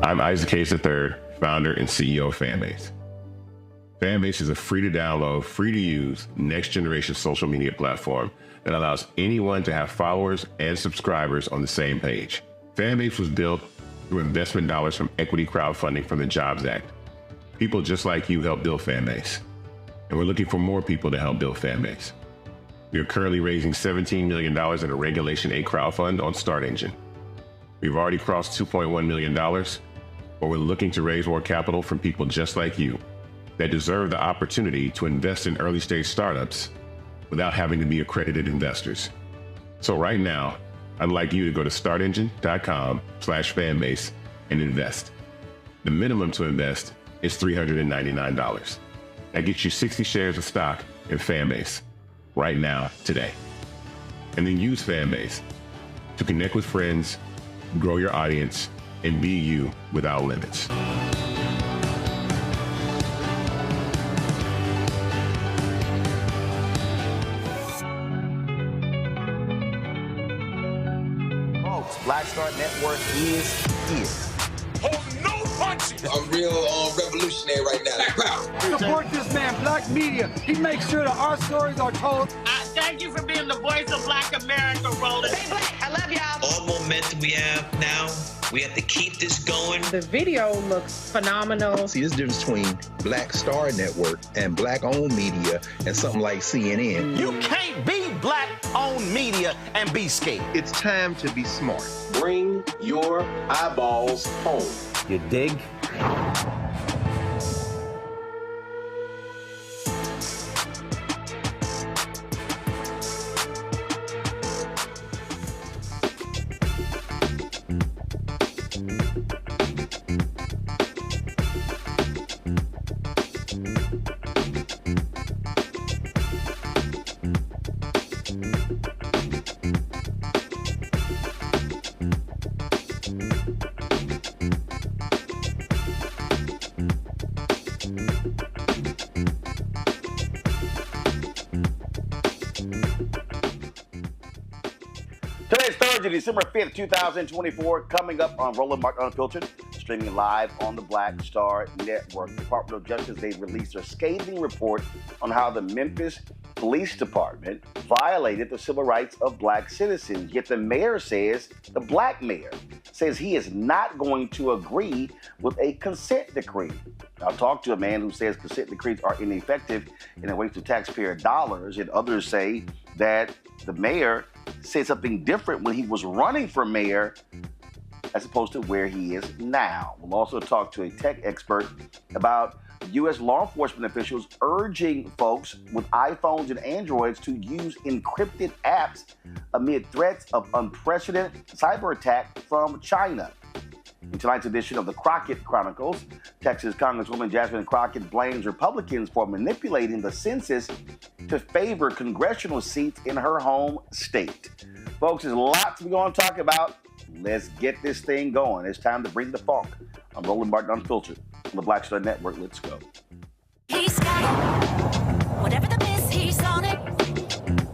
I'm Isaac Hayes III, founder and CEO of Fanbase. Fanbase is a free-to-download, free-to-use, next-generation social media platform that allows anyone to have followers and subscribers on the same page. Fanbase was built through investment dollars from equity crowdfunding from the Jobs Act. People just like you helped build Fanbase, and we're looking for more people to help build Fanbase. We are currently raising $17 million in a Regulation A crowdfund on StartEngine. We've already crossed $2.1 million, but we're looking to raise more capital from people just like you that deserve the opportunity to invest in early-stage startups without having to be accredited investors. So right now, I'd like you to go to startengine.com/fanbase and invest. The minimum to invest is $399. That gets you 60 shares of stock in Fanbase right now, today. And then use Fanbase to connect with friends, grow your audience, and be you without limits. Folks, Black Star Network is here. Hold no punches! I'm real revolutionary right now. Black power. Support this man, Black Media. He makes sure that our stories are told. Thank you for being the voice of Black America, Roland. Stay black. I love y'all. All momentum we have now, we have to keep this going. The video looks phenomenal. See, there's a difference between Black Star Network and Black-owned media and something like CNN. You can't be Black-owned media and be scared. It's time to be smart. Bring your eyeballs home. You dig? Today's Thursday, December 5th, 2024, coming up on Roland Mark Unfiltered, streaming live on the Black Star Network. Department of Justice, they released a scathing report on how the Memphis Police Department violated the civil rights of Black citizens. Yet the mayor says, the Black mayor says he is not going to agree with a consent decree. I'll talk to a man who says consent decrees are ineffective and a waste of taxpayer dollars, and others say that the mayor said something different when he was running for mayor as opposed to where he is now. We'll also talk to a tech expert about U.S. law enforcement officials urging folks with iPhones and Androids to use encrypted apps amid threats of unprecedented cyber attack from China. In tonight's edition of the Crockett Chronicles, Texas Congresswoman Jasmine Crockett blames Republicans for manipulating the census to favor congressional seats in her home state. Folks, there's lots we're going to talk about. Let's get this thing going. It's time to bring the funk. I'm Roland Martin Unfiltered on the Black Star Network. Let's go. He's got it. Whatever the miss, he's on it.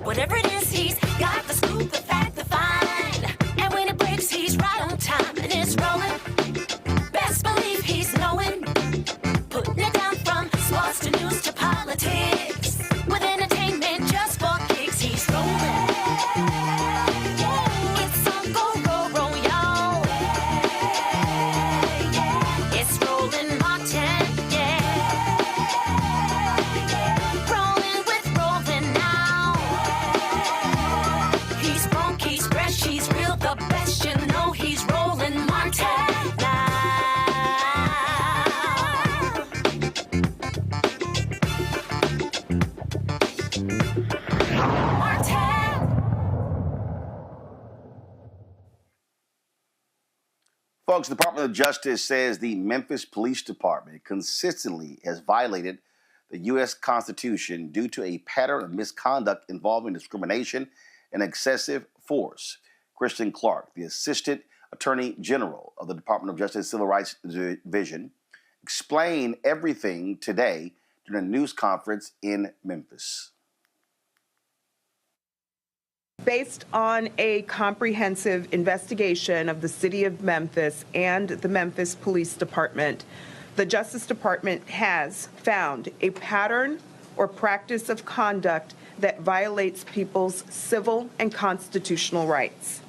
Whatever it is, he's got the scoop, the fact, the find. And when it breaks, he's right on time and it's rolling. Best believe he's knowing. Putting it down from sports to news to politics. With entertainment just for kicks, he's rolling. It's on go, y'all. It's Roland Martin, rolling with Roland now. He's funk, he's fresh, he's real, the best, you know he's Roland Martin now. Folks, the Department of Justice says the Memphis Police Department consistently has violated the U.S. Constitution due to a pattern of misconduct involving discrimination and excessive force. Kristen Clark, the Assistant Attorney General of the Department of Justice Civil Rights Division, explained everything today during a news conference in Memphis. Based on a comprehensive investigation of the city of Memphis and the Memphis Police Department, the Justice Department has found a pattern or practice of conduct that violates people's civil and constitutional rights.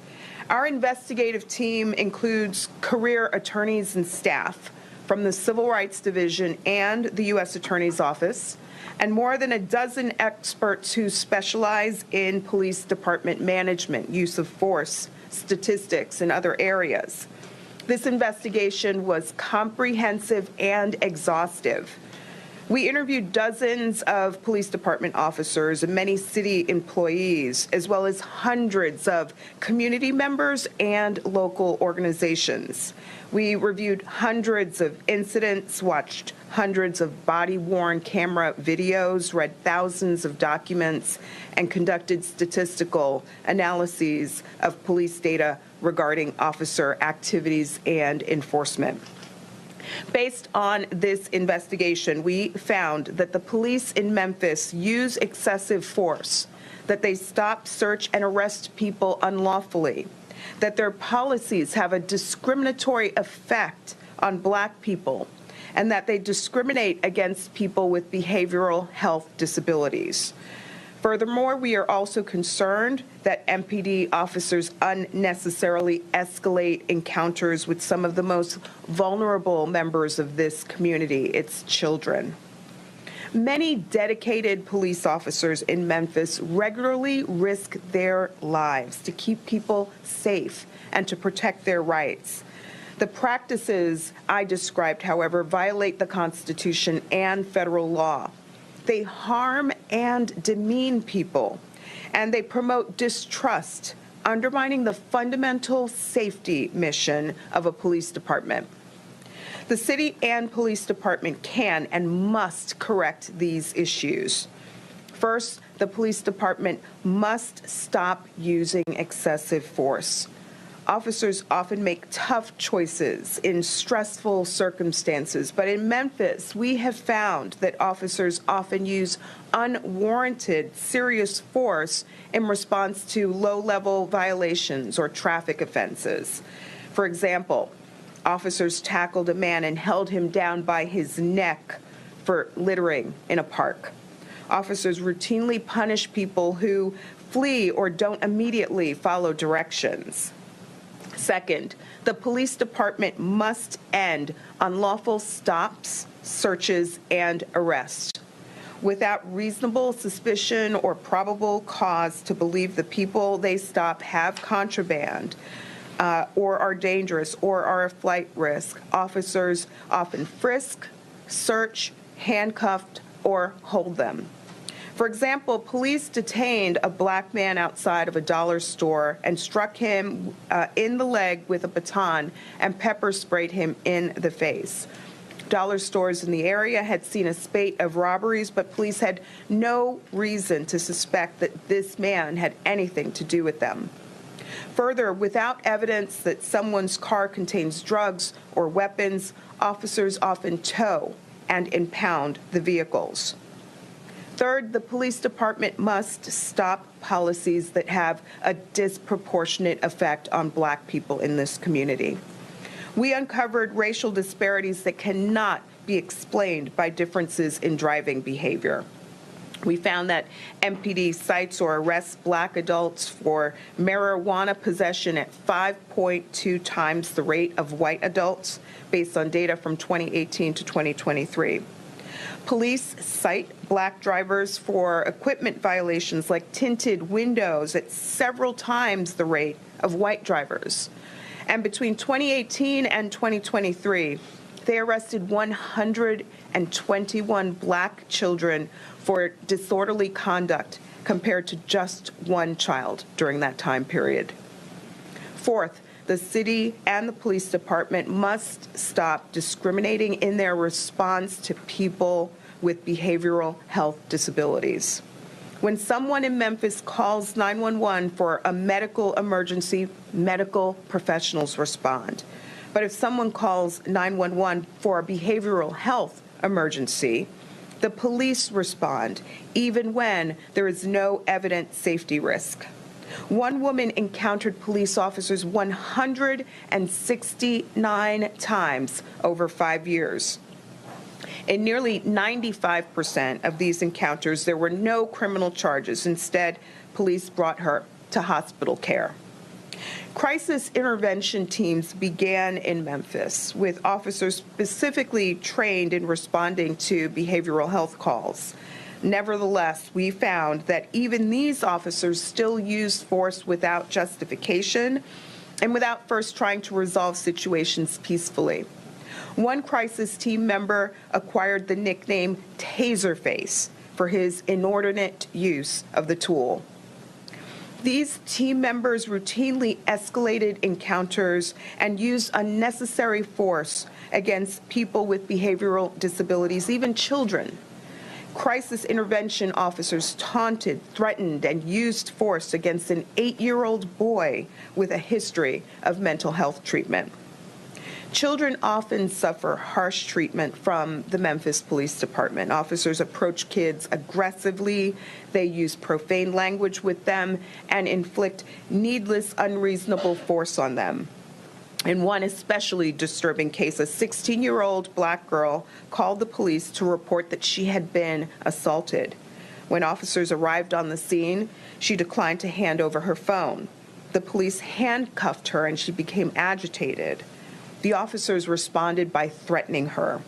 Our investigative team includes career attorneys and staff from the Civil Rights Division and the U.S. Attorney's Office, and more than a dozen experts who specialize in police department management, use of force, statistics, and other areas. This investigation was comprehensive and exhaustive. We interviewed dozens of police department officers and many city employees, as well as hundreds of community members and local organizations. We reviewed hundreds of incidents, watched hundreds of body-worn camera videos, read thousands of documents, and conducted statistical analyses of police data regarding officer activities and enforcement. Based on this investigation, we found that the police in Memphis use excessive force, that they stop, search, and arrest people unlawfully, that their policies have a discriminatory effect on Black people, and that they discriminate against people with behavioral health disabilities. Furthermore, we are also concerned that MPD officers unnecessarily escalate encounters with some of the most vulnerable members of this community, its children. Many dedicated police officers in Memphis regularly risk their lives to keep people safe and to protect their rights. The practices I described, however, violate the Constitution and federal law. They harm and demean people, and they promote distrust, undermining the fundamental safety mission of a police department. The city and police department can and must correct these issues. First, the police department must stop using excessive force. Officers often make tough choices in stressful circumstances, but in Memphis, we have found that officers often use unwarranted, serious force in response to low-level violations or traffic offenses. For example, officers tackled a man and held him down by his neck for littering in a park. Officers routinely punish people who flee or don't immediately follow directions. Second, the police department must end unlawful stops, searches, and arrests. Without reasonable suspicion or probable cause to believe the people they stop have contraband or are dangerous or are a flight risk, officers often frisk, search, handcuffed, or hold them. For example, police detained a black man outside of a dollar store and struck him in the leg with a baton and pepper sprayed him in the face. Dollar stores in the area had seen a spate of robberies, but police had no reason to suspect that this man had anything to do with them. Further, without evidence that someone's car contains drugs or weapons, officers often tow and impound the vehicles. Third, the police department must stop policies that have a disproportionate effect on black people in this community. We uncovered racial disparities that cannot be explained by differences in driving behavior. We found that MPD cites or arrests black adults for marijuana possession at 5.2 times the rate of white adults, based on data from 2018 to 2023. Police cite black drivers for equipment violations like tinted windows at several times the rate of white drivers. And between 2018 and 2023, they arrested 121 black children for disorderly conduct compared to just one child during that time period. Fourth, the city and the police department must stop discriminating in their response to people with behavioral health disabilities. When someone in Memphis calls 911 for a medical emergency, medical professionals respond. But if someone calls 911 for a behavioral health emergency, the police respond, even when there is no evident safety risk. One woman encountered police officers 169 times over 5 years. In nearly 95% of these encounters, there were no criminal charges. Instead, police brought her to hospital care. Crisis intervention teams began in Memphis with officers specifically trained in responding to behavioral health calls. Nevertheless, we found that even these officers still used force without justification and without first trying to resolve situations peacefully. One crisis team member acquired the nickname Taserface for his inordinate use of the tool. These team members routinely escalated encounters and used unnecessary force against people with behavioral disabilities, even children. Crisis intervention officers taunted, threatened, and used force against an 8-year-old boy with a history of mental health treatment. Children often suffer harsh treatment from the Memphis Police Department. Officers approach kids aggressively, they use profane language with them, and inflict needless, unreasonable force on them. In one especially disturbing case, a 16-year-old black girl called the police to report that she had been assaulted. When officers arrived on the scene, she declined to hand over her phone. The police handcuffed her and she became agitated. The officers responded by threatening her.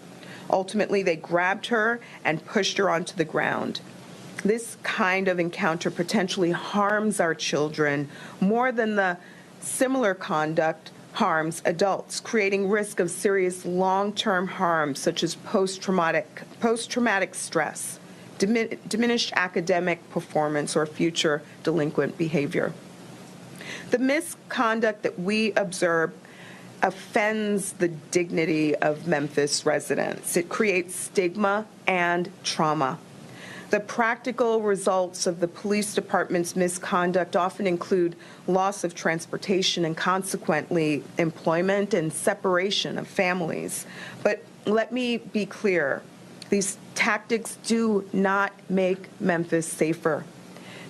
Ultimately, they grabbed her and pushed her onto the ground. This kind of encounter potentially harms our children more than the similar conduct harms adults, creating risk of serious long-term harm such as post-traumatic stress, diminished academic performance, or future delinquent behavior. The misconduct that we observe offends the dignity of Memphis residents. It creates stigma and trauma. The practical results of the police department's misconduct often include loss of transportation and consequently employment and separation of families. But let me be clear, these tactics do not make Memphis safer.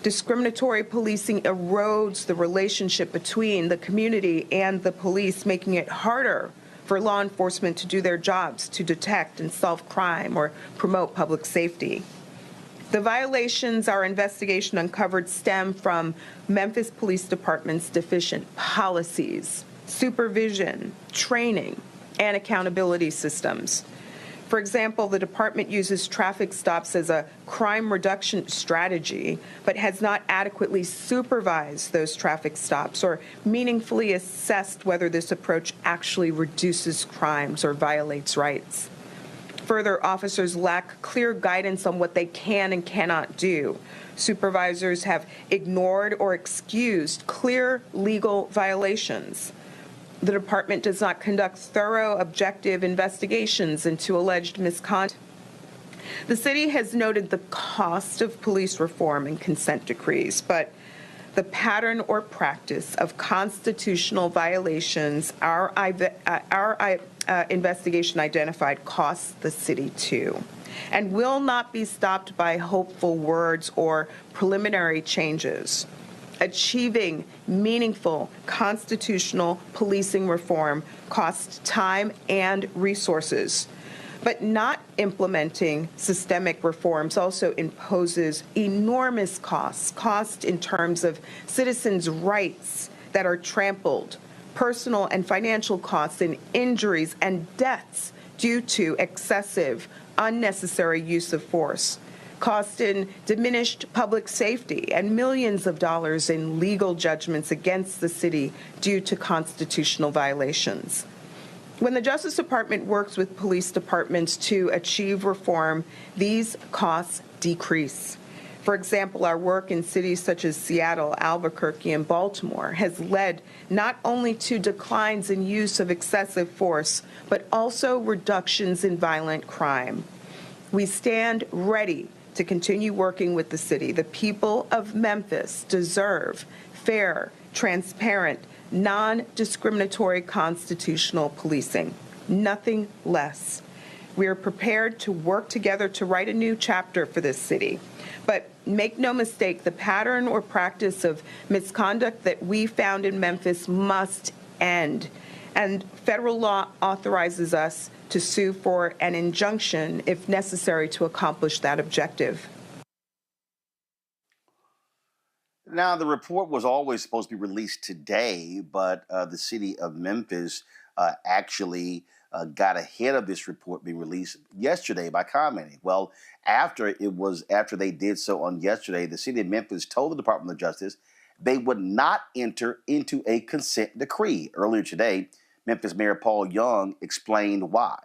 Discriminatory policing erodes the relationship between the community and the police, making it harder for law enforcement to do their jobs, to detect and solve crime or promote public safety. The violations our investigation uncovered stem from Memphis Police Department's deficient policies, supervision, training, and accountability systems. For example, the department uses traffic stops as a crime reduction strategy, but has not adequately supervised those traffic stops or meaningfully assessed whether this approach actually reduces crimes or violates rights. Further, officers lack clear guidance on what they can and cannot do. Supervisors have ignored or excused clear legal violations. The department does not conduct thorough, objective investigations into alleged misconduct. The city has noted the cost of police reform and consent decrees, but the pattern or practice of constitutional violations our investigation identified costs the city too, and will not be stopped by hopeful words or preliminary changes. Achieving meaningful constitutional policing reform costs time and resources, but not implementing systemic reforms also imposes enormous cost in terms of citizens' rights that are trampled, personal and financial costs and injuries and deaths due to excessive, unnecessary use of force, cost in diminished public safety, and millions of dollars in legal judgments against the city due to constitutional violations. When the Justice Department works with police departments to achieve reform, these costs decrease. For example, our work in cities such as Seattle, Albuquerque, and Baltimore has led not only to declines in use of excessive force, but also reductions in violent crime. We stand ready to continue working with the city. The people of Memphis deserve fair, transparent, non-discriminatory constitutional policing, nothing less. We are prepared to work together to write a new chapter for this city. But make no mistake, the pattern or practice of misconduct that we found in Memphis must end. And federal law authorizes us to sue for an injunction if necessary to accomplish that objective. Now, the report was always supposed to be released today, but the city of Memphis actually got ahead of this report being released yesterday by commenting. Well, after they did so on yesterday, the city of Memphis told the Department of Justice they would not enter into a consent decree. Earlier today, Memphis Mayor Paul Young explained why.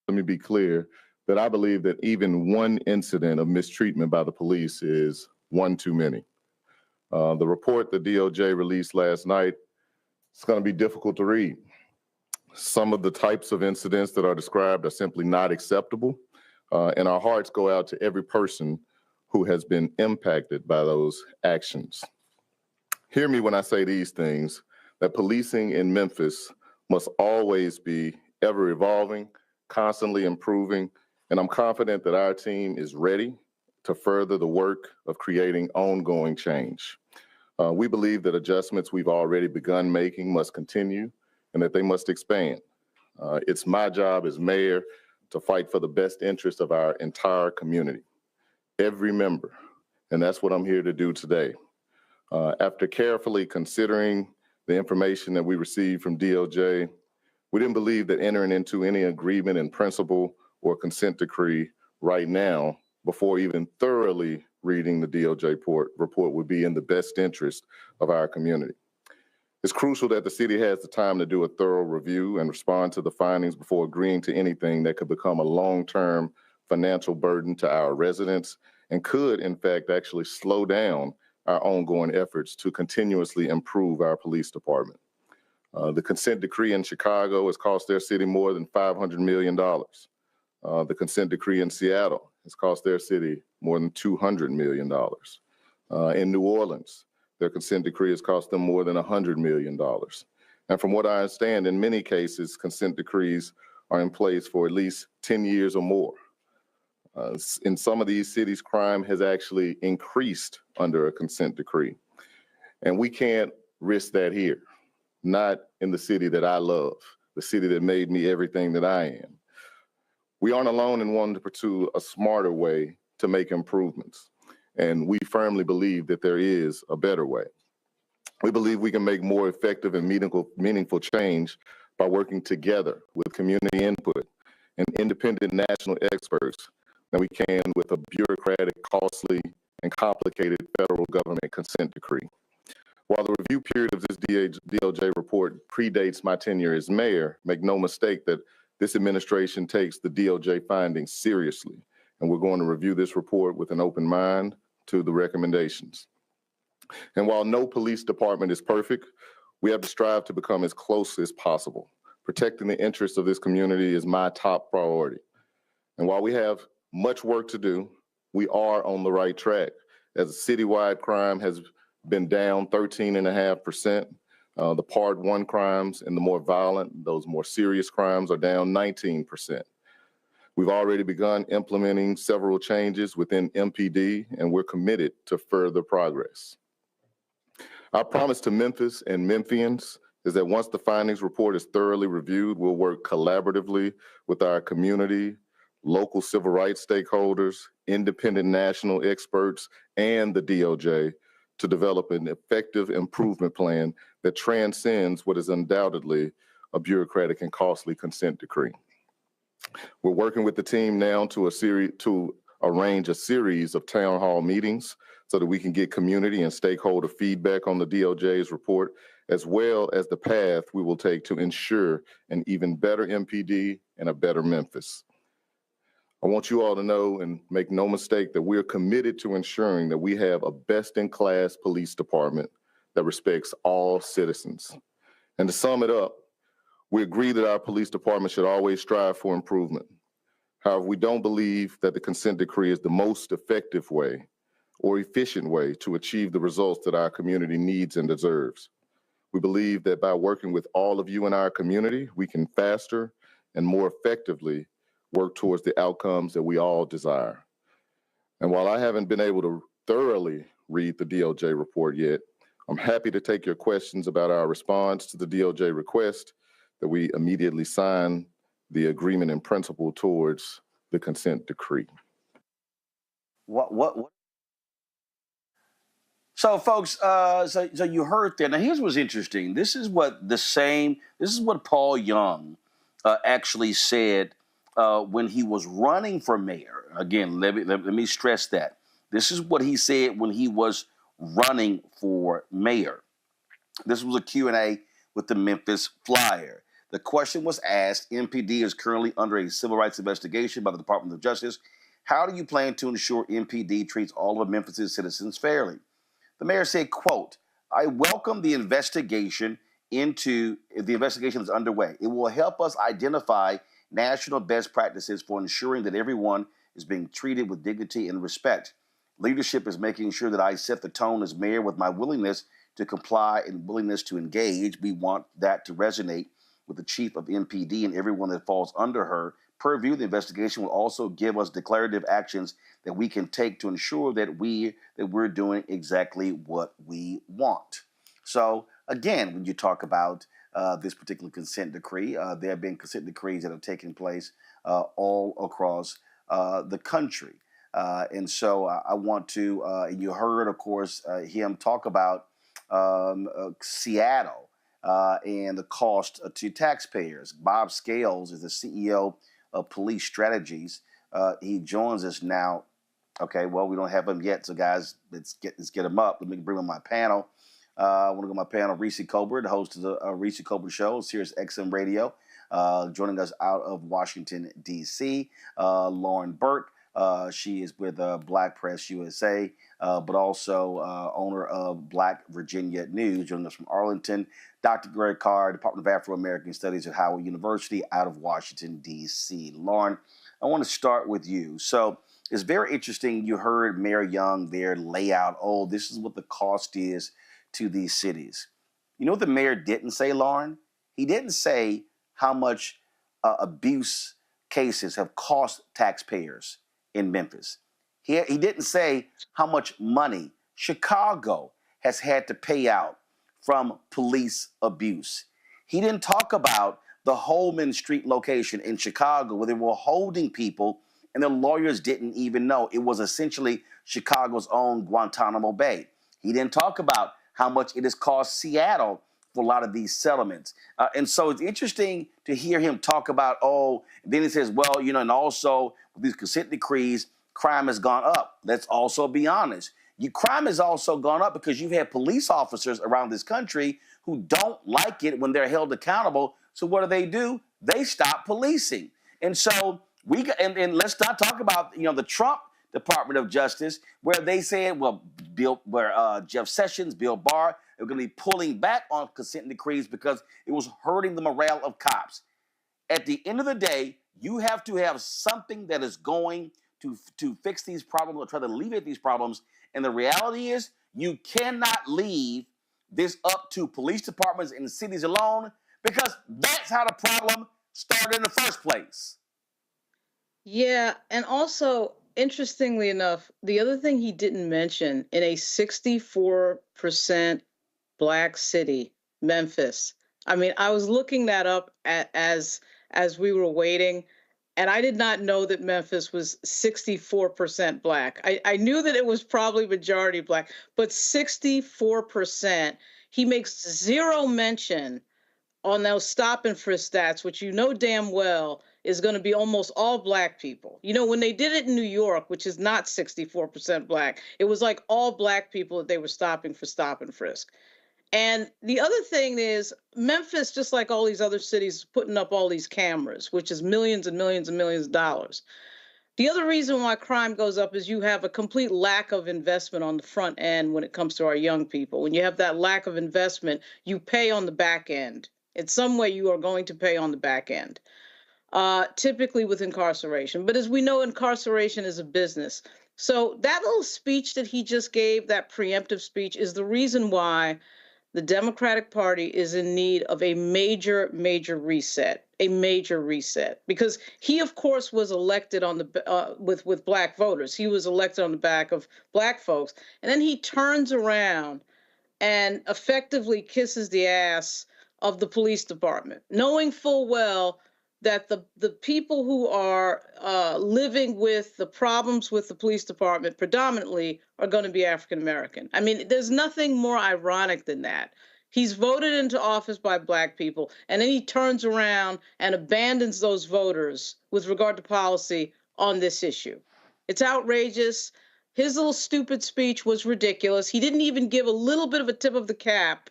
Let me be clear that I believe that even one incident of mistreatment by the police is one too many. The report the DOJ released last night, it's going to be difficult to read. Some of the types of incidents that are described are simply not acceptable, and our hearts go out to every person who has been impacted by those actions. Hear me when I say these things, that policing in Memphis must always be ever evolving, constantly improving, and I'm confident that our team is ready to further the work of creating ongoing change. We believe that adjustments we've already begun making must continue and that they must expand. It's my job as mayor to fight for the best interest of our entire community, every member, and that's what I'm here to do today. After carefully considering the information that we received from DOJ, we didn't believe that entering into any agreement in principle or consent decree right now, before even thoroughly reading the DOJ report, would be in the best interest of our community. It's crucial that the city has the time to do a thorough review and respond to the findings before agreeing to anything that could become a long-term financial burden to our residents and could, in fact, actually slow down our ongoing efforts to continuously improve our police department. The consent decree in Chicago has cost their city more than $500 million. The consent decree in Seattle has cost their city more than $200 million. In New Orleans, their consent decree has cost them more than $100 million. And from what I understand, in many cases, consent decrees are in place for at least 10 years or more. In some of these cities, crime has actually increased under a consent decree. And we can't risk that here, not in the city that I love, the city that made me everything that I am. We aren't alone in wanting to pursue a smarter way to make improvements. And we firmly believe that there is a better way. We believe we can make more effective and meaningful change by working together with community input and independent national experts than we can with a bureaucratic, costly, and complicated federal government consent decree. While the review period of this DOJ report predates my tenure as mayor, make no mistake that This administration takes the DOJ findings seriously, and we're going to review this report with an open mind to the recommendations. And while no police department is perfect, we have to strive to become as close as possible. Protecting the interests of this community is my top priority. And while we have much work to do, we are on the right track. As citywide crime has been down 13.5%, the Part 1 crimes and the more violent, those more serious crimes are down 19%. We've already begun implementing several changes within MPD, and we're committed to further progress. Our promise to Memphis and Memphians is that once the findings report is thoroughly reviewed, we'll work collaboratively with our community, local civil rights stakeholders, independent national experts, and the DOJ to develop an effective improvement plan that transcends what is undoubtedly a bureaucratic and costly consent decree. We're working with the team now to arrange a series of town hall meetings so that we can get community and stakeholder feedback on the DOJ's report, as well as the path we will take to ensure an even better MPD and a better Memphis. I want you all to know and make no mistake that we're committed to ensuring that we have a best-in-class police department that respects all citizens. And to sum it up, we agree that our police department should always strive for improvement. However, we don't believe that the consent decree is the most effective way or efficient way to achieve the results that our community needs and deserves. We believe that by working with all of you in our community, we can faster and more effectively work towards the outcomes that we all desire. And while I haven't been able to thoroughly read the DOJ report yet, I'm happy to take your questions about our response to the DOJ request that we immediately sign the agreement in principle towards the consent decree. What? So, folks, so you heard that. Now, here's what's interesting. This is what Paul Young actually said when he was running for mayor. Again, let me stress that. This is what he said when he was running for mayor. This was a Q&A with the Memphis Flyer. The question was asked, MPD is currently under a civil rights investigation by the Department of Justice. How do you plan to ensure MPD treats all of Memphis' citizens fairly? The mayor said, quote, I welcome the investigation that's underway. It will help us identify national best practices for ensuring that everyone is being treated with dignity and respect. Leadership is making sure that I set the tone as mayor with my willingness to comply and willingness to engage. We want that to resonate with the chief of MPD and everyone that falls under her. Purview, the investigation will also give us declarative actions that we can take to ensure that we're doing exactly what we want. So again, when you talk about this particular consent decree, there have been consent decrees that have taken place all across the country. And so I want to, and you heard, of course, him talk about Seattle and the cost to taxpayers. Bob Scales is the CEO of Police Strategies. He joins us now. Okay, well, we don't have him yet, so guys, let's get him up. Let me bring him on my panel. I want to go to my panel, Reese Colbert, the host of the Reese Colbert Show, Sirius XM Radio, joining us out of Washington, D.C. Lauren Burke, she is with Black Press USA, but also owner of Black Virginia News, joining us from Arlington. Dr. Greg Carr, Department of Afro-American Studies at Howard University out of Washington, D.C. Lauren, I want to start with you. So it's very interesting. You heard Mayor Young there lay out, this is what the cost is to these cities. You know what the mayor didn't say, Lauren? He didn't say how much abuse cases have cost taxpayers in Memphis. He didn't say how much money Chicago has had to pay out from police abuse. He didn't talk about the Holman Street location in Chicago where they were holding people and the lawyers didn't even know. It was essentially Chicago's own Guantanamo Bay. He didn't talk about how much it has cost Seattle for a lot of these settlements. And so it's interesting to hear him talk about, then he says, well, and also with these consent decrees, crime has gone up. Let's also be honest. Crime has also gone up because you've had police officers around this country who don't like it when they're held accountable. So what do? they stopped policing. And so and let's not talk about the Trump Department of Justice, where they said, well, Jeff Sessions, Bill Barr, they're going to be pulling back on consent decrees because it was hurting the morale of cops. At the end of the day, you have to have something that is going to fix these problems or try to alleviate these problems. And the reality is, you cannot leave this up to police departments in the cities alone, because that's how the problem started in the first place. Yeah, and also, interestingly enough, the other thing he didn't mention, in a 64% Black city, Memphis. I mean, I was looking that up as we were waiting, and I did not know that Memphis was 64% Black. I knew that it was probably majority Black, but 64%. He makes zero mention on those stop and frisk stats, which damn well is going to be almost all Black people. When they did it in New York, which is not 64% Black, it was like all Black people that they were stopping for stop and frisk. And the other thing is, Memphis, just like all these other cities, is putting up all these cameras, which is millions and millions and millions of dollars. The other reason why crime goes up is you have a complete lack of investment on the front end when it comes to our young people. When you have that lack of investment, you pay on the back end. In some way, you are going to pay on the back end, typically with incarceration. But as we know, incarceration is a business. So that little speech that he just gave, that preemptive speech, is the reason why the Democratic Party is in need of a major, major reset, because he, of course, was elected on the with Black voters. He was elected on the back of Black folks. And then he turns around and effectively kisses the ass of the police department, knowing full well that the people who are living with the problems with the police department predominantly are going to be African American. I mean, there's nothing more ironic than that. He's voted into office by Black people, and then he turns around and abandons those voters with regard to policy on this issue. It's outrageous. His little stupid speech was ridiculous. He didn't even give a little bit of a tip of the cap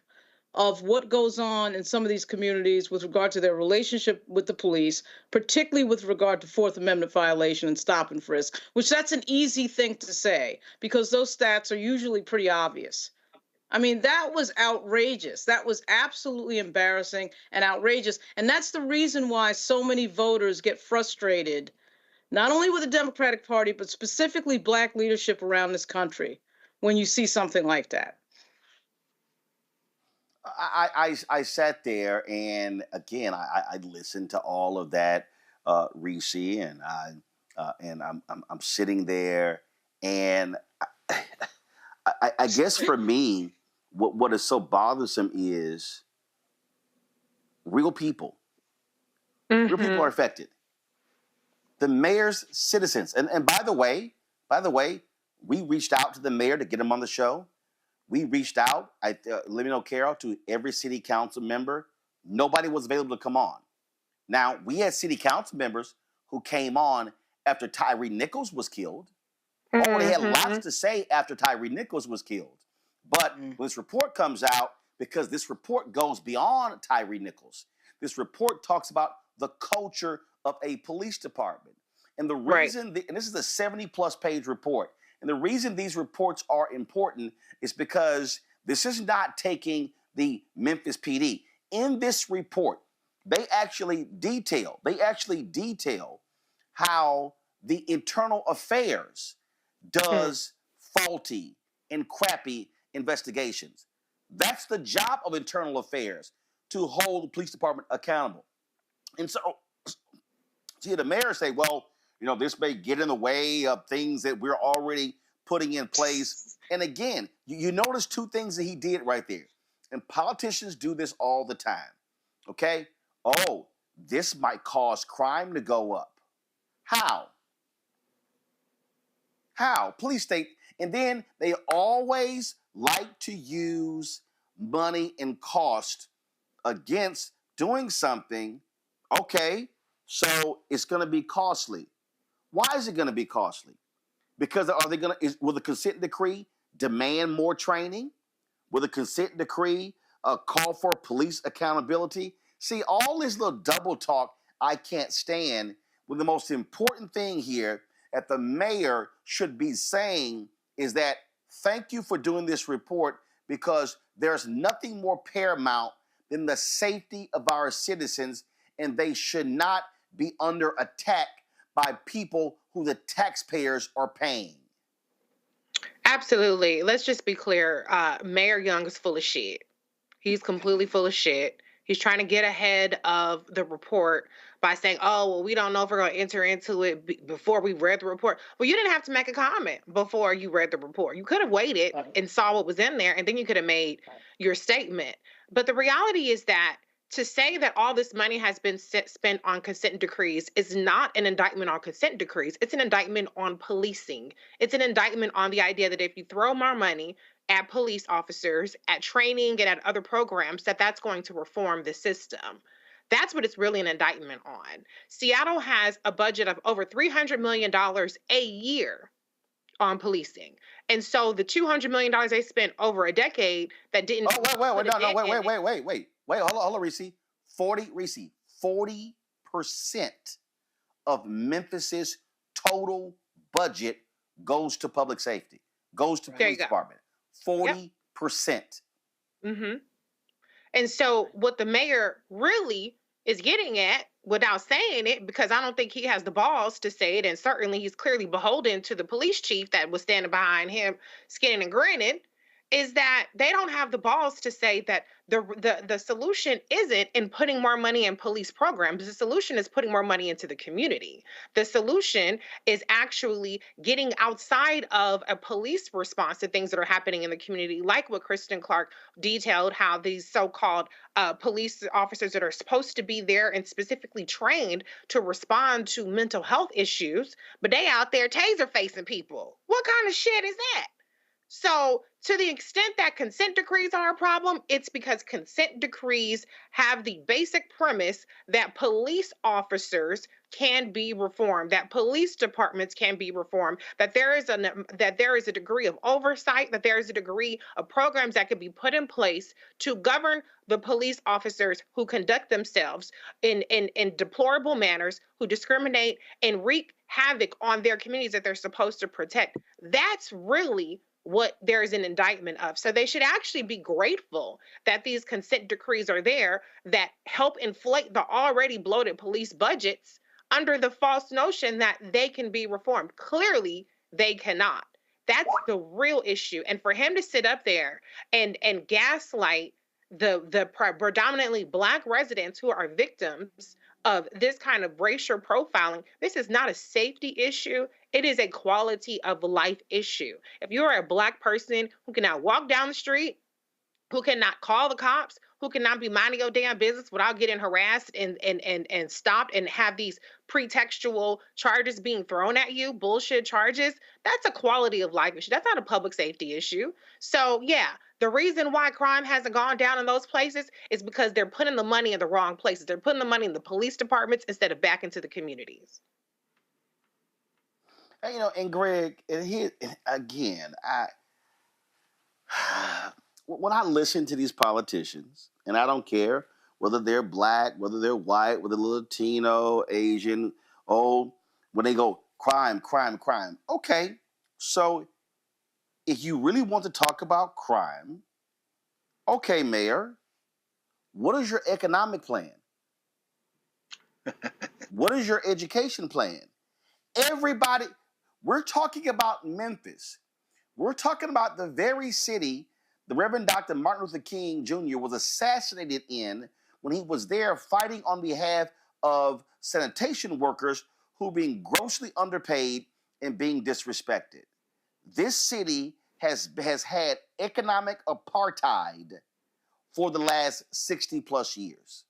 of what goes on in some of these communities with regard to their relationship with the police, particularly with regard to Fourth Amendment violation and stop and frisk, which that's an easy thing to say because those stats are usually pretty obvious. I mean, that was outrageous. That was absolutely embarrassing and outrageous. And that's the reason why so many voters get frustrated, not only with the Democratic Party, but specifically Black leadership around this country when you see something like that. I sat there and again I listened to all of that, Reese, and I'm sitting there, and I guess for me, what is so bothersome is real people. Mm-hmm. Real people are affected. The mayor's citizens, and by the way, we reached out to the mayor to get him on the show. We reached out, let me know, Carol, to every city council member. Nobody was available to come on. Now, we had city council members who came on after Tyree Nichols was killed. Mm-hmm. Oh, they had lots to say after Tyree Nichols was killed. But when this report comes out, because this report goes beyond Tyree Nichols, this report talks about the culture of a police department. And the reason, and this is a 70-plus page report, and the reason these reports are important is because this is not taking the Memphis PD. In this report, they actually detail how the internal affairs does faulty and crappy investigations. That's the job of internal affairs, to hold the police department accountable. And so, see, the mayor say, well, this may get in the way of things that we're already putting in place. And again, you notice two things that he did right there. And politicians do this all the time. Okay? Oh, this might cause crime to go up. How? Please state. And then they always like to use money and cost against doing something. Okay, so it's going to be costly. Why is it going to be costly? Because will the consent decree demand more training? Will the consent decree call for police accountability? See, all this little double talk I can't stand, when the most important thing here that the mayor should be saying is that thank you for doing this report, because there's nothing more paramount than the safety of our citizens, and they should not be under attack by people who the taxpayers are paying. Absolutely. Let's just be clear. Mayor Young is full of shit. He's completely full of shit. He's trying to get ahead of the report by saying, oh, well, we don't know if we're going to enter into it before we read the report. Well, you didn't have to make a comment before you read the report. You could have waited and saw what was in there, and then you could have made your statement. But the reality is that to say that all this money has been spent on consent decrees is not an indictment on consent decrees. It's an indictment on policing. It's an indictment on the idea that if you throw more money at police officers, at training, and at other programs, that's going to reform the system. That's what it's really an indictment on. Seattle has a budget of over $300 million a year on policing. And so the $200 million they spent over a decade that didn't... Wait, hold on, Reese. 40% of Memphis's total budget goes to public safety, goes to police department. 40%. Mm-hmm. And so what the mayor really is getting at, without saying it, because I don't think he has the balls to say it, and certainly he's clearly beholden to the police chief that was standing behind him, skinning and grinning, is that they don't have the balls to say that the solution isn't in putting more money in police programs. The solution is putting more money into the community. The solution is actually getting outside of a police response to things that are happening in the community, like what Kristen Clark detailed, how these so-called police officers that are supposed to be there and specifically trained to respond to mental health issues, but they out there taser facing people. What kind of shit is that? So to the extent that consent decrees are a problem, it's because consent decrees have the basic premise that police officers can be reformed, that police departments can be reformed, that there is a degree of oversight, that there is a degree of programs that could be put in place to govern the police officers who conduct themselves in deplorable manners, who discriminate and wreak havoc on their communities that they're supposed to protect. That's really what there is an indictment of. So they should actually be grateful that these consent decrees are there that help inflate the already bloated police budgets under the false notion that they can be reformed. Clearly, they cannot. That's the real issue. And for him to sit up there and gaslight the predominantly Black residents who are victims of this kind of racial profiling, this is not a safety issue. It is a quality of life issue. If you're a Black person who cannot walk down the street, who cannot call the cops, who cannot be minding your damn business without getting harassed and stopped and have these pretextual charges being thrown at you, bullshit charges, that's a quality of life issue. That's not a public safety issue. So yeah, the reason why crime hasn't gone down in those places is because they're putting the money in the wrong places. They're putting the money in the police departments instead of back into the communities. And, and Greg, again, when I listen to these politicians, and I don't care whether they're Black, whether they're white, whether they're Latino, Asian, old, when they go crime, crime, crime. Okay, so if you really want to talk about crime, okay, Mayor, what is your economic plan? What is your education plan? Everybody, we're talking about Memphis. We're talking about the very city the Reverend Dr. Martin Luther King Jr. was assassinated in when he was there fighting on behalf of sanitation workers who were being grossly underpaid and being disrespected. This city has had economic apartheid for the last 60 plus years.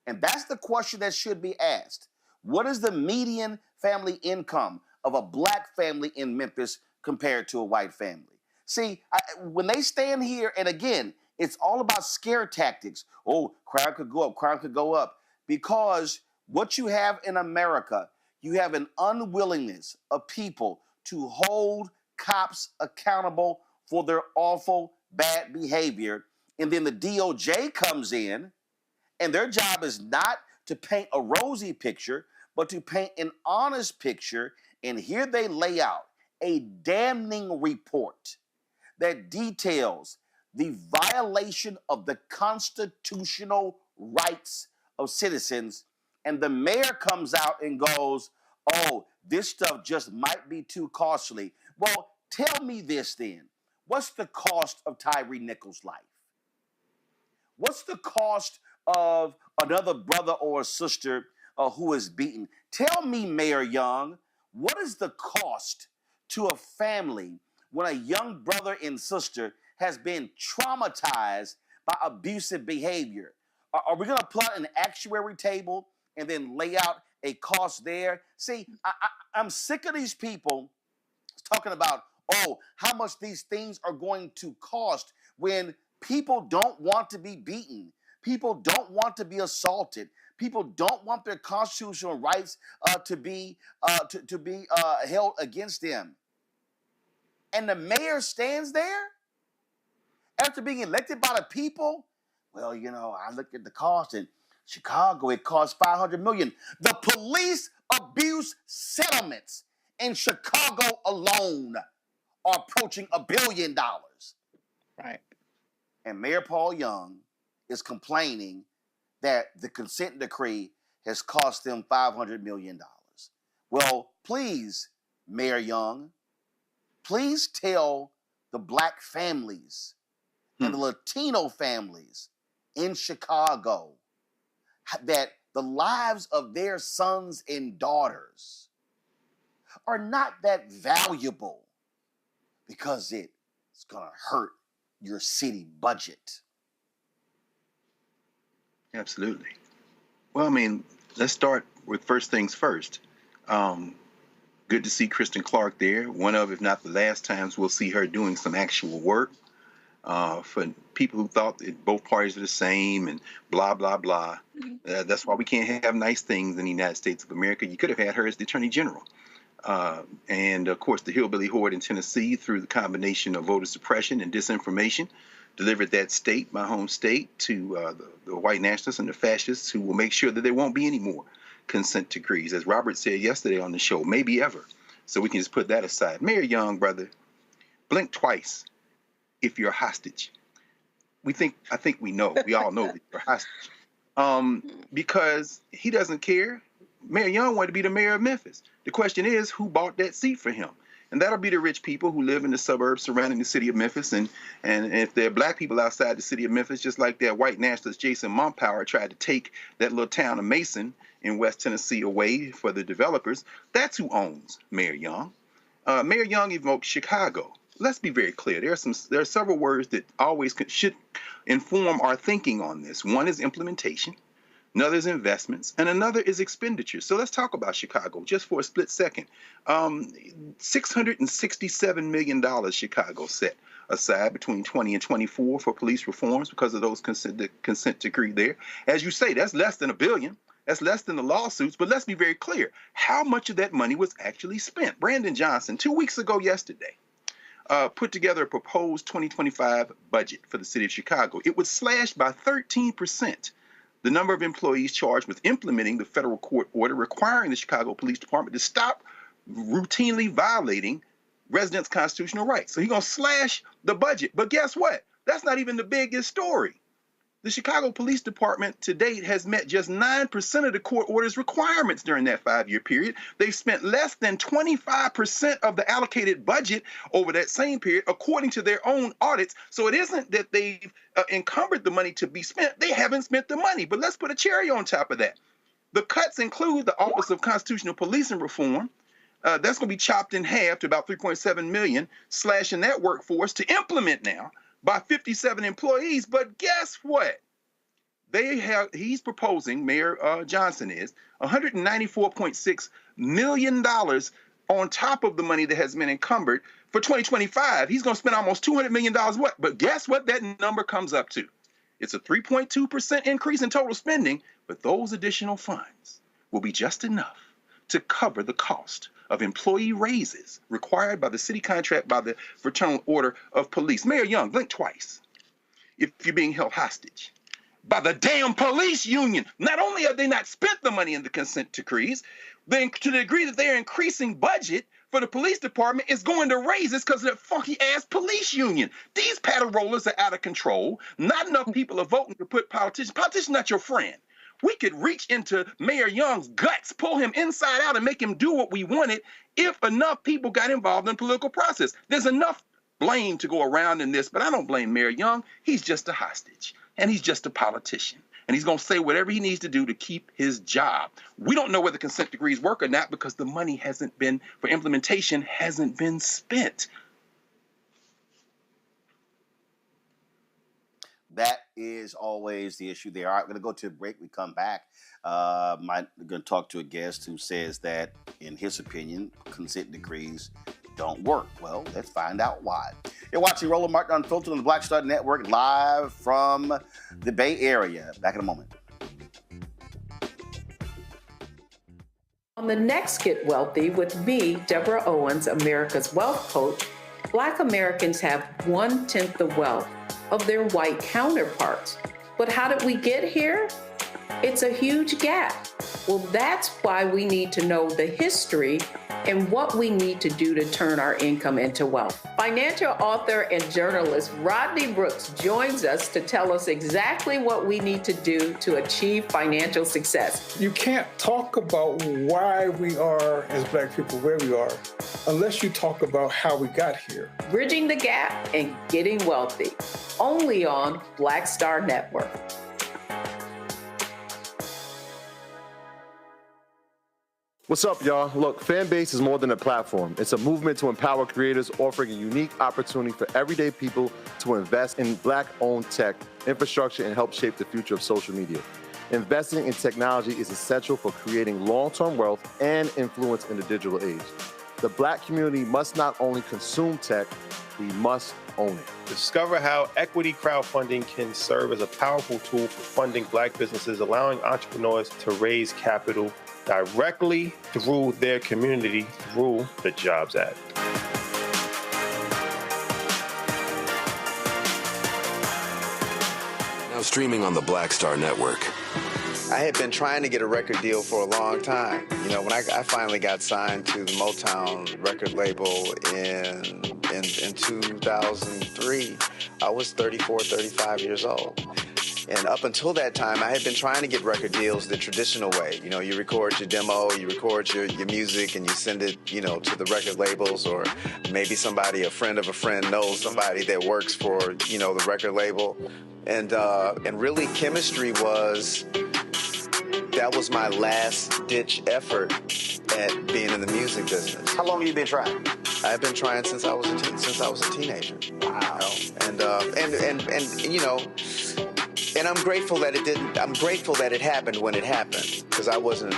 And that's the question that should be asked. What is the median family income of a Black family in Memphis compared to a white family? See, when they stand here, and again, it's all about scare tactics. Oh, crime could go up, crime could go up. Because what you have in America, you have an unwillingness of people to hold cops accountable for their awful, bad behavior. And then the DOJ comes in And their job is not to paint a rosy picture, but to paint an honest picture. And here they lay out a damning report that details the violation of the constitutional rights of citizens. And the mayor comes out and goes, oh, this stuff just might be too costly. Well, tell me this then. What's the cost of Tyree Nichols' life? What's the cost of another brother or a sister who is beaten? Tell me, Mayor Young, what is the cost to a family when a young brother and sister has been traumatized by abusive behavior? Are we going to plot an actuary table and then lay out a cost there? See, I'm sick of these people talking about, oh, how much these things are going to cost when people don't want to be beaten. People don't want to be assaulted. People don't want their constitutional rights to be held against them. And the mayor stands there after being elected by the people. Well, you know, I looked at the cost in Chicago. It cost $500 million. The police abuse settlements in Chicago alone are approaching $1 billion. Right. And Mayor Paul Young is complaining that the consent decree has cost them $500 million. Well, please, Mayor Young, please tell the Black families and the Latino families in Chicago that the lives of their sons and daughters are not that valuable because it's going to hurt your city budget. Absolutely. Well, I mean, let's start with first things first. Good to see Kristen Clark there. One of, if not the last times, we'll see her doing some actual work. For people who thought that both parties are the same and blah, blah, blah. That's why we can't have nice things in the United States of America. You could have had her as the Attorney General. And, of course, the hillbilly horde in Tennessee, through the combination of voter suppression and disinformation, delivered that state, my home state, to the white nationalists and the fascists who will make sure that there won't be any more consent decrees. As Robert said yesterday on the show, maybe ever. So we can just put that aside. Mayor Young, brother, blink twice if you're a hostage. I think we know. We all know that you're a hostage. Because he doesn't care. Mayor Young wanted to be the mayor of Memphis. The question is, who bought that seat for him? And that'll be the rich people who live in the suburbs surrounding the city of Memphis. And if there are Black people outside the city of Memphis, just like that white nationalist Jason Mumpower tried to take that little town of Mason in West Tennessee away for the developers, that's who owns Mayor Young. Mayor Young evoked Chicago. Let's be very clear. There are several words that always should inform our thinking on this. One is implementation. Another is investments, and another is expenditure. So let's talk about Chicago just for a split second. $667 million Chicago set aside between 20 and 24 for police reforms because of those consent decree there. As you say, that's less than $1 billion. That's less than the lawsuits, but let's be very clear. How much of that money was actually spent? Brandon Johnson, 2 weeks ago yesterday, put together a proposed 2025 budget for the city of Chicago. It was slashed by 13%. The number of employees charged with implementing the federal court order requiring the Chicago Police Department to stop routinely violating residents' constitutional rights. So he's going to slash the budget. But guess what? That's not even the biggest story. The Chicago Police Department to date has met just 9% of the court order's requirements during that 5-year period. They've spent less than 25% of the allocated budget over that same period, according to their own audits. So it isn't that they've encumbered the money to be spent. They haven't spent the money. But let's put a cherry on top of that. The cuts include the Office of Constitutional Policing Reform. That's going to be chopped in half to about $3.7 million, slashing that workforce to implement now by 57 employees. But guess what? He's proposing, Mayor Johnson is, $194.6 million on top of the money that has been encumbered for 2025. He's going to spend almost $200 million. What? But guess what that number comes up to? It's a 3.2% increase in total spending, but those additional funds will be just enough to cover the cost of employee raises required by the city contract by the Fraternal Order of Police. Mayor Young, blink twice if you're being held hostage. by the damn police union. Not only have they not spent the money in the consent decrees, then to the degree that they're increasing budget for the police department is going to raise this because of that funky ass police union. These paddle rollers are out of control. Not enough people are voting to put politicians not your friend. We could reach into Mayor Young's guts, pull him inside out and make him do what we wanted if enough people got involved in the political process. There's enough blame to go around in this, but I don't blame Mayor Young. He's just a hostage and he's just a politician. And he's going to say whatever he needs to do to keep his job. We don't know whether consent decrees work or not because the money for implementation hasn't been spent. That is always the issue there. All right, we're going to go to a break. We come back. We're going to talk to a guest who says that, in his opinion, consent decrees don't work. Well, let's find out why. You're watching Roland Martin Unfiltered on the Black Star Network, live from the Bay Area. Back in a moment. On the next Get Wealthy with me, Deborah Owens, America's Wealth Coach, Black Americans have 1/10 the wealth of their white counterparts. But how did we get here? It's a huge gap. Well, that's why we need to know the history and what we need to do to turn our income into wealth. Financial author and journalist Rodney Brooks joins us to tell us exactly what we need to do to achieve financial success. You can't talk about why we are, as Black people, where we are, unless you talk about how we got here. Bridging the gap and getting wealthy, only on Black Star Network. What's up, y'all? Look, Fanbase is more than a platform. It's a movement to empower creators, offering a unique opportunity for everyday people to invest in Black-owned tech, infrastructure, and help shape the future of social media. Investing in technology is essential for creating long-term wealth and influence in the digital age. The Black community must not only consume tech, we must own it. Discover how equity crowdfunding can serve as a powerful tool for funding Black businesses, allowing entrepreneurs to raise capital directly through their community through the Jobs Act. Now streaming on the Black Star Network. I had been trying to get a record deal for a long time. You know, when I finally got signed to the Motown record label in 2003, I was 34, 35 years old. And up until that time, I had been trying to get record deals the traditional way. You know, you record your demo, you record your music, and you send it, you know, to the record labels, or maybe a friend of a friend knows somebody that works for, you know, the record label. And really chemistry that was my last ditch effort at being in the music business. How long have you been trying? I've been trying since I was a teenager. Wow. You know? And you know, and I'm grateful that it didn't. I'm grateful that it happened when it happened, because I wasn't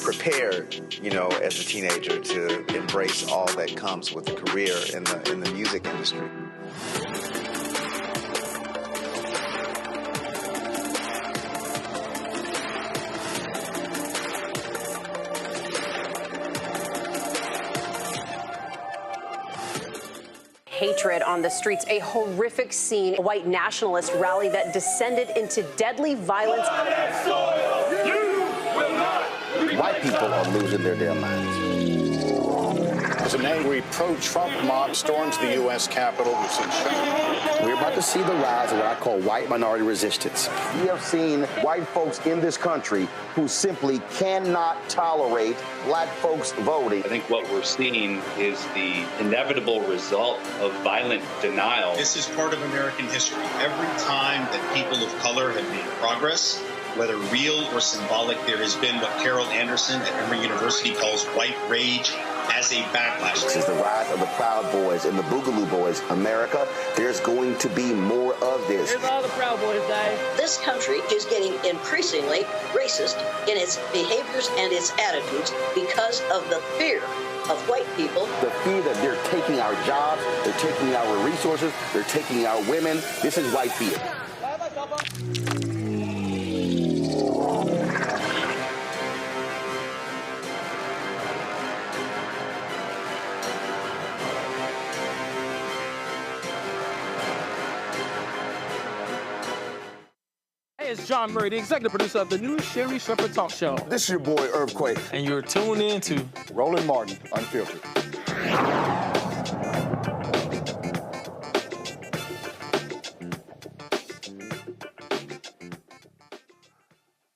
prepared, you know, as a teenager to embrace all that comes with a career in the music industry. Hatred on the streets, a horrific scene, a white nationalist rally that descended into deadly violence. White people are losing their damn minds. As an angry pro-Trump mob storms the U.S. Capitol, we're about to see the rise of what I call white minority resistance. We have seen white folks in this country who simply cannot tolerate Black folks voting. I think what we're seeing is the inevitable result of violent denial. This is part of American history. Every time that people of color have made progress, whether real or symbolic, there has been what Carol Anderson at Emory University calls white rage as a backlash. This is the rise of the Proud Boys and the Boogaloo Boys. America, there's going to be more of this. Here's all the Proud Boys, Dave. This country is getting increasingly racist in its behaviors and its attitudes because of the fear of white people. The fear that they're taking our jobs, they're taking our resources, they're taking our women. This is white fear. It's John Murray, the executive producer of the new Sherry Shepherd Talk Show. This is your boy, Earthquake. And you're tuned in to Roland Martin, Unfiltered.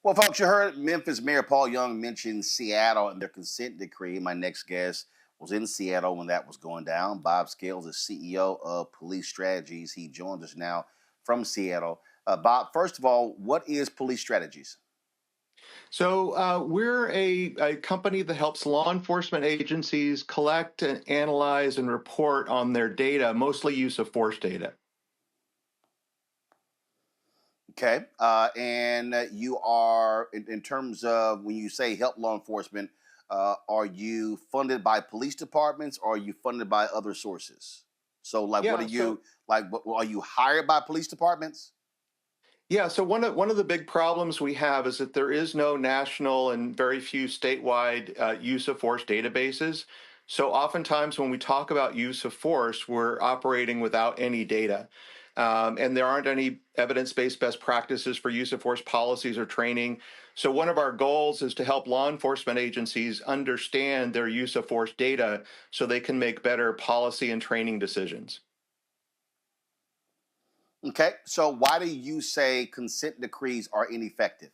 Well, folks, you heard Memphis Mayor Paul Young mention Seattle and their consent decree. My next guest was in Seattle when that was going down. Bob Scales is CEO of Police Strategies. He joins us now from Seattle. Bob, first of all, what is Police Strategies? So we're a company that helps law enforcement agencies collect and analyze and report on their data, mostly use of force data. Okay. And you are, in terms of when you say help law enforcement, are you funded by police departments or are you funded by other sources? So, like, what are you, are you hired by police departments? Yeah, so one of the big problems we have is that there is no national and very few statewide use of force databases. So oftentimes when we talk about use of force, we're operating without any data. And there aren't any evidence-based best practices for use of force policies or training. So one of our goals is to help law enforcement agencies understand their use of force data so they can make better policy and training decisions. Okay, so why do you say consent decrees are ineffective?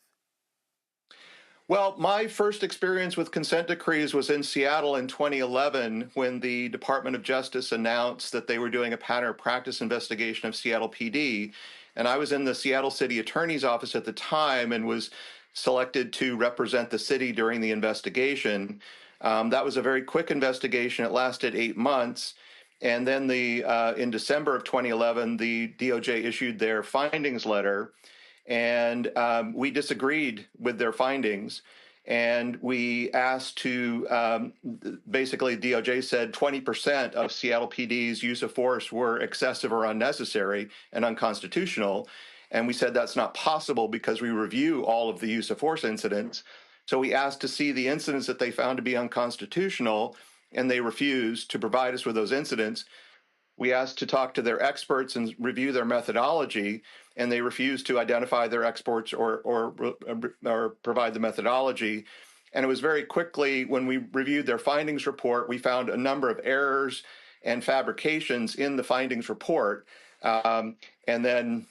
Well, my first experience with consent decrees was in Seattle in 2011 when the Department of Justice announced that they were doing a pattern of practice investigation of Seattle PD. And I was in the Seattle City Attorney's Office at the time and was selected to represent the city during the investigation. That was a very quick investigation. It lasted 8 months. And then in December of 2011, the DOJ issued their findings letter, and we disagreed with their findings. And we asked to, basically DOJ said 20% of Seattle PD's use of force were excessive or unnecessary and unconstitutional. And we said that's not possible because we review all of the use of force incidents. So we asked to see the incidents that they found to be unconstitutional, and they refused to provide us with those incidents. We asked to talk to their experts and review their methodology, and they refused to identify their experts or provide the methodology. And it was very quickly, when we reviewed their findings report, we found a number of errors and fabrications in the findings report. And then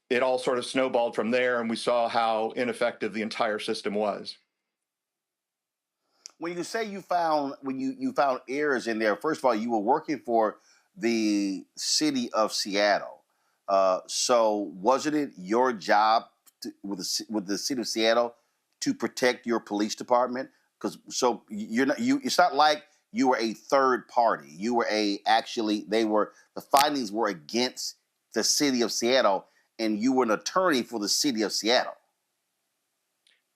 it all sort of snowballed from there, and we saw how ineffective the entire system was. When you say you found errors in there, first of all, you were working for the city of Seattle. So wasn't it your job with the city of Seattle to protect your police department? Because it's not like you were a third party. You were the findings were against the city of Seattle, and you were an attorney for the city of Seattle.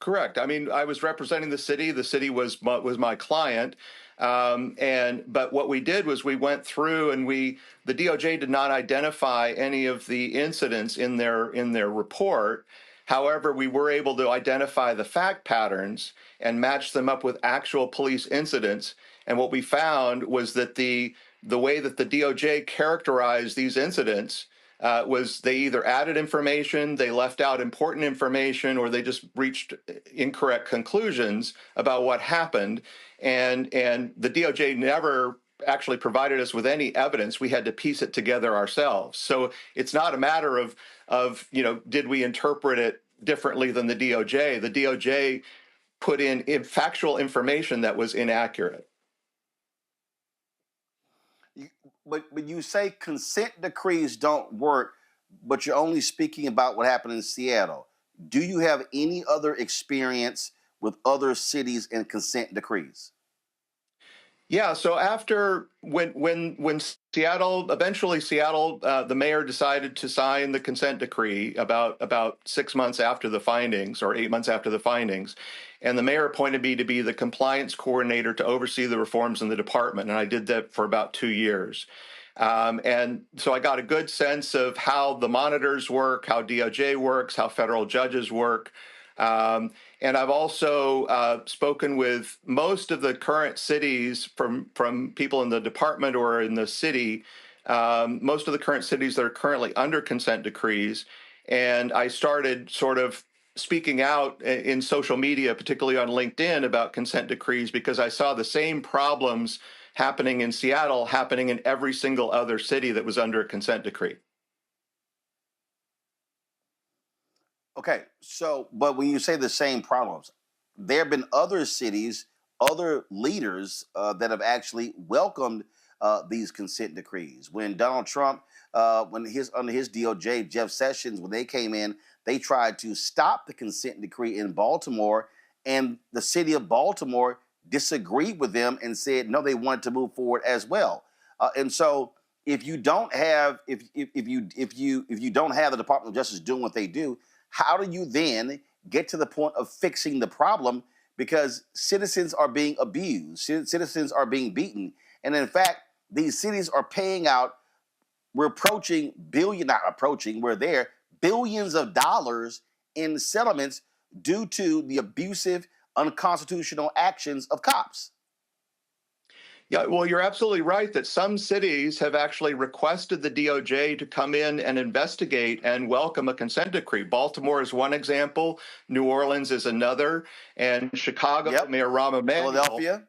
Correct. I mean, I was representing the city. The city was my client. But what we did was we went through and the DOJ did not identify any of the incidents in their report. However, we were able to identify the fact patterns and match them up with actual police incidents. And what we found was that the way that the DOJ characterized these incidents was they either added information, they left out important information, or they just reached incorrect conclusions about what happened. And the DOJ never actually provided us with any evidence. We had to piece it together ourselves. So it's not a matter of did we interpret it differently than the DOJ? The DOJ put in factual information that was inaccurate. But you say consent decrees don't work, but you're only speaking about what happened in Seattle. Do you have any other experience with other cities and consent decrees? Yeah, so after when Seattle, the mayor decided to sign the consent decree about 6 months after the findings, or 8 months after the findings, and the mayor appointed me to be the compliance coordinator to oversee the reforms in the department, and I did that for about 2 years. And so I got a good sense of how the monitors work, how DOJ works, how federal judges work. And I've also spoken with most of the current cities from people in the department or in the city, most of the current cities that are currently under consent decrees. And I started sort of speaking out in social media, particularly on LinkedIn, about consent decrees because I saw the same problems happening in Seattle, happening in every single other city that was under a consent decree. Okay, so, but when you say the same problems, there have been other cities, other leaders that have actually welcomed these consent decrees. When Donald Trump, under his DOJ, Jeff Sessions, when they came in, they tried to stop the consent decree in Baltimore, and the city of Baltimore disagreed with them and said no, they wanted to move forward as well. And so, if you don't have, if you don't have the Department of Justice doing what they do, how do you then get to the point of fixing the problem? Because citizens are being abused, citizens are being beaten, and in fact, these cities are paying out. We're approaching we're there billions of dollars in settlements due to the abusive, unconstitutional actions of cops. Yeah, well, you're absolutely right that some cities have actually requested the DOJ to come in and investigate and welcome a consent decree. Baltimore is one example, New Orleans is another, and Chicago, Mayor Rahm Emanuel. Philadelphia,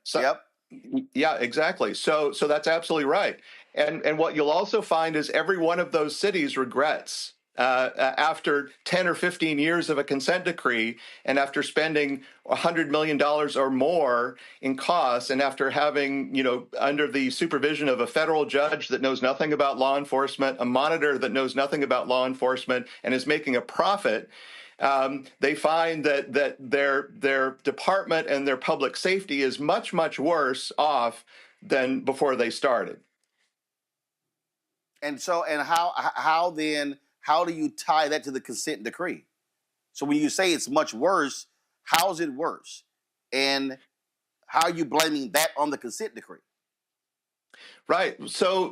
Yeah, exactly. So that's absolutely right. And what you'll also find is every one of those cities regrets after 10 or 15 years of a consent decree, and after spending $100 million or more in costs, and after having, under the supervision of a federal judge that knows nothing about law enforcement, a monitor that knows nothing about law enforcement, and is making a profit, they find that their department and their public safety is much, much worse off than before they started. And so, and how do you tie that to the consent decree? So when you say it's much worse, how is it worse? And how are you blaming that on the consent decree? Right. So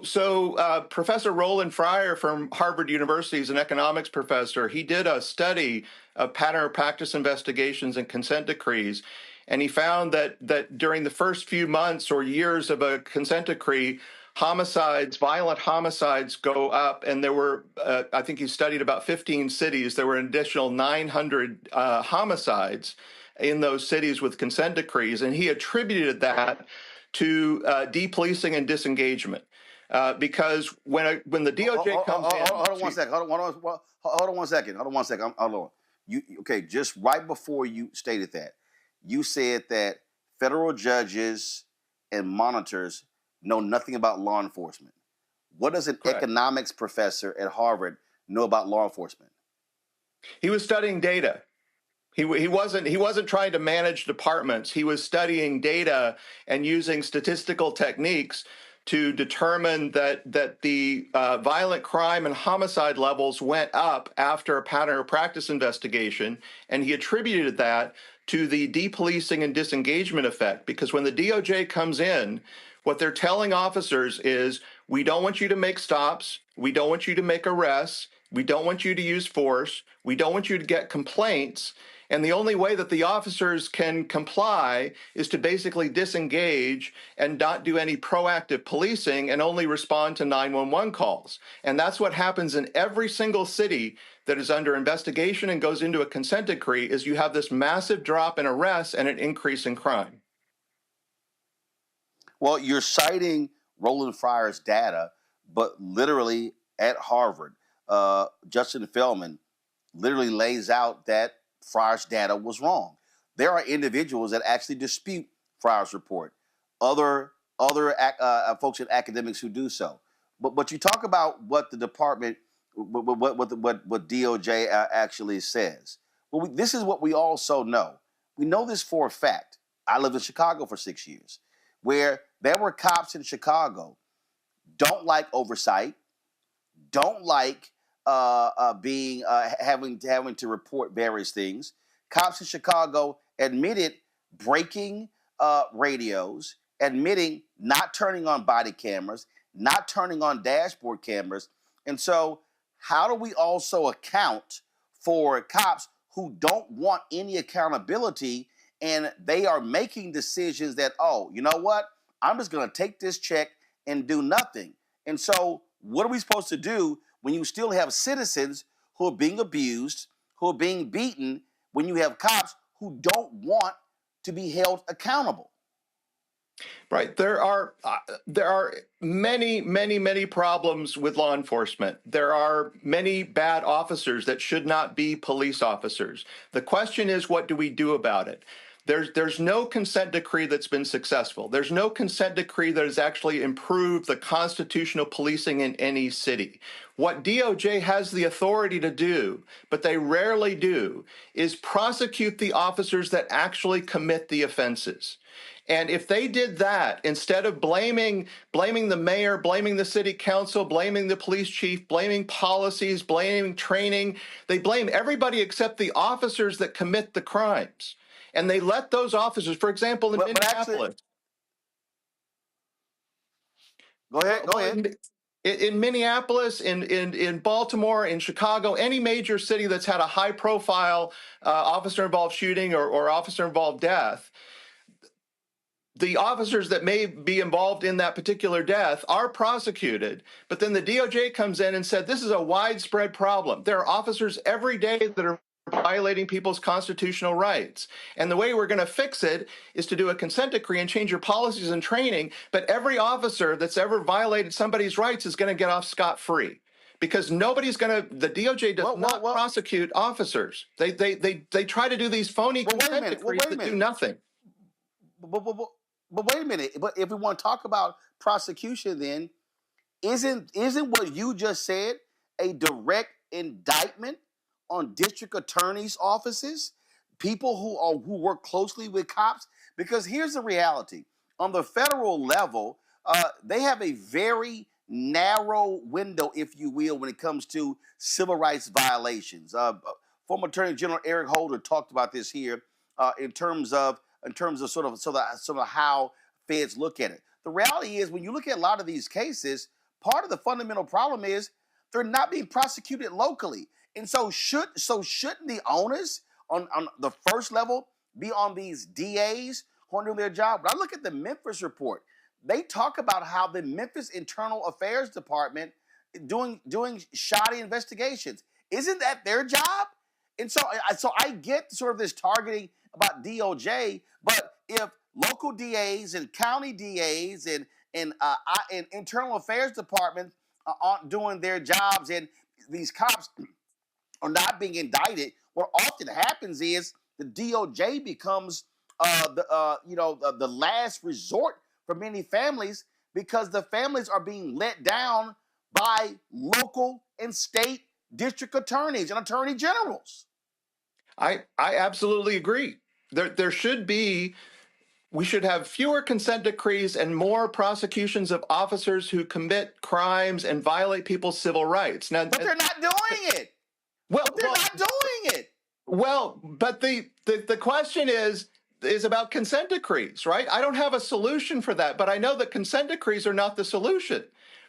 Professor Roland Fryer from Harvard University is an economics professor. He did a study of pattern of practice investigations and consent decrees, and he found that during the first few months or years of a consent decree, violent homicides go up, and there were, I think he studied about 15 cities. There were an additional 900 homicides in those cities with consent decrees, and he attributed that to depolicing and disengagement. Because when the DOJ comes in... Hold on one second. Okay, just right before you stated that, you said that federal judges and monitors know nothing about law enforcement. What does an economics professor at Harvard know about law enforcement? He was studying data. He wasn't trying to manage departments. He was studying data and using statistical techniques to determine that the violent crime and homicide levels went up after a pattern of practice investigation, and he attributed that to the depolicing and disengagement effect. Because when the DOJ comes in, what they're telling officers is, we don't want you to make stops, we don't want you to make arrests, we don't want you to use force, we don't want you to get complaints, and the only way that the officers can comply is to basically disengage and not do any proactive policing and only respond to 911 calls. And that's what happens in every single city that is under investigation and goes into a consent decree, is you have this massive drop in arrests and an increase in crime. Well, you're citing Roland Fryer's data, but literally at Harvard, Justin Feldman literally lays out that Fryer's data was wrong. There are individuals that actually dispute Fryer's report. Other folks and academics who do so. But you talk about what the department, what DOJ actually says. Well, this is what we also know. We know this for a fact. I lived in Chicago for 6 years, where there were cops in Chicago don't like oversight, don't like having to report various things. Cops in Chicago admitted breaking radios, admitting not turning on body cameras, not turning on dashboard cameras. And so how do we also account for cops who don't want any accountability, and they are making decisions that, oh, you know what? I'm just going to take this check and do nothing. And so what are we supposed to do when you still have citizens who are being abused, who are being beaten, when you have cops who don't want to be held accountable. Right. There are many problems with law enforcement. There are many bad officers that should not be police officers. The question is, what do we do about it? There's no consent decree that's been successful. There's no consent decree that has actually improved the constitutional policing in any city. What DOJ has the authority to do, but they rarely do, is prosecute the officers that actually commit the offenses. And if they did that, instead of blaming the mayor, blaming the city council, blaming the police chief, blaming policies, blaming training, they blame everybody except the officers that commit the crimes. And they let those officers, for example, in Minneapolis. Go ahead. In Minneapolis, in Baltimore, in Chicago, any major city that's had a high-profile officer-involved shooting or officer-involved death, the officers that may be involved in that particular death are prosecuted, but then the DOJ comes in and said, this is a widespread problem. There are officers every day that are violating people's constitutional rights. And the way we're going to fix it is to do a consent decree and change your policies and training, but every officer that's ever violated somebody's rights is going to get off scot-free. Because the DOJ does not prosecute officers. They try to do these phony consent decrees that do nothing. But wait a minute. But if we want to talk about prosecution, then isn't what you just said a direct indictment on district attorneys' offices, people who work closely with cops? Because here's the reality: on the federal level, they have a very narrow window, if you will, when it comes to civil rights violations. Former Attorney General Eric Holder talked about this here in terms of sort of how feds look at it. The reality is, when you look at a lot of these cases, part of the fundamental problem is they're not being prosecuted locally. And so shouldn't the onus on the first level be on these DAs who are doing their job? When I look at the Memphis report, they talk about how the Memphis Internal Affairs Department doing shoddy investigations. Isn't that their job? And so I get sort of this targeting about DOJ, but if local DAs and county DAs and internal affairs departments aren't doing their jobs and these cops are not being indicted, what often happens is the DOJ becomes the last resort for many families, because the families are being let down by local and state district attorneys and attorney generals. I absolutely agree. We should have fewer consent decrees and more prosecutions of officers who commit crimes and violate people's civil rights. Now, but they're not doing it. They're not doing it. Well, but the question is about consent decrees, right? I don't have a solution for that, but I know that consent decrees are not the solution.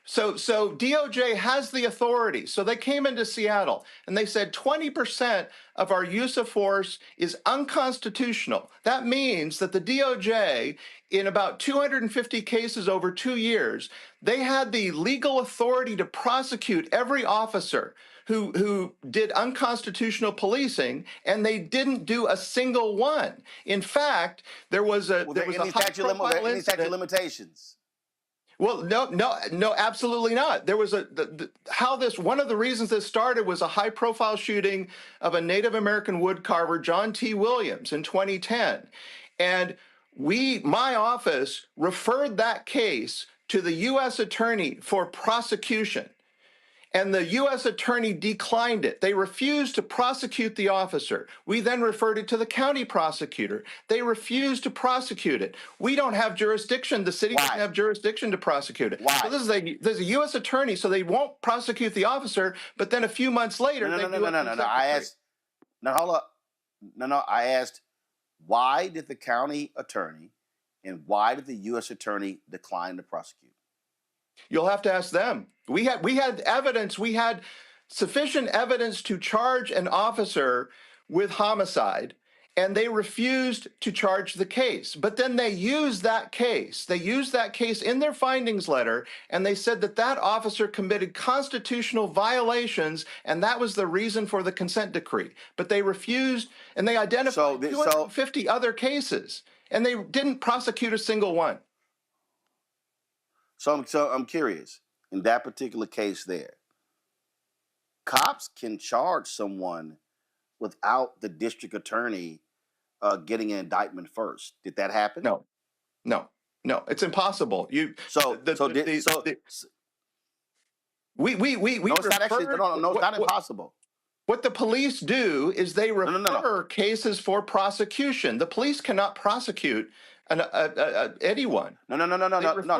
So DOJ has the authority. So they came into Seattle and they said 20% of our use of force is unconstitutional. That means that the DOJ, in about 250 cases over 2 years, they had the legal authority to prosecute every officer who did unconstitutional policing, and they didn't do a single one. In fact, there was a high-profile incident. Limitations. Well, no, absolutely not. There was one of the reasons this started was a high-profile shooting of a Native American woodcarver, John T. Williams, in 2010. And my office referred that case to the U.S. attorney for prosecution. And the U.S. attorney declined it. They refused to prosecute the officer. We then referred it to the county prosecutor. They refused to prosecute it. We don't have jurisdiction. The city doesn't have jurisdiction to prosecute it. Why? So there's a U.S. attorney, so they won't prosecute the officer, but then a few months later, I asked, why did the county attorney and why did the U.S. attorney decline to prosecute? You'll have to ask them. We had evidence. We had sufficient evidence to charge an officer with homicide, and they refused to charge the case. But then they used that case. They used that case in their findings letter, and they said that that officer committed constitutional violations, and that was the reason for the consent decree. But they refused, and they identified 250 other cases, and they didn't prosecute a single one. So I'm curious. In that particular case there, cops can charge someone without the district attorney getting an indictment first. Did that happen? No, it's impossible. We it's not impossible. What the police do is they refer cases for prosecution. The police cannot prosecute anyone. That's not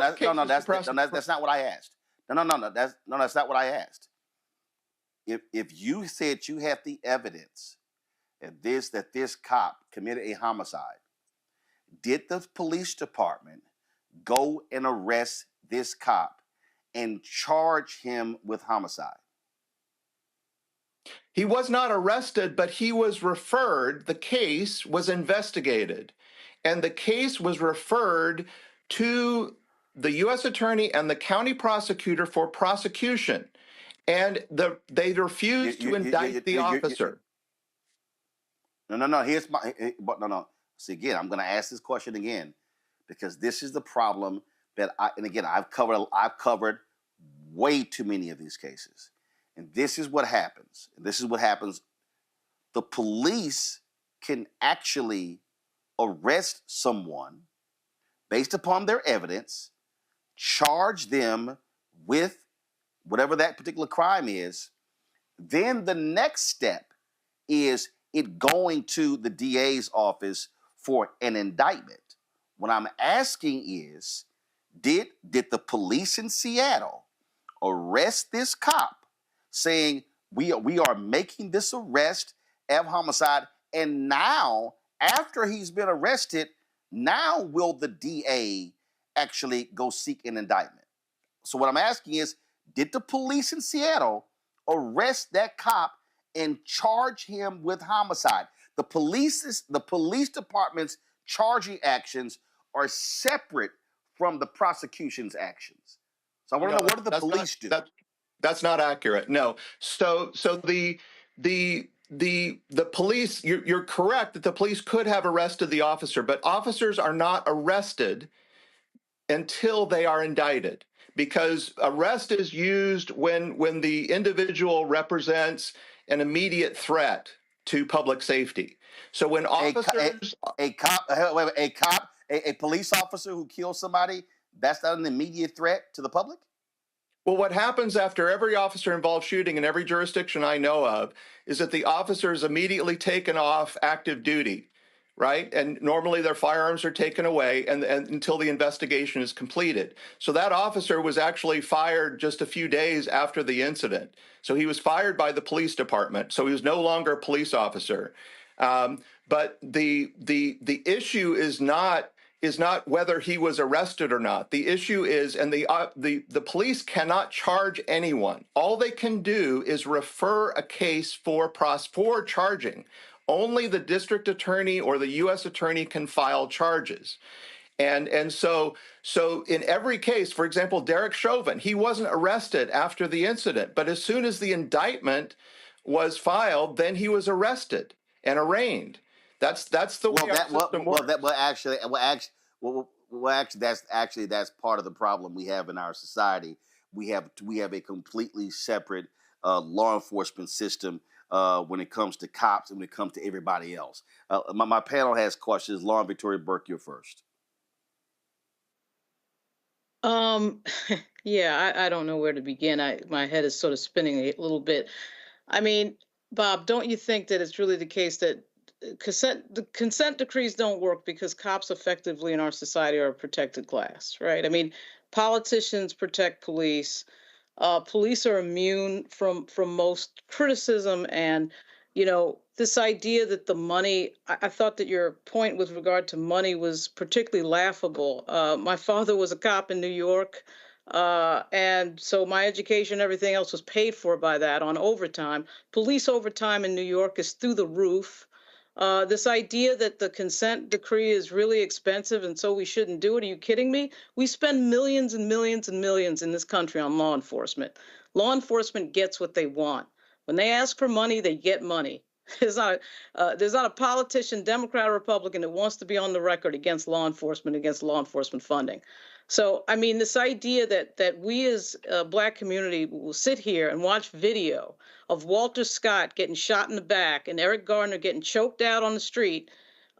what I asked. That's not what I asked. If you said you have the evidence that this cop committed a homicide, did the police department go and arrest this cop and charge him with homicide? He was not arrested, but he was referred. The case was investigated, and the case was referred to the U.S. attorney and the county prosecutor for prosecution, and they refused to indict the officer. Here's my. See, again, I'm going to ask this question again, because this is the problem that I've covered way too many of these cases, and this is what happens. The police can actually arrest someone based upon their evidence, charge them with whatever that particular crime is. Then the next step is it going to the DA's office for an indictment. What I'm asking is, did the police in Seattle arrest this cop saying we are making this arrest of homicide, and now after he's been arrested, now will the DA actually go seek an indictment? So what I'm asking is, did the police in Seattle arrest that cop and charge him with homicide? The police department's charging actions are separate from the prosecution's actions. So I want to know, what did the police do? That's not accurate. No. So the police, you're correct that the police could have arrested the officer, but officers are not arrested until they are indicted, because arrest is used when the individual represents an immediate threat to public safety. So when officers, a police officer who kills somebody, that's not an immediate threat to the public? Well, what happens after every officer-involved shooting in every jurisdiction I know of is that the officer is immediately taken off active duty, right? And normally their firearms are taken away and until the investigation is completed. So that officer was actually fired just a few days after the incident. So he was fired by the police department. So he was no longer a police officer. But the issue is not whether he was arrested or not. The issue is, and the police cannot charge anyone. All they can do is refer a case for charging. Only the district attorney or the U.S. attorney can file charges. And so in every case, for example, Derek Chauvin, he wasn't arrested after the incident, but as soon as the indictment was filed, then he was arrested and arraigned. That's the way our system works. That's part of the problem we have in our society. We have a completely separate law enforcement system when it comes to cops and when it comes to everybody else. My panel has questions. Lauren Victoria Burke, you're first. Yeah, I don't know where to begin. My head is sort of spinning a little bit. I mean, Bob, don't you think that it's really the case that the consent decrees don't work because cops effectively in our society are a protected class, right? I mean, politicians protect police. Police are immune from most criticism, and this idea that the money. I thought that your point with regard to money was particularly laughable. My father was a cop in New York, and so my education, everything else was paid for by that on overtime. Police overtime in New York is through the roof. This idea that the consent decree is really expensive and so we shouldn't do it. Are you kidding me? We spend millions and millions and millions in this country on law enforcement. Law enforcement gets what they want. When they ask for money, they get money. There's not a politician, Democrat or Republican, that wants to be on the record against law enforcement funding. So, I mean, this idea that we as a Black community will sit here and watch video of Walter Scott getting shot in the back and Eric Garner getting choked out on the street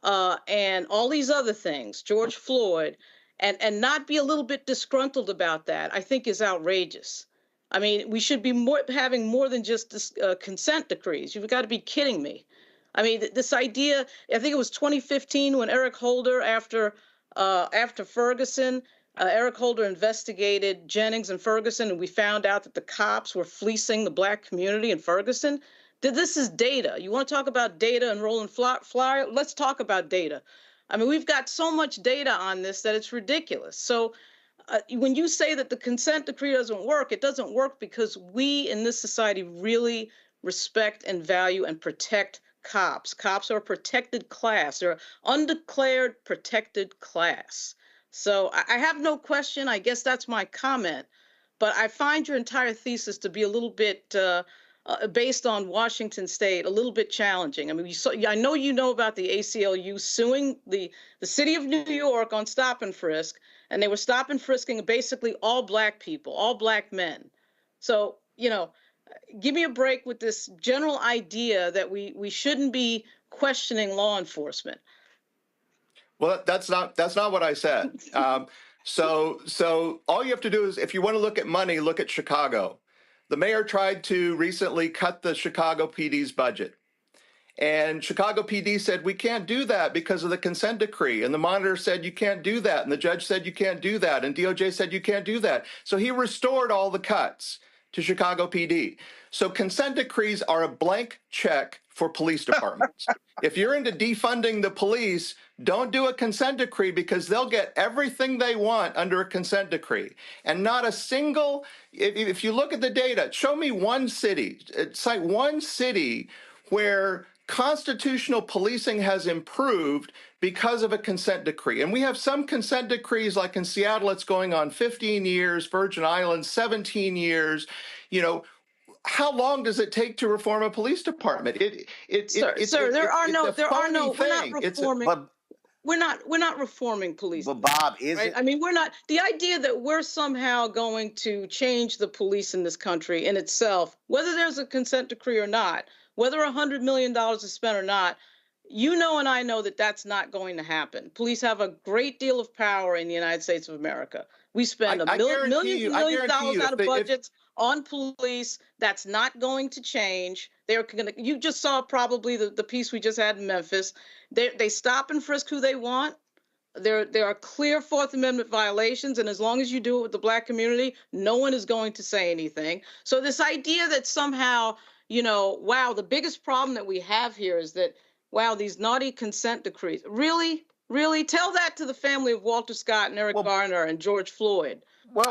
and all these other things, George Floyd, and not be a little bit disgruntled about that, I think is outrageous. I mean, we should be having more than just this, consent decrees. You've got to be kidding me. I mean, this idea, I think it was 2015 when Eric Holder, after Ferguson, Eric Holder investigated Jennings and Ferguson, and we found out that the cops were fleecing the Black community in Ferguson. This is data. You want to talk about data and rolling flyer? Let's talk about data. I mean, we've got so much data on this that it's ridiculous. So when you say that the consent decree doesn't work, it doesn't work because we in this society really respect and value and protect cops. Cops are a protected class. They're an undeclared protected class. So I have no question. I guess that's my comment. But I find your entire thesis to be a little bit based on Washington State, a little bit challenging. I mean, I know you know about the ACLU suing the city of New York on stop and frisk, and they were stop and frisking basically all Black people, all Black men. So, you know, give me a break with this general idea that we shouldn't be questioning law enforcement. Well, that's not what I said. So all you have to do is, if you want to look at money, look at Chicago. The mayor tried to recently cut the Chicago PD's budget. And Chicago PD said, we can't do that because of the consent decree. And the monitor said, you can't do that. And the judge said, you can't do that. And DOJ said, you can't do that. So he restored all the cuts to Chicago PD. So consent decrees are a blank check for police departments. If you're into defunding the police, don't do a consent decree because they'll get everything they want under a consent decree. And not a single, if you look at the data, show me one city, cite one city where constitutional policing has improved because of a consent decree. And we have some consent decrees, like in Seattle, it's going on 15 years, Virgin Islands, 17 years. You know, how long does it take to reform a police department? We're not reforming police. But Bob, is right? it? I mean, we're not. The idea that we're somehow going to change the police in this country in itself, whether there's a consent decree or not, whether $100 million is spent or not, you know and I know that that's not going to happen. Police have a great deal of power in the United States of America. We spend millions of dollars out of budgets on police. That's not going to change. They're going to. You just saw probably the piece we just had in Memphis. They stop and frisk who they want. There are clear Fourth Amendment violations, and as long as you do it with the Black community, no one is going to say anything. So this idea that somehow, you know, wow, the biggest problem that we have here is that, wow, these naughty consent decrees. Really? Really? Tell that to the family of Walter Scott and Eric Garner and George Floyd. One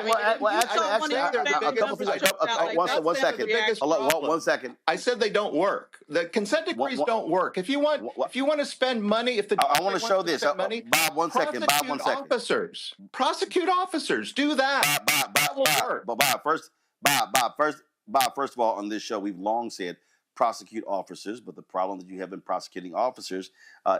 second. I said they don't work. The consent decrees don't work. If you want to spend money, I want to show this. Bob, one second. Prosecute officers. Do that. Bob, first of all, on this show, we've long said prosecute officers, but the problem that you have in prosecuting officers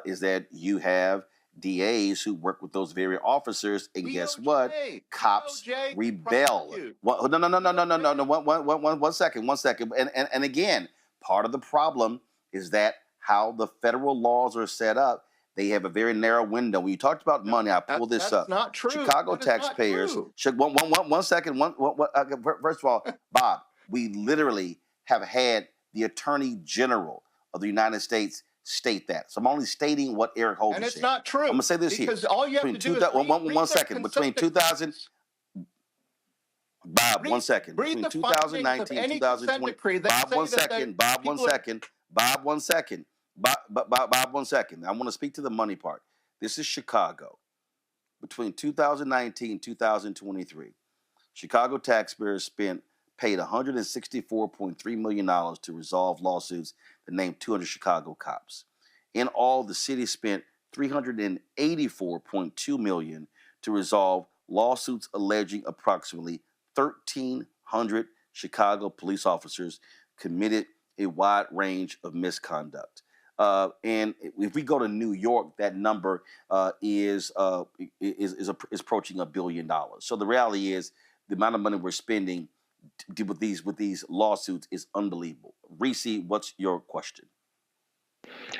is that you have DAs who work with those very officers, and guess what? Cops rebel. No. One second. And again, part of the problem is that how the federal laws are set up. They have a very narrow window. When you talked about money, I pulled this up. That's not true. Chicago taxpayers should. One second. First of all, Bob, we literally have had the Attorney General of the United States state that. So I'm only stating what Eric Holder said. And it's not true. I'm going to say this because here. All you have to do is one second. Between 2000... Bob, 1 second. Between 2019 and 2020... Bob, 1 second. Bob, 1 second. Bob, 1 second. Bob, 1 second. I want to speak to the money part. This is Chicago. Between 2019 and 2023, Chicago taxpayers paid $164.3 million to resolve lawsuits that named 200 Chicago cops. In all, the city spent $384.2 million to resolve lawsuits alleging approximately 1,300 Chicago police officers committed a wide range of misconduct. And if we go to New York, that number is approaching $1 billion. So the reality is the amount of money we're spending with these lawsuits is unbelievable. Reese, what's your question?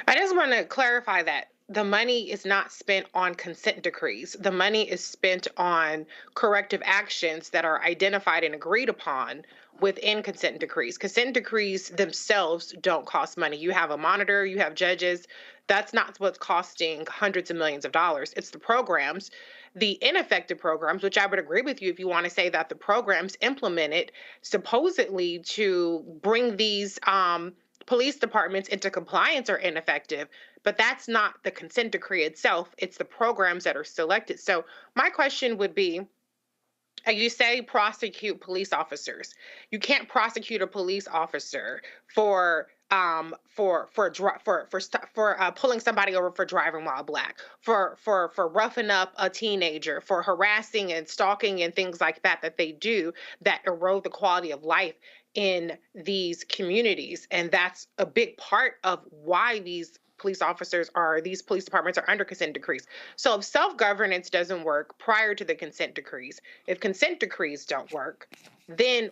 I just want to clarify that the money is not spent on consent decrees. The money is spent on corrective actions that are identified and agreed upon within consent decrees. Consent decrees themselves don't cost money. You have a monitor, you have judges. That's not what's costing hundreds of millions of dollars. It's the programs, the ineffective programs, which I would agree with you if you want to say that the programs implemented supposedly to bring these police departments into compliance are ineffective, but that's not the consent decree itself. It's the programs that are selected. So my question would be, you say prosecute police officers. You can't prosecute a police officer for pulling somebody over for driving while black, for roughing up a teenager, for harassing and stalking and things like that they do that erode the quality of life in these communities. And that's a big part of why these police departments are under consent decrees. So if self-governance doesn't work prior to the consent decrees, if consent decrees don't work, then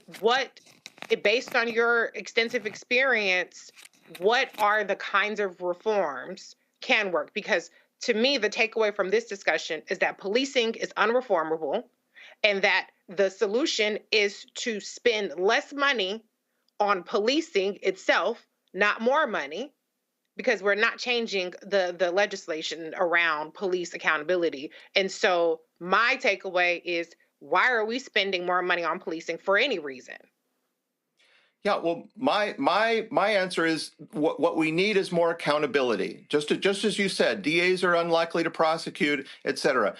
based on your extensive experience, what are the kinds of reforms can work? Because to me, the takeaway from this discussion is that policing is unreformable and that the solution is to spend less money on policing itself, not more money, because we're not changing the legislation around police accountability. And so my takeaway is, why are we spending more money on policing for any reason? Yeah, well, my answer is what we need is more accountability. Just as you said, DAs are unlikely to prosecute, et cetera.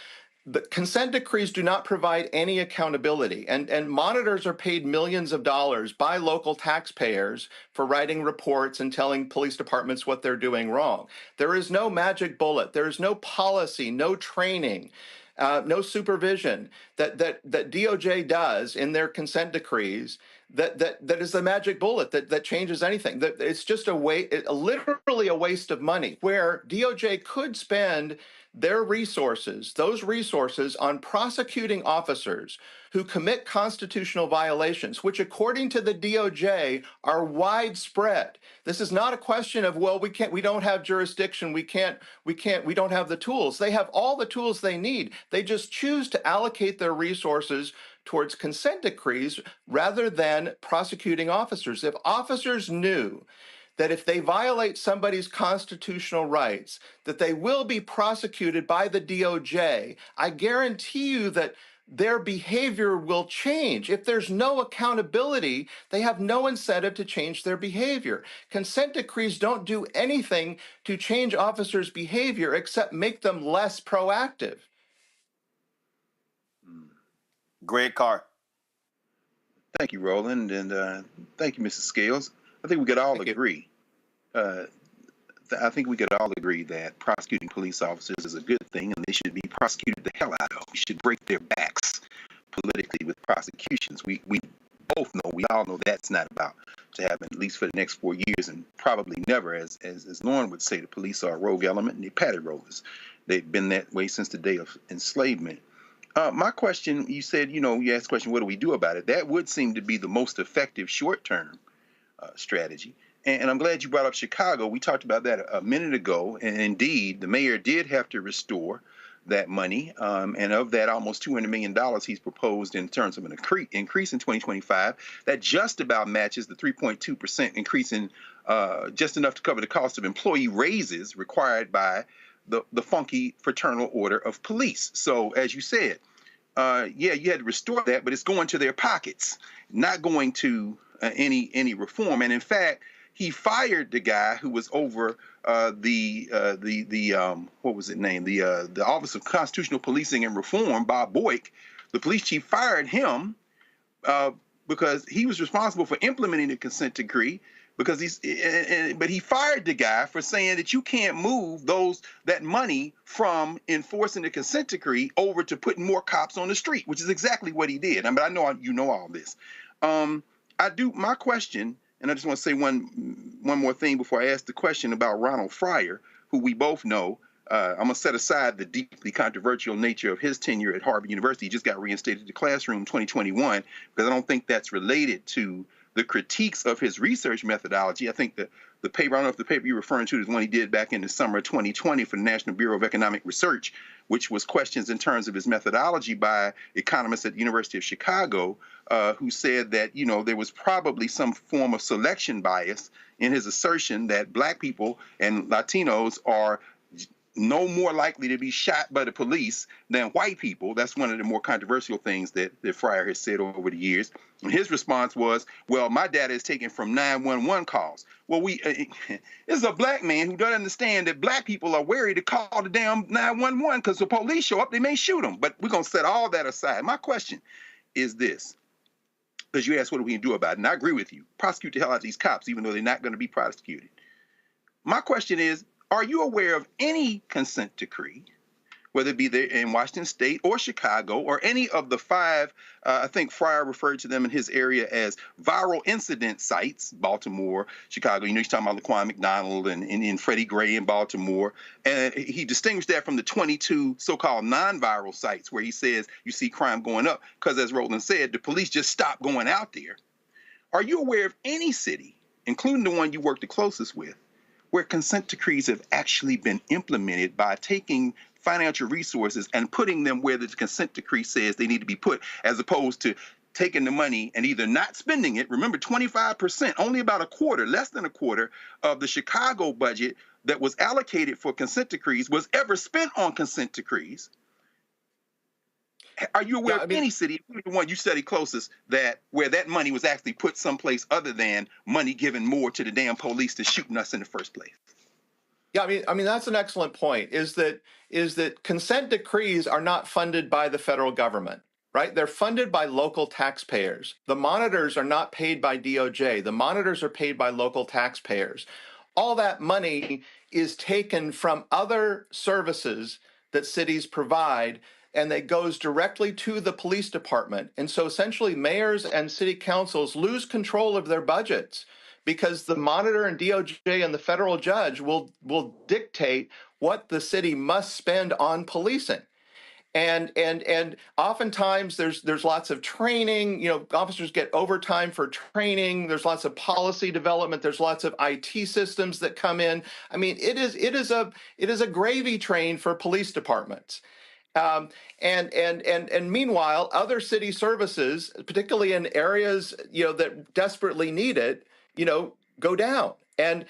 The consent decrees do not provide any accountability, and monitors are paid millions of dollars by local taxpayers for writing reports and telling police departments what they're doing wrong. There is no magic bullet. There is no policy, no training, no supervision that DOJ does in their consent decrees that is the magic bullet that changes anything. It's just literally a waste of money, where DOJ could spend those resources on prosecuting officers who commit constitutional violations, which according to the DOJ are widespread. This is not a question of, well, we don't have jurisdiction, we don't have the tools. They have all the tools they need. They just choose to allocate their resources towards consent decrees rather than prosecuting officers. If officers knew that if they violate somebody's constitutional rights, that they will be prosecuted by the DOJ, I guarantee you that their behavior will change. If there's no accountability, they have no incentive to change their behavior. Consent decrees don't do anything to change officers' behavior except make them less proactive. Greg Carr. Thank you, Roland, and thank you, Mrs. Scales. I think we could all agree. I think we could all agree that prosecuting police officers is a good thing, and they should be prosecuted the hell out of. We should break their backs politically with prosecutions. We all know that's not about to happen, at least for the next 4 years, and probably never. As Lauren would say, the police are a rogue element, and they're patty rollers. They've been that way since the day of enslavement. My question, you said, you asked the question, what do we do about it? That would seem to be the most effective short-term strategy. And I'm glad you brought up Chicago. We talked about that a minute ago. And indeed, the mayor did have to restore that money. And of that almost $200 million he's proposed in terms of an increase in 2025, that just about matches the 3.2% increase in just enough to cover the cost of employee raises required by the funky fraternal order of police. So as you said, you had to restore that, but it's going to their pockets, not going to any reform. And in fact, he fired the guy who was over what was it named? The Office of Constitutional Policing and Reform, Bob Boyk. The police chief fired him because he was responsible for implementing the consent decree, because but he fired the guy for saying that you can't move that money from enforcing the consent decree over to putting more cops on the street, which is exactly what he did. But I know you know all this. My question, and I just want to say one more thing before I ask the question about Ronald Fryer, who we both know. I'm going to set aside the deeply controversial nature of his tenure at Harvard University. He just got reinstated to classroom 2021, because I don't think that's related to the critiques of his research methodology. I think the paper, I don't know if the paper you're referring to is one he did back in the summer of 2020 for the National Bureau of Economic Research, which was questions in terms of his methodology by economists at the University of Chicago, who said that, there was probably some form of selection bias in his assertion that Black people and Latinos are no more likely to be shot by the police than white people. That's one of the more controversial things that Fryer has said over the years. And his response was, well, my data is taken from 911 calls. Well, this is a Black man who doesn't understand that Black people are wary to call the damn 911 because the police show up, they may shoot them. But we're going to set all that aside. My question is this, because you asked what do we can do about it, and I agree with you. Prosecute the hell out of these cops, even though they're not going to be prosecuted. My question is, are you aware of any consent decree, whether it be there in Washington State or Chicago or any of the 5, I think Fryer referred to them in his area as viral incident sites, Baltimore, Chicago. He's talking about Laquan McDonald and Freddie Gray in Baltimore. And he distinguished that from the 22 so-called non-viral sites where he says you see crime going up because, as Roland said, the police just stopped going out there. Are you aware of any city, including the one you work the closest with, where consent decrees have actually been implemented by taking financial resources and putting them where the consent decree says they need to be put, as opposed to taking the money and either not spending it? Remember, 25%, only about a quarter, less than a quarter of the Chicago budget that was allocated for consent decrees was ever spent on consent decrees. Are you aware of any city, the one you study closest, where that money was actually put someplace other than money given more to the damn police to shooting us in the first place? Yeah, I mean that's an excellent point. Is that consent decrees are not funded by the federal government, right? They're funded by local taxpayers. The monitors are not paid by DOJ. The monitors are paid by local taxpayers. All that money is taken from other services that cities provide, and that goes directly to the police department. And so essentially mayors and city councils lose control of their budgets because the monitor and DOJ and the federal judge will dictate what the city must spend on policing. And oftentimes there's lots of training, officers get overtime for training. There's lots of policy development. There's lots of IT systems that come in. I mean, it is a gravy train for police departments. And meanwhile, other city services, particularly in areas that desperately need it, go down. And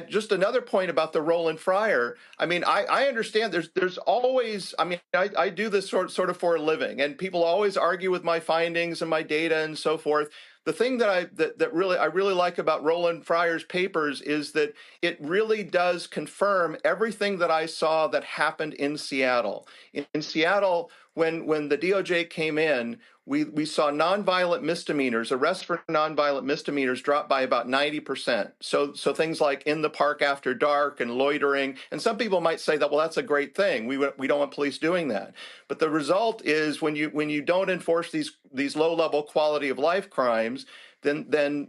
just another point about the Roland Fryer. I mean, I understand there's always. I mean, I do this sort of for a living, and people always argue with my findings and my data and so forth. The thing that I really like about Roland Fryer's papers is that it really does confirm everything that I saw that happened in Seattle. In Seattle, when the DOJ came in, we saw nonviolent misdemeanors, arrests for nonviolent misdemeanors drop by about 90%. So things like in the park after dark and loitering, and some people might say that, well, that's a great thing. We don't want police doing that. But the result is when you don't enforce these low-level quality of life crimes, then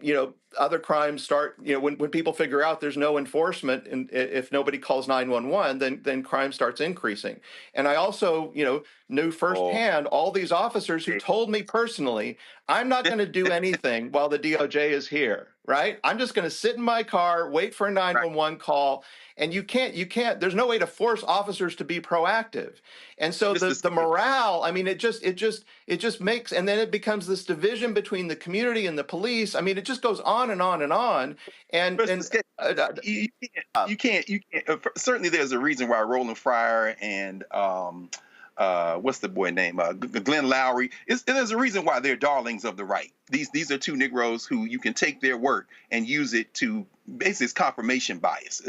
other crimes start. When people figure out there's no enforcement, and if nobody calls 911, then crime starts increasing. And I also knew firsthand all these officers who told me personally, I'm not going to do anything while the DOJ is here. Right? I'm just going to sit in my car, wait for a 911 call. And you can't, there's no way to force officers to be proactive. And so the morale, I mean, it just makes, and then it becomes this division between the community and the police. I mean, it just goes on and on and on. And you can't, certainly there's a reason why Roland Fryer and, what's the boy name? Glenn Lowry. There's a reason why they're darlings of the right. These are two Negroes who you can take their work and use it to basically it's confirmation bias.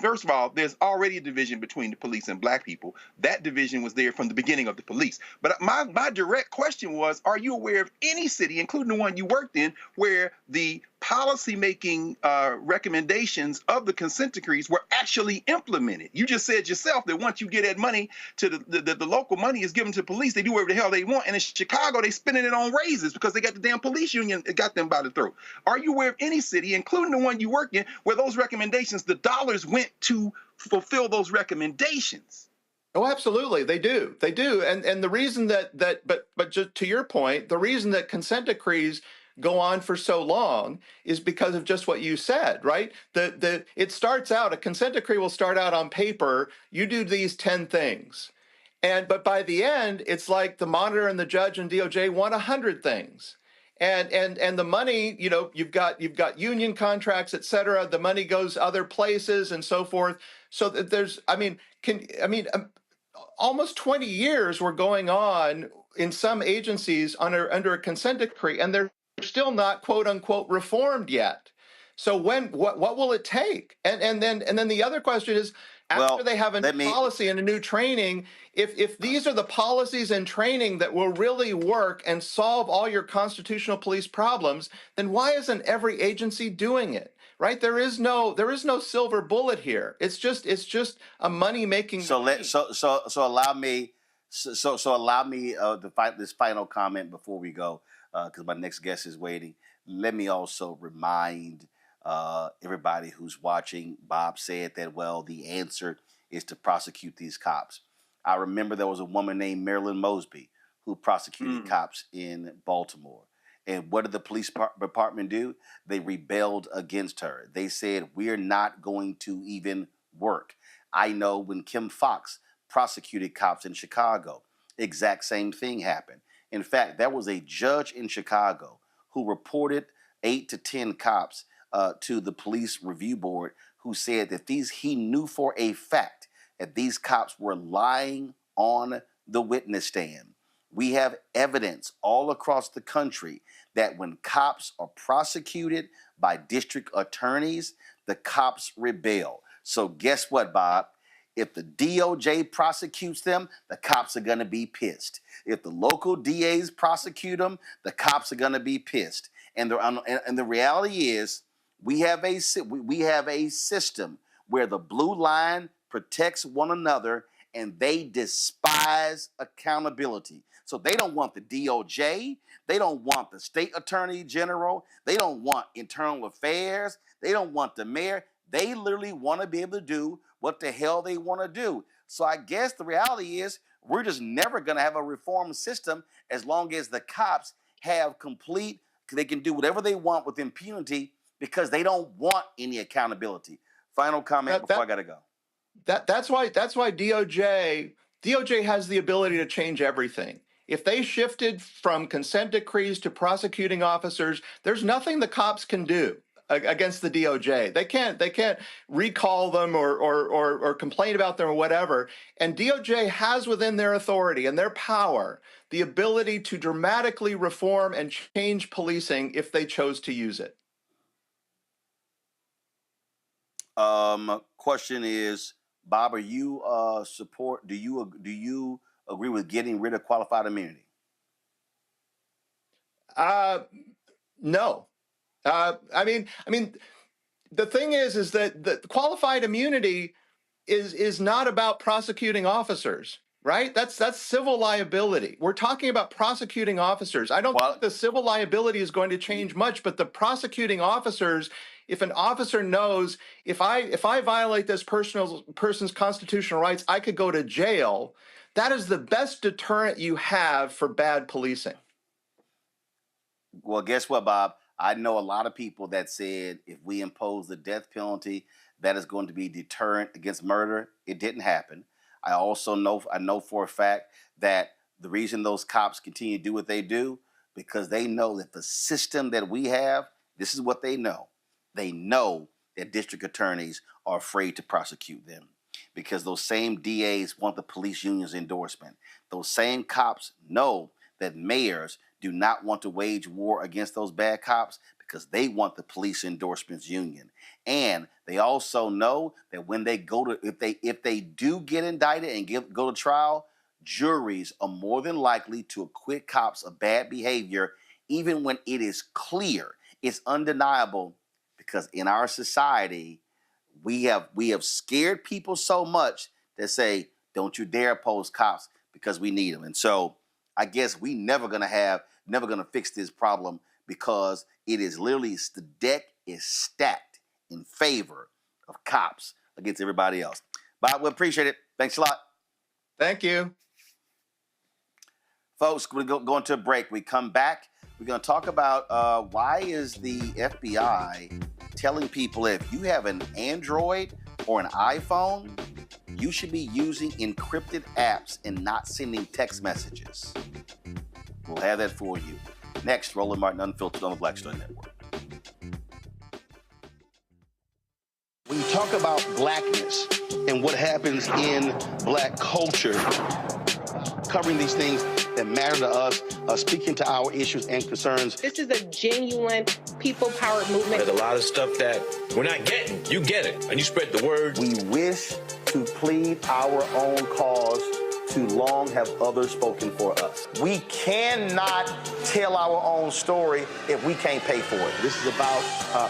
First of all, there's already a division between the police and black people. That division was there from the beginning of the police. But my direct question was, are you aware of any city, including the one you worked in, where the policy-making recommendations of the consent decrees were actually implemented? You just said yourself that once you get that money to the local money is given to police, they do whatever the hell they want. And in Chicago, they spending it on raises because they got the damn police union got them by the throat. Are you aware of any city, including the one you work in, where those recommendations, the dollars went to fulfill those recommendations? Oh, absolutely. They do. They do. And the reason but just to your point, the reason that consent decrees go on for so long is because of just what you said, right? It starts out, a consent decree will start out on paper, you do these 10 things. But by the end, it's like the monitor and the judge and DOJ want 100 things. And the money, you know, you've got union contracts, et cetera. The money goes other places and so forth. So that there's, almost 20 years were going on in some agencies under a consent decree, and they're still not quote unquote reformed yet. So what will it take? And then the other question is, after they have a new policy and a new training, if these are the policies and training that will really work and solve all your constitutional police problems, then why isn't every agency doing it? Right? There is no silver bullet here. It's just a money making. So allow me to fight this final comment before we go, because my next guest is waiting. Let me also remind everybody who's watching. Bob said that, well, the answer is to prosecute these cops. I remember there was a woman named Marilyn Mosby who prosecuted cops in Baltimore. And what did the police department do? They rebelled against her. They said, we're not going to even work. I know when Kim Foxx prosecuted cops in Chicago, exact same thing happened. In fact, there was a judge in Chicago who reported 8 to 10 cops to the police review board, who said that he knew for a fact that these cops were lying on the witness stand. We have evidence all across the country that when cops are prosecuted by district attorneys, the cops rebel. So guess what, Bob? If the DOJ prosecutes them, the cops are going to be pissed. If the local DAs prosecute them, the cops are going to be pissed. And the reality is, we have a system where the blue line protects one another, and they despise accountability. So they don't want the DOJ. They don't want the state attorney general. They don't want internal affairs. They don't want the mayor. They literally want to be able to do what the hell they want to do. So I guess the reality is, we're just never going to have a reformed system as long as the cops have they can do whatever they want with impunity because they don't want any accountability. Final comment before I got to go. That's why DOJ has the ability to change everything. If they shifted from consent decrees to prosecuting officers, there's nothing the cops can do against the DOJ. They can't recall them or complain about them or whatever. And DOJ has within their authority and their power the ability to dramatically reform and change policing if they chose to use it. Question is, Bob, do you agree with getting rid of qualified immunity? No. I mean, the thing is that the qualified immunity is not about prosecuting officers, right? That's civil liability. We're talking about prosecuting officers. I don't think the civil liability is going to change much, but the prosecuting officers, if an officer knows if I violate this person's constitutional rights, I could go to jail. That is the best deterrent you have for bad policing. Well, guess what, Bob? I know a lot of people that said if we impose the death penalty, that is going to be deterrent against murder. It didn't happen. I know for a fact that the reason those cops continue to do what they do, because they know that the system that we have, this is what they know. They know that district attorneys are afraid to prosecute them because those same DAs want the police union's endorsement. Those same cops know that mayors do not want to wage war against those bad cops because they want the police endorsements union. And they also know that when they go to, if they do get indicted and go to trial, juries are more than likely to acquit cops of bad behavior, even when it is clear, it's undeniable, because in our society, we have scared people so much that say, don't you dare oppose cops because we need them. And so I guess we never gonna fix this problem, because it is literally, the deck is stacked in favor of cops against everybody else. But we appreciate it. Thanks a lot. Thank you. Folks, we're going to a break. We come back. We're going to talk about why is the FBI telling people if you have an Android or an iPhone, you should be using encrypted apps and not sending text messages. We'll have that for you. Next, Roland Martin Unfiltered on the Black Star Network. When you talk about blackness and what happens in black culture, covering these things that matter to us, speaking to our issues and concerns. This is a genuine people-powered movement. There's a lot of stuff that we're not getting. You get it, and you spread the word. We wish to plead our own cause. Too long have others spoken for us. We cannot tell our own story if we can't pay for it. This is about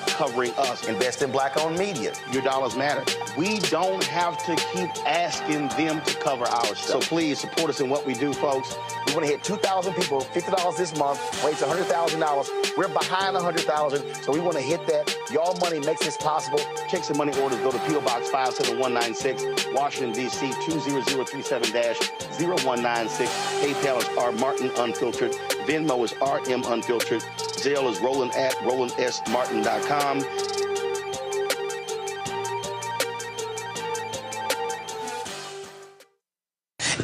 covering us. Invest in black-owned media. Your dollars matter. We don't have to keep asking them to cover our stuff. So please support us in what we do, folks. We want to hit 2,000 people, $50 this month, raise $100,000. We're behind $100,000, so we want to hit that. Y'all money makes this possible. Check some money orders. Go to P.O. Box 57196, Washington, D.C. 20037-0196. PayPal is R Martin Unfiltered. Venmo is RM Unfiltered. Zelle is Roland at RolandSMartin.com.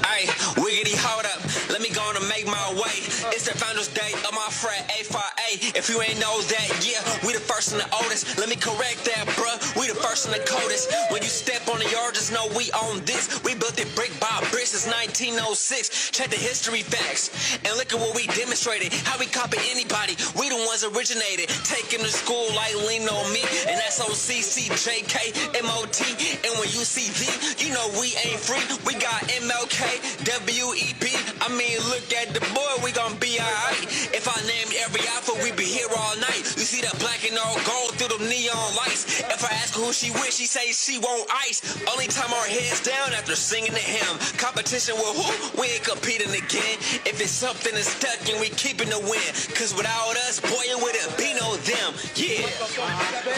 Hey, wiggity, hold up. Let me go on and make my way. It's the Founders Day of my friend A5A. If you ain't know that, yeah, we the first and the oldest. Let me correct that, bruh. We the first and the coldest. When you step on the yard, just know we own this. We built it brick by brick since 1906. Check the history facts and look at what we demonstrated. How we copy anybody. We the ones originated. Take him to school like lean on me. And that's OCCJKMOT. And when you see V, you know we ain't free. We got MLK, WEP. I mean, look at the boy, we gon' be alright. If I named every alpha, we be here all night. You see that black and all gold through them neon lights. If I ask her who she with, she say she want ice. Only time our heads down after singing to him. Competition with who? We ain't competing again. If it's something that's stuck and we keeping the win. Cause without us, boy, it wouldn't be no them. Yeah.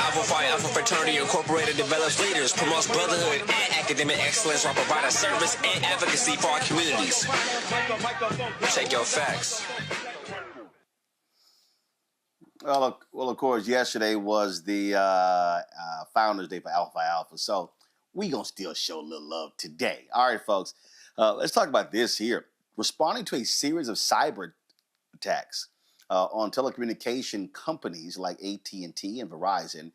Alpha Phi Alpha Fraternity Incorporated develops leaders, promotes brotherhood and academic excellence while providing service and advocacy for our communities. Check your facts. Well, of course, yesterday was the Founders Day for Alpha Alpha, so we gonna still show a little love today. All right, folks, let's talk about this here. Responding to a series of cyber attacks on telecommunication companies like AT&T and Verizon,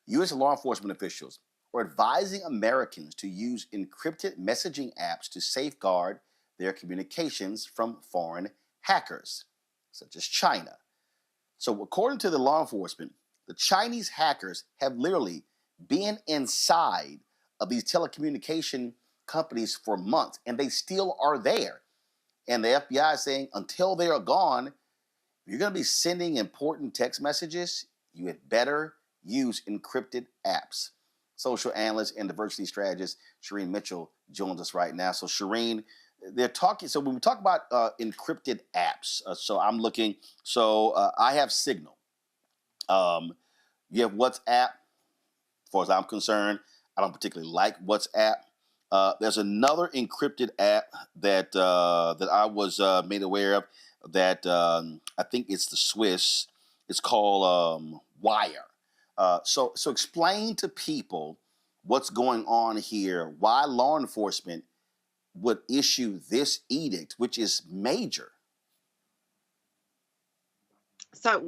U.S. law enforcement officials are advising Americans to use encrypted messaging apps to safeguard their communications from foreign hackers, such as China. So according to the law enforcement, the Chinese hackers have literally been inside of these telecommunication companies for months, and they still are there. And the FBI is saying until they are gone, if you're going to be sending important text messages, you had better use encrypted apps. Social analyst and diversity strategist Shireen Mitchell joins us right now. So Shireen, they're talking. So when we talk about encrypted apps, so I'm looking. So I have Signal. You have WhatsApp. As far as I'm concerned, I don't particularly like WhatsApp. There's another encrypted app that that I was made aware of that I think it's the Swiss. It's called Wire. So explain to people what's going on here. Why law enforcement would issue this edict, which is major. So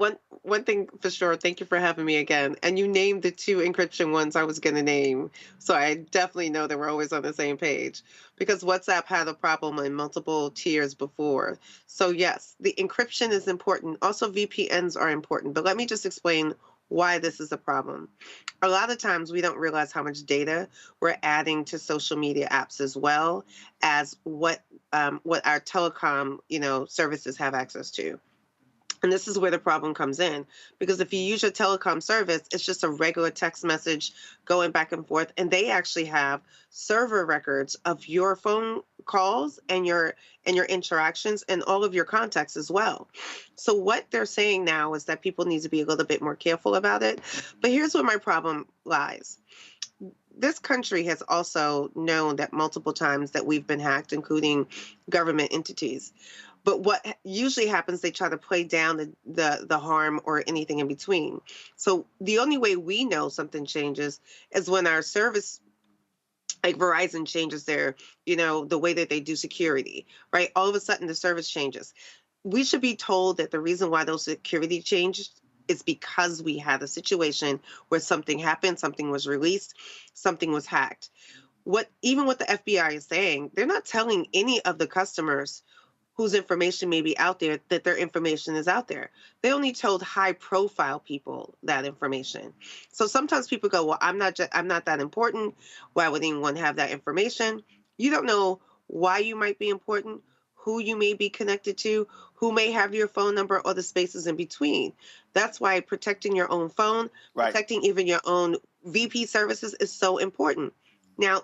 one thing for sure, thank you for having me again. And you named the two encryption ones I was going to name. So I definitely know that we're always on the same page because WhatsApp had a problem in multiple tiers before. So yes, the encryption is important. Also VPNs are important, but let me just explain why this is a problem. A lot of times we don't realize how much data we're adding to social media apps as well as what our telecom, services have access to. And this is where the problem comes in because if you use your telecom service, it's just a regular text message going back and forth. And they actually have server records of your phone calls and your interactions and all of your contacts as well. So what they're saying now is that people need to be a little bit more careful about it. But here's where my problem lies. This country has also known that multiple times that we've been hacked, including government entities. But what usually happens, they try to play down the harm or anything in between. So the only way we know something changes is when our service, like Verizon, changes their, the way that they do security, right? All of a sudden the service changes. We should be told that the reason why those security changed is because we had a situation where something happened, something was released, something was hacked. Even what the FBI is saying, they're not telling any of the customers whose information may be out there that their information is out there. They only told high profile people that information. So sometimes people go, well, I'm not that important. Why would anyone have that information? You don't know why you might be important, who you may be connected to, who may have your phone number or the spaces in between. That's why protecting your own phone, protecting even your own VP services is so important. Now,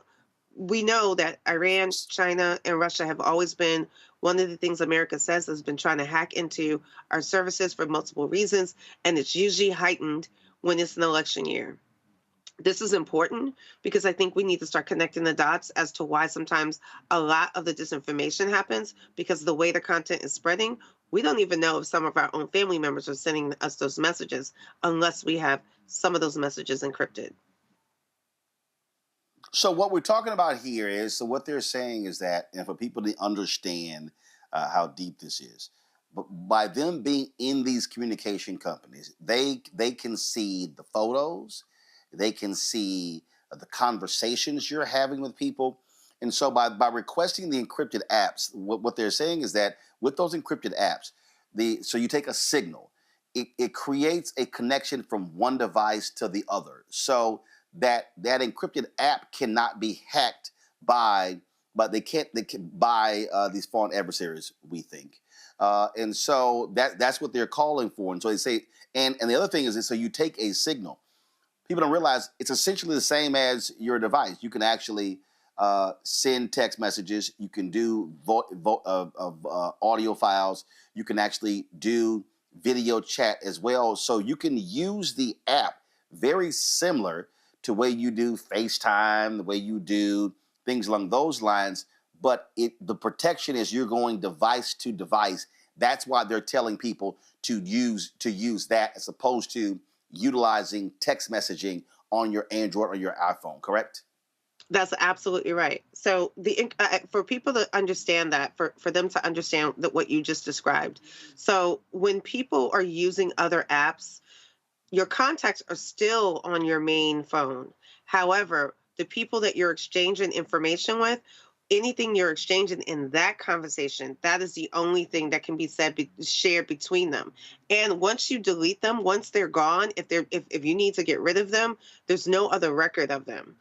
we know that Iran, China, and Russia have always been one of the things America says has been trying to hack into our services for multiple reasons, and it's usually heightened when it's an election year. This is important because I think we need to start connecting the dots as to why sometimes a lot of the disinformation happens because of the way the content is spreading. We don't even know if some of our own family members are sending us those messages unless we have some of those messages encrypted. So what we're talking about here is, so what they're saying is that, and for people to understand how deep this is, but by them being in these communication companies, they can see the photos, they can see the conversations you're having with people. And so by requesting the encrypted apps, what they're saying is that with those encrypted apps, so you take a signal, it creates a connection from one device to the other. So that encrypted app cannot be hacked by these foreign adversaries, we think. And so that's what they're calling for. And so they say, and the other thing is that, so you take a signal. People don't realize it's essentially the same as your device. You can actually send text messages. You can do audio files. You can actually do video chat as well. So you can use the app very similar to the way you do FaceTime, the way you do things along those lines. But the protection is you're going device to device. That's why they're telling people to use that as opposed to utilizing text messaging on your Android or your iPhone, correct? That's absolutely right. So for people to understand that, for them to understand what you just described. So when people are using other apps, your contacts are still on your main phone. However, the people that you're exchanging information with, anything you're exchanging in that conversation, that is the only thing that can be shared between them. And once you delete them, once they're gone, if you need to get rid of them, there's no other record of them.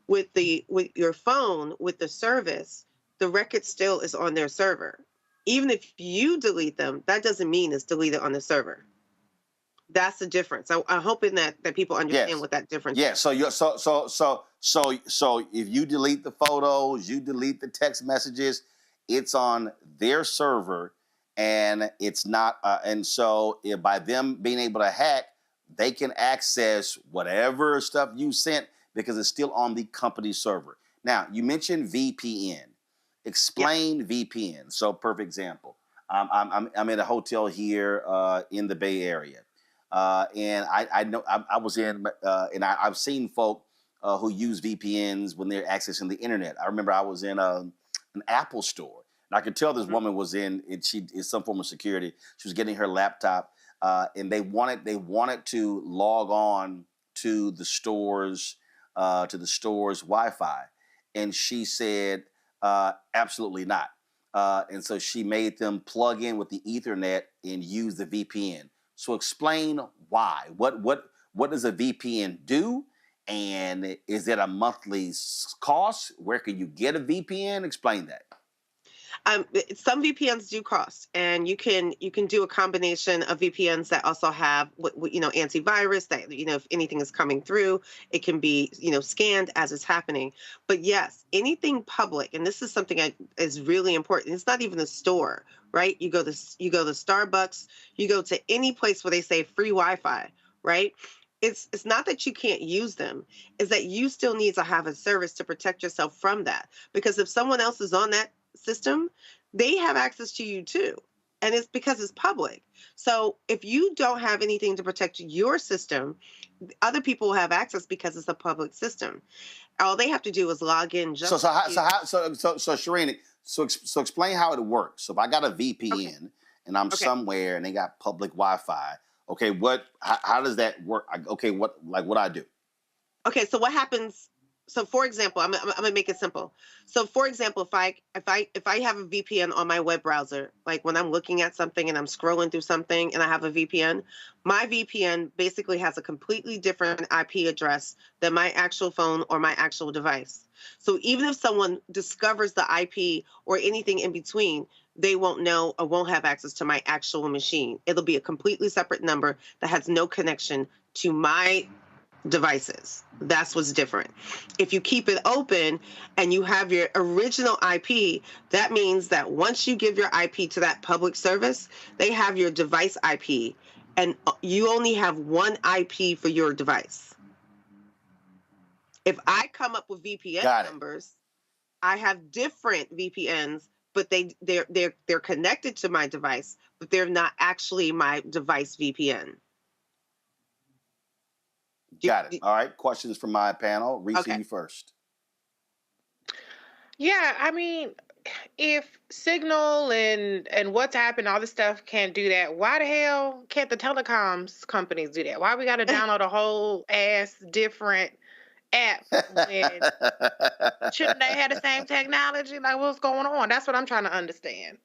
With your phone, with the service, the record still is on their server. Even if you delete them, that doesn't mean it's deleted on the server. That's the difference. I'm hoping that people understand what that difference is. So if you delete the photos, you delete the text messages, it's on their server, and it's not. And so by them being able to hack, they can access whatever stuff you sent because it's still on the company server. Now you mentioned VPN. Explain VPN. So perfect example. I'm in a hotel here in the Bay Area. And I know I was in, and I've seen folk who use VPNs when they're accessing the internet. I remember I was in an Apple store, and I could tell this woman was in, she is some form of security. She was getting her laptop and they wanted to log on to the store's Wi-Fi, and she said absolutely not. And so she made them plug in with the Ethernet and use the VPN. So explain why. What does a VPN do? And is it a monthly cost? Where can you get a VPN? Explain that. Some VPNs do cost, and you can do a combination of VPNs that also have antivirus that if anything is coming through, it can be scanned as it's happening. But yes, anything public, and this is something that is really important. It's not even a store, right? You go to Starbucks, you go to any place where they say free Wi-Fi, right? It's not that you can't use them, it's that you still need to have a service to protect yourself from that. Because if someone else is on that system, they have access to you too. And it's because it's public. So if you don't have anything to protect your system, other people will have access because it's a public system. All they have to do is log in. So Shireen, so explain how it works. So if I got a VPN and I'm somewhere and they got public Wi-Fi, okay, how does that work? Okay, what do I do? Okay, so what happens? So for example, I'm gonna make it simple. So for example, if I have a VPN on my web browser, like when I'm looking at something and I'm scrolling through something and I have a VPN, my VPN basically has a completely different IP address than my actual phone or my actual device. So even if someone discovers the IP or anything in between, they won't know or won't have access to my actual machine. It'll be a completely separate number that has no connection to my devices. That's what's different. If you keep it open and you have your original IP, that means that once you give your IP to that public service, they have your device IP, and you only have one IP for your device. If I come up with VPN numbers, I have different VPNs, but they're connected to my device, but they're not actually my device VPN. Got it. All right. Questions from my panel. Reese, you first. Yeah, I mean, if Signal and WhatsApp and all this stuff can't do that, why the hell can't the telecoms companies do that? Why we got to download a whole ass different app when shouldn't they have the same technology? Like, what's going on? That's what I'm trying to understand.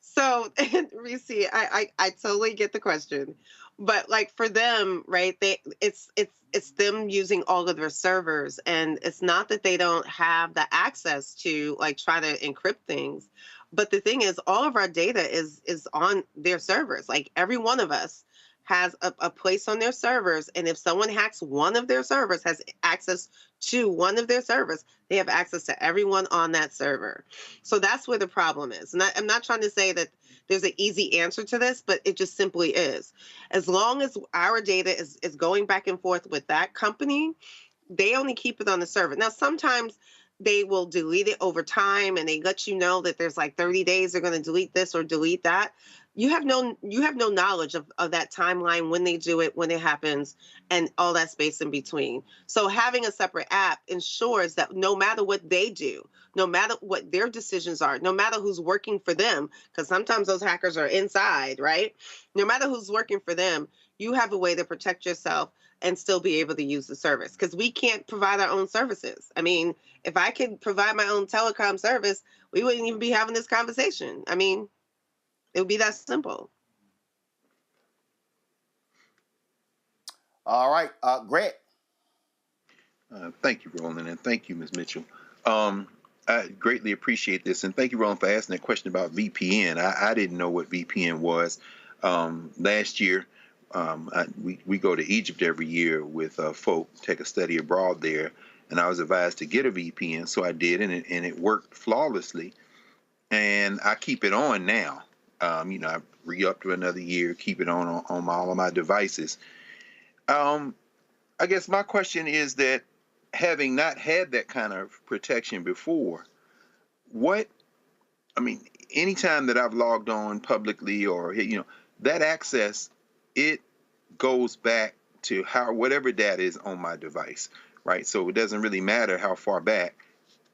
So, Reese, I totally get the question, but like for them, right? It's them using all of their servers, and it's not that they don't have the access to like try to encrypt things, but the thing is, all of our data is on their servers. Like every one of us has a place on their servers, and if someone hacks one of their servers, has access to one of their servers, they have access to everyone on that server. So that's where the problem is. And I'm not trying to say that there's an easy answer to this, but it just simply is. As long as our data is going back and forth with that company, they only keep it on the server. Now, sometimes they will delete it over time, and they let you know that there's like 30 days they're going to delete this or delete that. You have no knowledge of that timeline, when they do it, when it happens, and all that space in between. So having a separate app ensures that no matter what they do, no matter what their decisions are, no matter who's working for them, because sometimes those hackers are inside, right? No matter who's working for them, you have a way to protect yourself and still be able to use the service, because we can't provide our own services. I mean, if I could provide my own telecom service, we wouldn't even be having this conversation. I mean, it would be that simple. All right, Greg. Thank you, Roland, and thank you, Ms. Mitchell. I greatly appreciate this, and thank you, Roland, for asking that question about VPN. I didn't know what VPN was. Last year, we go to Egypt every year with folk, take a study abroad there, and I was advised to get a VPN, so I did, and it worked flawlessly, and I keep it on now. I re-up to another year, keep it on all of my devices. I guess my question is that, having not had that kind of protection before, anytime that I've logged on publicly or, that access, it goes back to whatever data is on my device, right? So it doesn't really matter how far back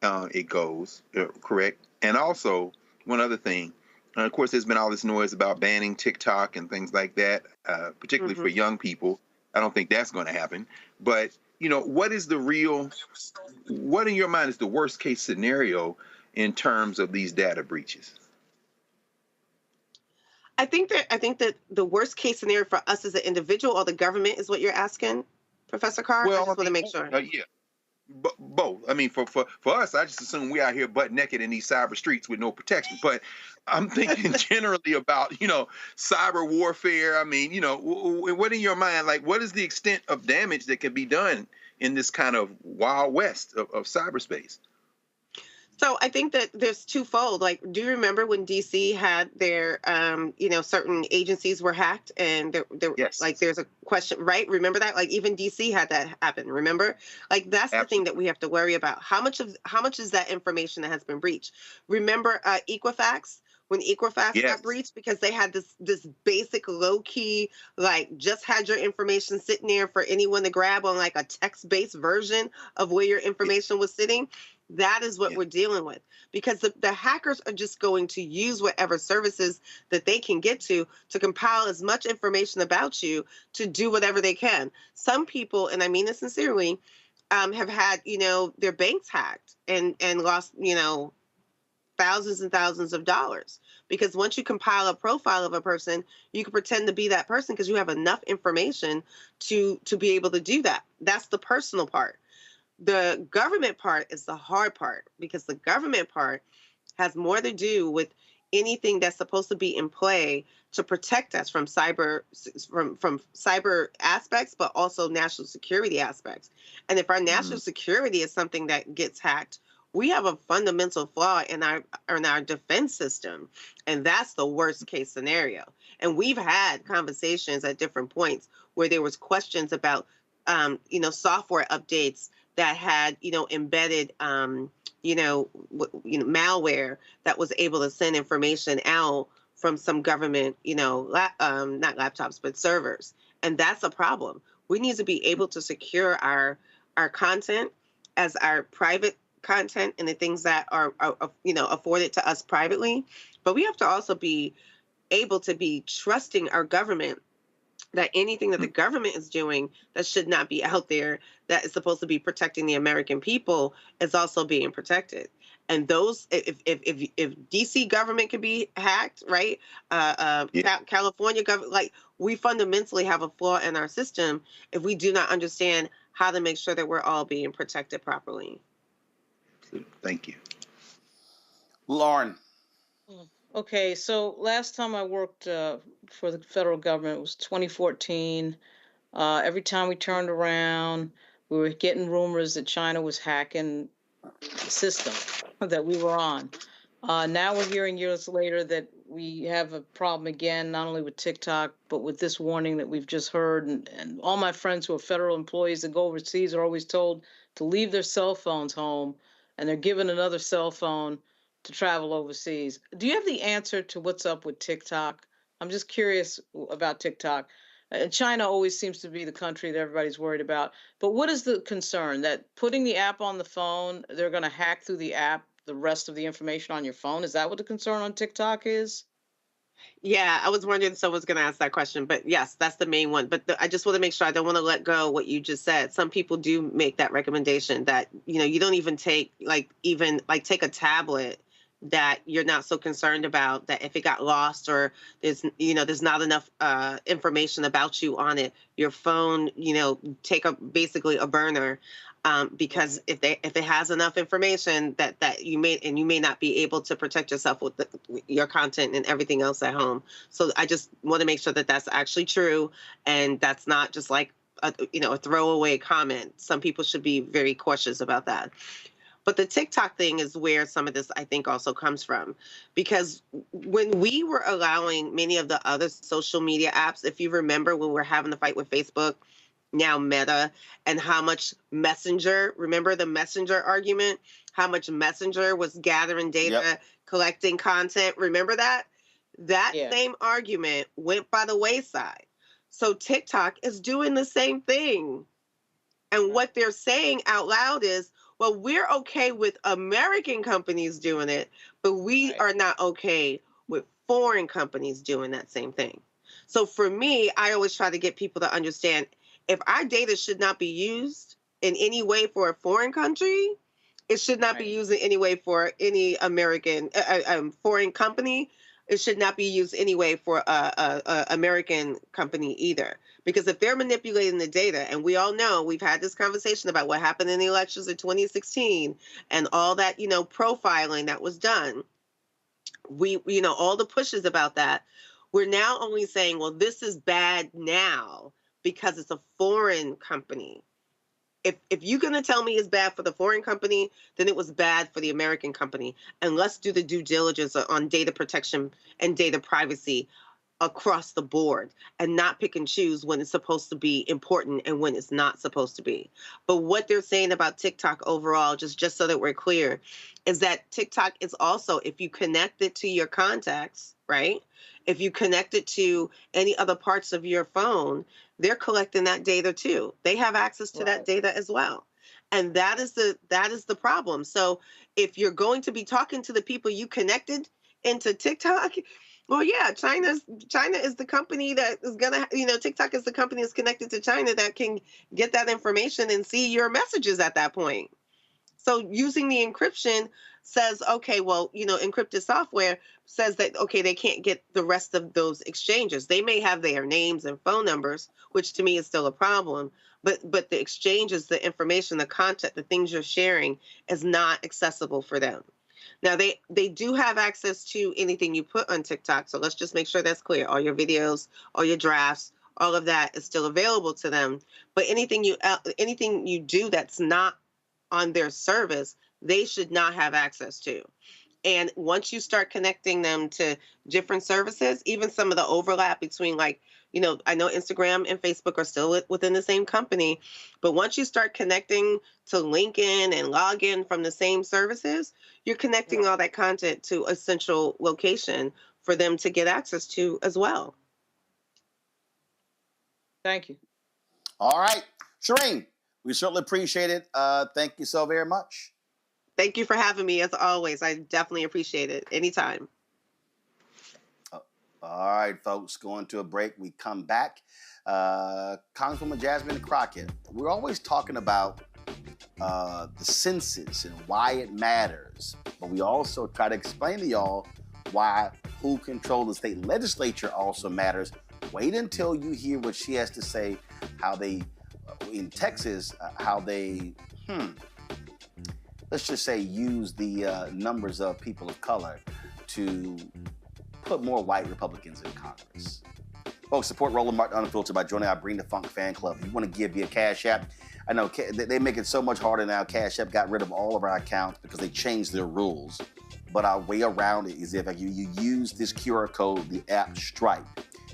it goes, correct? And also, one other thing, Of course, there's been all this noise about banning TikTok and things like that, particularly for young people. I don't think that's going to happen. But, you know, what in your mind is the worst case scenario in terms of these data breaches? I think that the worst case scenario for us as an individual or the government is what you're asking, Professor Carr. I just want to make sure. Yeah. Both. I mean, for us, I just assume we out here butt naked in these cyber streets with no protection. But I'm thinking generally about, you know, cyber warfare. I mean, you know, what in your mind, like, what is the extent of damage that can be done in this kind of wild west of cyberspace? So I think that there's twofold. Like, do you remember when DC had their, you know, certain agencies were hacked, and there yes. like there's a question, right? Remember that? Like even DC had that happen. Remember? Like that's Absolutely. The thing that we have to worry about. How much is that information that has been breached? Remember Equifax? When Equifax yes. got breached because they had this basic low key, like just had your information sitting there for anyone to grab on like a text-based version of where your information was sitting. That is what we're dealing with, because the hackers are just going to use whatever services that they can get to compile as much information about you to do whatever they can. Some people, and I mean this sincerely, have had, you know, their banks hacked and lost, you know, thousands and thousands of dollars, because once you compile a profile of a person, you can pretend to be that person because you have enough information to be able to do that. That's the personal part. The government part is the hard part, because the government part has more to do with anything that's supposed to be in play to protect us from cyber aspects, but also national security aspects. And if our national security is something that gets hacked, we have a fundamental flaw in our defense system, and that's the worst case scenario. And we've had conversations at different points where there was questions about, you know, software updates that had, you know, embedded, malware that was able to send information out from some government, you know, not laptops, but servers. And that's a problem. We need to be able to secure our content as our private content and the things that are you know, afforded to us privately. But we have to also be able to be trusting our government that anything that the government is doing that should not be out there, that is supposed to be protecting the American people, is also being protected. And those, if DC government can be hacked, right? California government, like, we fundamentally have a flaw in our system if we do not understand how to make sure that we're all being protected properly. Thank you. Lauren. Okay, so last time I worked for the federal government was 2014. Every time we turned around, we were getting rumors that China was hacking the system that we were on. Now we're hearing years later that we have a problem again, not only with TikTok, but with this warning that we've just heard. And all my friends who are federal employees that go overseas are always told to leave their cell phones home, and they're given another cell phone to travel overseas. Do you have the answer to what's up with TikTok? I'm just curious about TikTok. China always seems to be the country that everybody's worried about. But what is the concern? That putting the app on the phone, they're going to hack through the app the rest of the information on your phone? Is that what the concern on TikTok is? Yeah, I was wondering if someone's going to ask that question, but yes, that's the main one. But I just want to make sure, I don't want to let go what you just said. Some people do make that recommendation that, you know, you don't even take take a tablet that you're not so concerned about, that if it got lost or there's not enough information about you on it, your phone, you know, take basically a burner. Because if it has enough information that you may not be able to protect yourself with your content and everything else at home. So I just want to make sure that that's actually true, and that's not just like a throwaway comment. Some people should be very cautious about that. But the TikTok thing is where some of this, I think, also comes from, because when we were allowing many of the other social media apps, if you remember when we were having the fight with Facebook, now Meta, and how much Messenger, remember the Messenger argument, how much Messenger was gathering data, collecting content, remember that? That same argument went by the wayside. So TikTok is doing the same thing. And what they're saying out loud is, well, we're okay with American companies doing it, but we are not okay with foreign companies doing that same thing. So for me, I always try to get people to understand if our data should not be used in any way for a foreign country, it should not be used in any way for any American foreign company. It should not be used anyway for a American company either. Because if they're manipulating the data, and we all know we've had this conversation about what happened in the elections of 2016 and all that, profiling that was done, all the pushes about that, we're now only saying, well, this is bad now because it's a foreign company. If you're going to tell me it's bad for the foreign company, then it was bad for the American company. And let's do the due diligence on data protection and data privacy across the board and not pick and choose when it's supposed to be important and when it's not supposed to be. But what they're saying about TikTok overall, just so that we're clear, is that TikTok is also, if you connect it to your contacts, right? If you connect it to any other parts of your phone, they're collecting that data too. They have access to that data as well. And that is the problem. So if you're going to be talking to the people you connected into TikTok, well, yeah, China is the company that is going to, TikTok is the company that's connected to China that can get that information and see your messages at that point. So using the encryption says, okay, well, encrypted software says that, okay, they can't get the rest of those exchanges. They may have their names and phone numbers, which to me is still a problem. But the exchanges, the information, the content, the things you're sharing is not accessible for them. Now, they do have access to anything you put on TikTok. So let's just make sure that's clear. All your videos, all your drafts, all of that is still available to them. But anything you do that's not on their service, they should not have access to. And once you start connecting them to different services, even some of the overlap between I know Instagram and Facebook are still within the same company, but once you start connecting to LinkedIn and login from the same services, you're connecting all that content to a central location for them to get access to as well. Thank you. All right. Shireen, we certainly appreciate it. Thank you so very much. Thank you for having me, as always. I definitely appreciate it. Anytime. All right, folks, going to a break. We come back. Congresswoman Jasmine Crockett, we're always talking about the census and why it matters. But we also try to explain to y'all why who controls the state legislature also matters. Wait until you hear what she has to say, how they, in Texas, how they, let's just say, use the numbers of people of color to put more white Republicans in Congress. Folks, support Roland Martin Unfiltered by joining our Bring the Funk fan club. If you want to give via Cash App, I know they make it so much harder now. Cash App got rid of all of our accounts because they changed their rules. But our way around it is if you use this QR code, the app Stripe,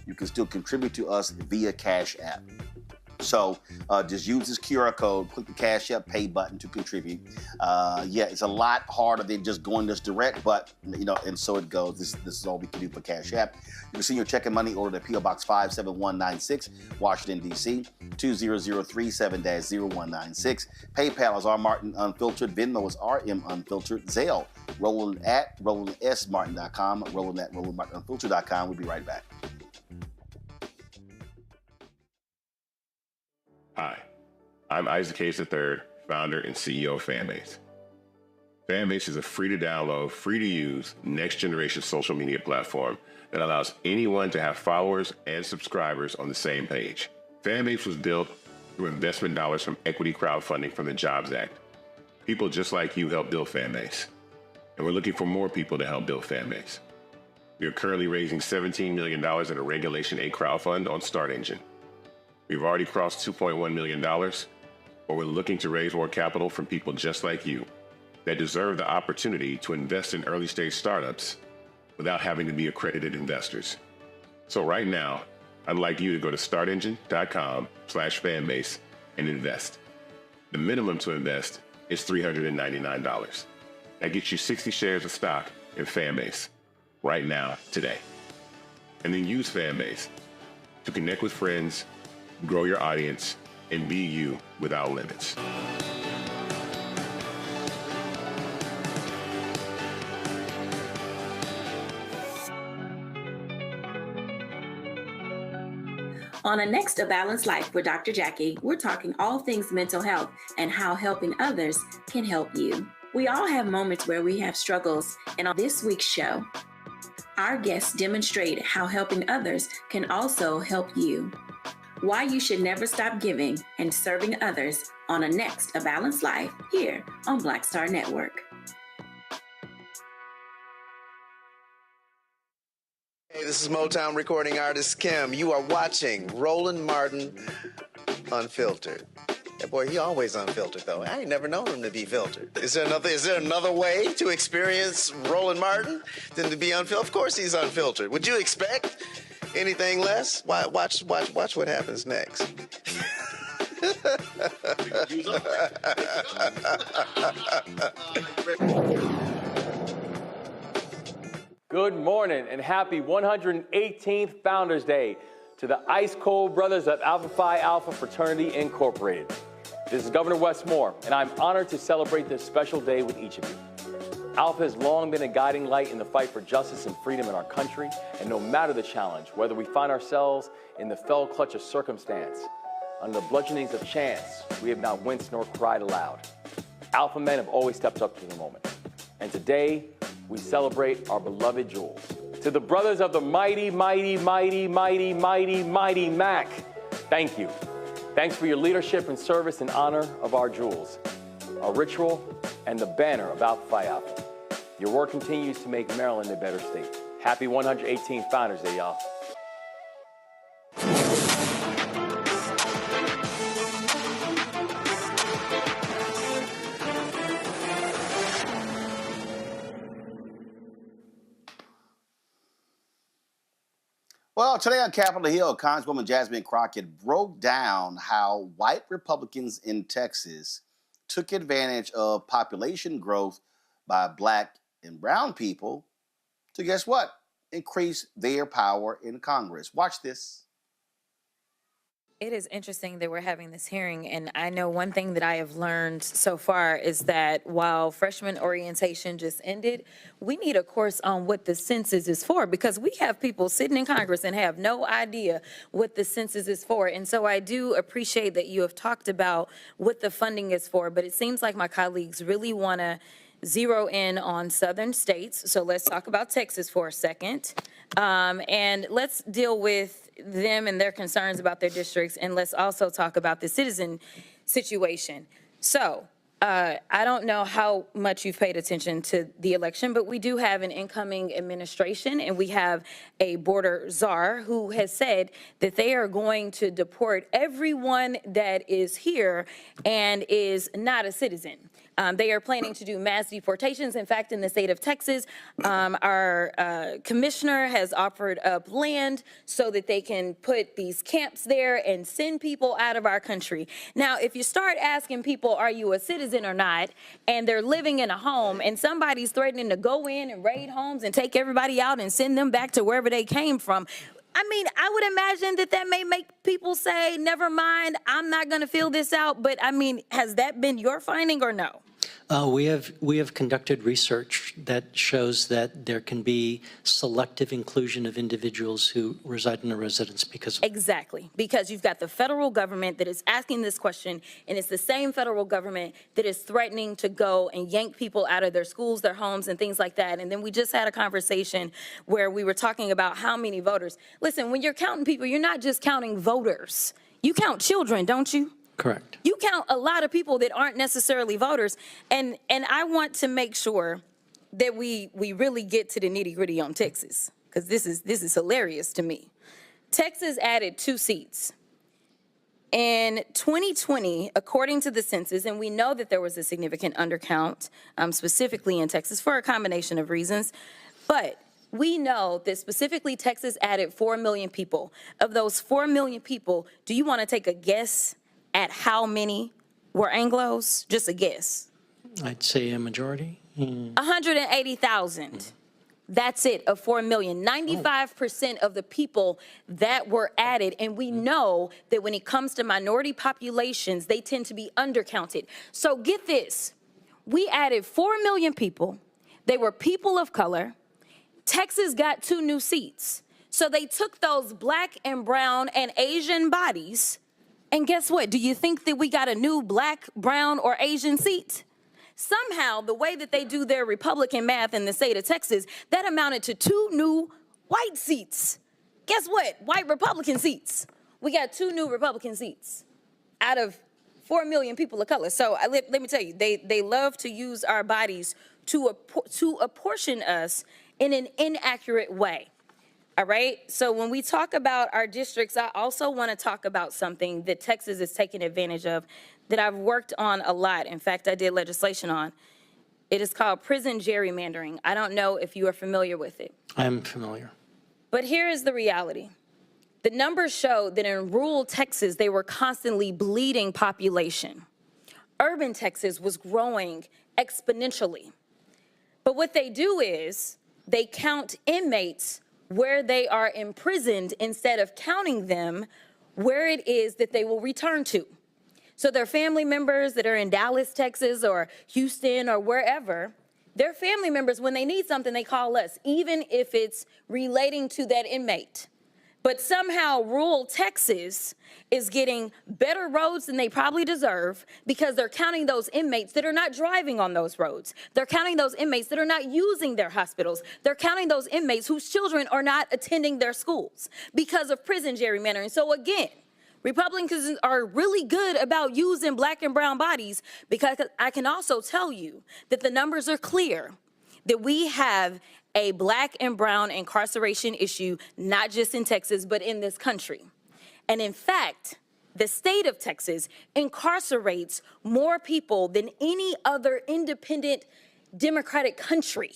you can still contribute to us via Cash App. So just use this QR code, click the Cash App Pay button to contribute. It's a lot harder than just going this direct, but, and so it goes. This is all we can do for Cash App. You can send your check and money order to P.O. Box 57196, Washington, D.C., 20037-0196. PayPal is R Martin Unfiltered. Venmo is RM Unfiltered. Zelle, Roland@RolandSMartin.com, Roland@RolandMartinUnfiltered.com. We'll be right back. Hi, I'm Isaac Hayes III, founder and CEO of Fanbase. Fanbase is a free-to-download, free-to-use, next-generation social media platform that allows anyone to have followers and subscribers on the same page. Fanbase was built through investment dollars from equity crowdfunding from the Jobs Act. People just like you helped build Fanbase, and we're looking for more people to help build Fanbase. We are currently raising $17 million in a Regulation A crowdfund on StartEngine. We've already crossed $2.1 million, but we're looking to raise more capital from people just like you that deserve the opportunity to invest in early-stage startups without having to be accredited investors. So right now, I'd like you to go to startengine.com/fanbase and invest. The minimum to invest is $399. That gets you 60 shares of stock in Fanbase right now, today. And then use Fanbase to connect with friends, grow your audience, and be you without limits. On a Next A Balanced Life with Dr. Jackie, we're talking all things mental health and how helping others can help you. We all have moments where we have struggles, and on this week's show, our guests demonstrate how helping others can also help you. Why you should never stop giving and serving others on a Next A Balanced Life here on Black Star Network. Hey, this is Motown recording artist Kim. You are watching Roland Martin Unfiltered. That boy, he always unfiltered though. I ain't never known him to be filtered. Is there another way to experience Roland Martin than to be unfiltered? Of course he's unfiltered. Would you expect anything less? Watch what happens next. Good morning and happy 118th Founders Day to the Ice Cold Brothers of Alpha Phi Alpha Fraternity Incorporated. This is Governor Wes Moore, and I'm honored to celebrate this special day with each of you. Alpha has long been a guiding light in the fight for justice and freedom in our country, and no matter the challenge, whether we find ourselves in the fell clutch of circumstance, under the bludgeonings of chance, we have not winced nor cried aloud. Alpha men have always stepped up to the moment. And today, we celebrate our beloved jewels. To the brothers of the mighty, mighty, mighty, mighty, mighty, mighty Mac, thank you. Thanks for your leadership and service in honor of our jewels, our ritual, and the banner of Alpha Phi Alpha. Your work continues to make Maryland a better state. Happy 118th Founders Day, y'all. Well, today on Capitol Hill, Congresswoman Jasmine Crockett broke down how white Republicans in Texas took advantage of population growth by Black and brown people to, guess what, increase their power in Congress. Watch this. It is interesting that we're having this hearing, and I know one thing that I have learned so far is that while freshman orientation just ended, we need a course on what the census is for, because we have people sitting in Congress and have no idea what the census is for. And so I do appreciate that you have talked about what the funding is for, but it seems like my colleagues really want to zero in on southern states. So let's talk about Texas for a second. And let's deal with them and their concerns about their districts. And let's also talk about the citizen situation. So I don't know how much you've paid attention to the election, but we do have an incoming administration, and we have a border czar who has said that they are going to deport everyone that is here and is not a citizen. They are planning to do mass deportations. In fact, in the state of Texas, our commissioner has offered up land so that they can put these camps there and send people out of our country. Now, if you start asking people, are you a citizen or not, and they're living in a home and somebody's threatening to go in and raid homes and take everybody out and send them back to wherever they came from, I mean, I would imagine that that may make people say, never mind, I'm not going to fill this out. But I mean, has that been your finding or no? We have conducted research that shows that there can be selective inclusion of individuals who reside in a residence because of Exactly, because you've got the federal government that is asking this question, and it's the same federal government that is threatening to go and yank people out of their schools, their homes, and things like that. And then we just had a conversation where we were talking about how many voters. Listen, when you're counting people, you're not just counting voters. You count children, don't you? Correct. You count a lot of people that aren't necessarily voters, and I want to make sure that we really get to the nitty-gritty on Texas, because this is hilarious to me. Texas added 2 seats. In 2020, according to the census, and we know that there was a significant undercount, specifically in Texas for a combination of reasons, but we know that specifically Texas added 4 million people. Of those 4 million people, do you want to take a guess at how many were Anglos? Just a guess. I'd say a majority. 180,000. That's it, of 4 million. 95% of the people that were added, and we know that when it comes to minority populations, they tend to be undercounted. So get this, we added 4 million people. They were people of color. Texas got 2 new seats. So they took those black and brown and Asian bodies, and guess what? Do you think that we got a new black, brown, or Asian seat? Somehow, the way that they do their Republican math in the state of Texas, that amounted to 2 new white seats. Guess what? White Republican seats. We got 2 new Republican seats out of 4 million people of color. So let me tell you, they love to use our bodies to apportion us in an inaccurate way. All right, so when we talk about our districts, I also want to talk about something that Texas is taking advantage of that I've worked on a lot. In fact, I did legislation on. It is called prison gerrymandering. I don't know if you are familiar with it. I'm familiar. But here is the reality. The numbers show that in rural Texas, they were constantly bleeding population. Urban Texas was growing exponentially. But what they do is they count inmates where they are imprisoned instead of counting them where it is that they will return to. So their family members that are in Dallas, Texas, or Houston, or wherever, their family members, when they need something, they call us, even if it's relating to that inmate. But somehow rural Texas is getting better roads than they probably deserve because they're counting those inmates that are not driving on those roads. They're counting those inmates that are not using their hospitals. They're counting those inmates whose children are not attending their schools because of prison gerrymandering. So again, Republicans are really good about using black and brown bodies because I can also tell you that the numbers are clear that we have a black and brown incarceration issue, not just in Texas, but in this country. And in fact, the state of Texas incarcerates more people than any other independent democratic country.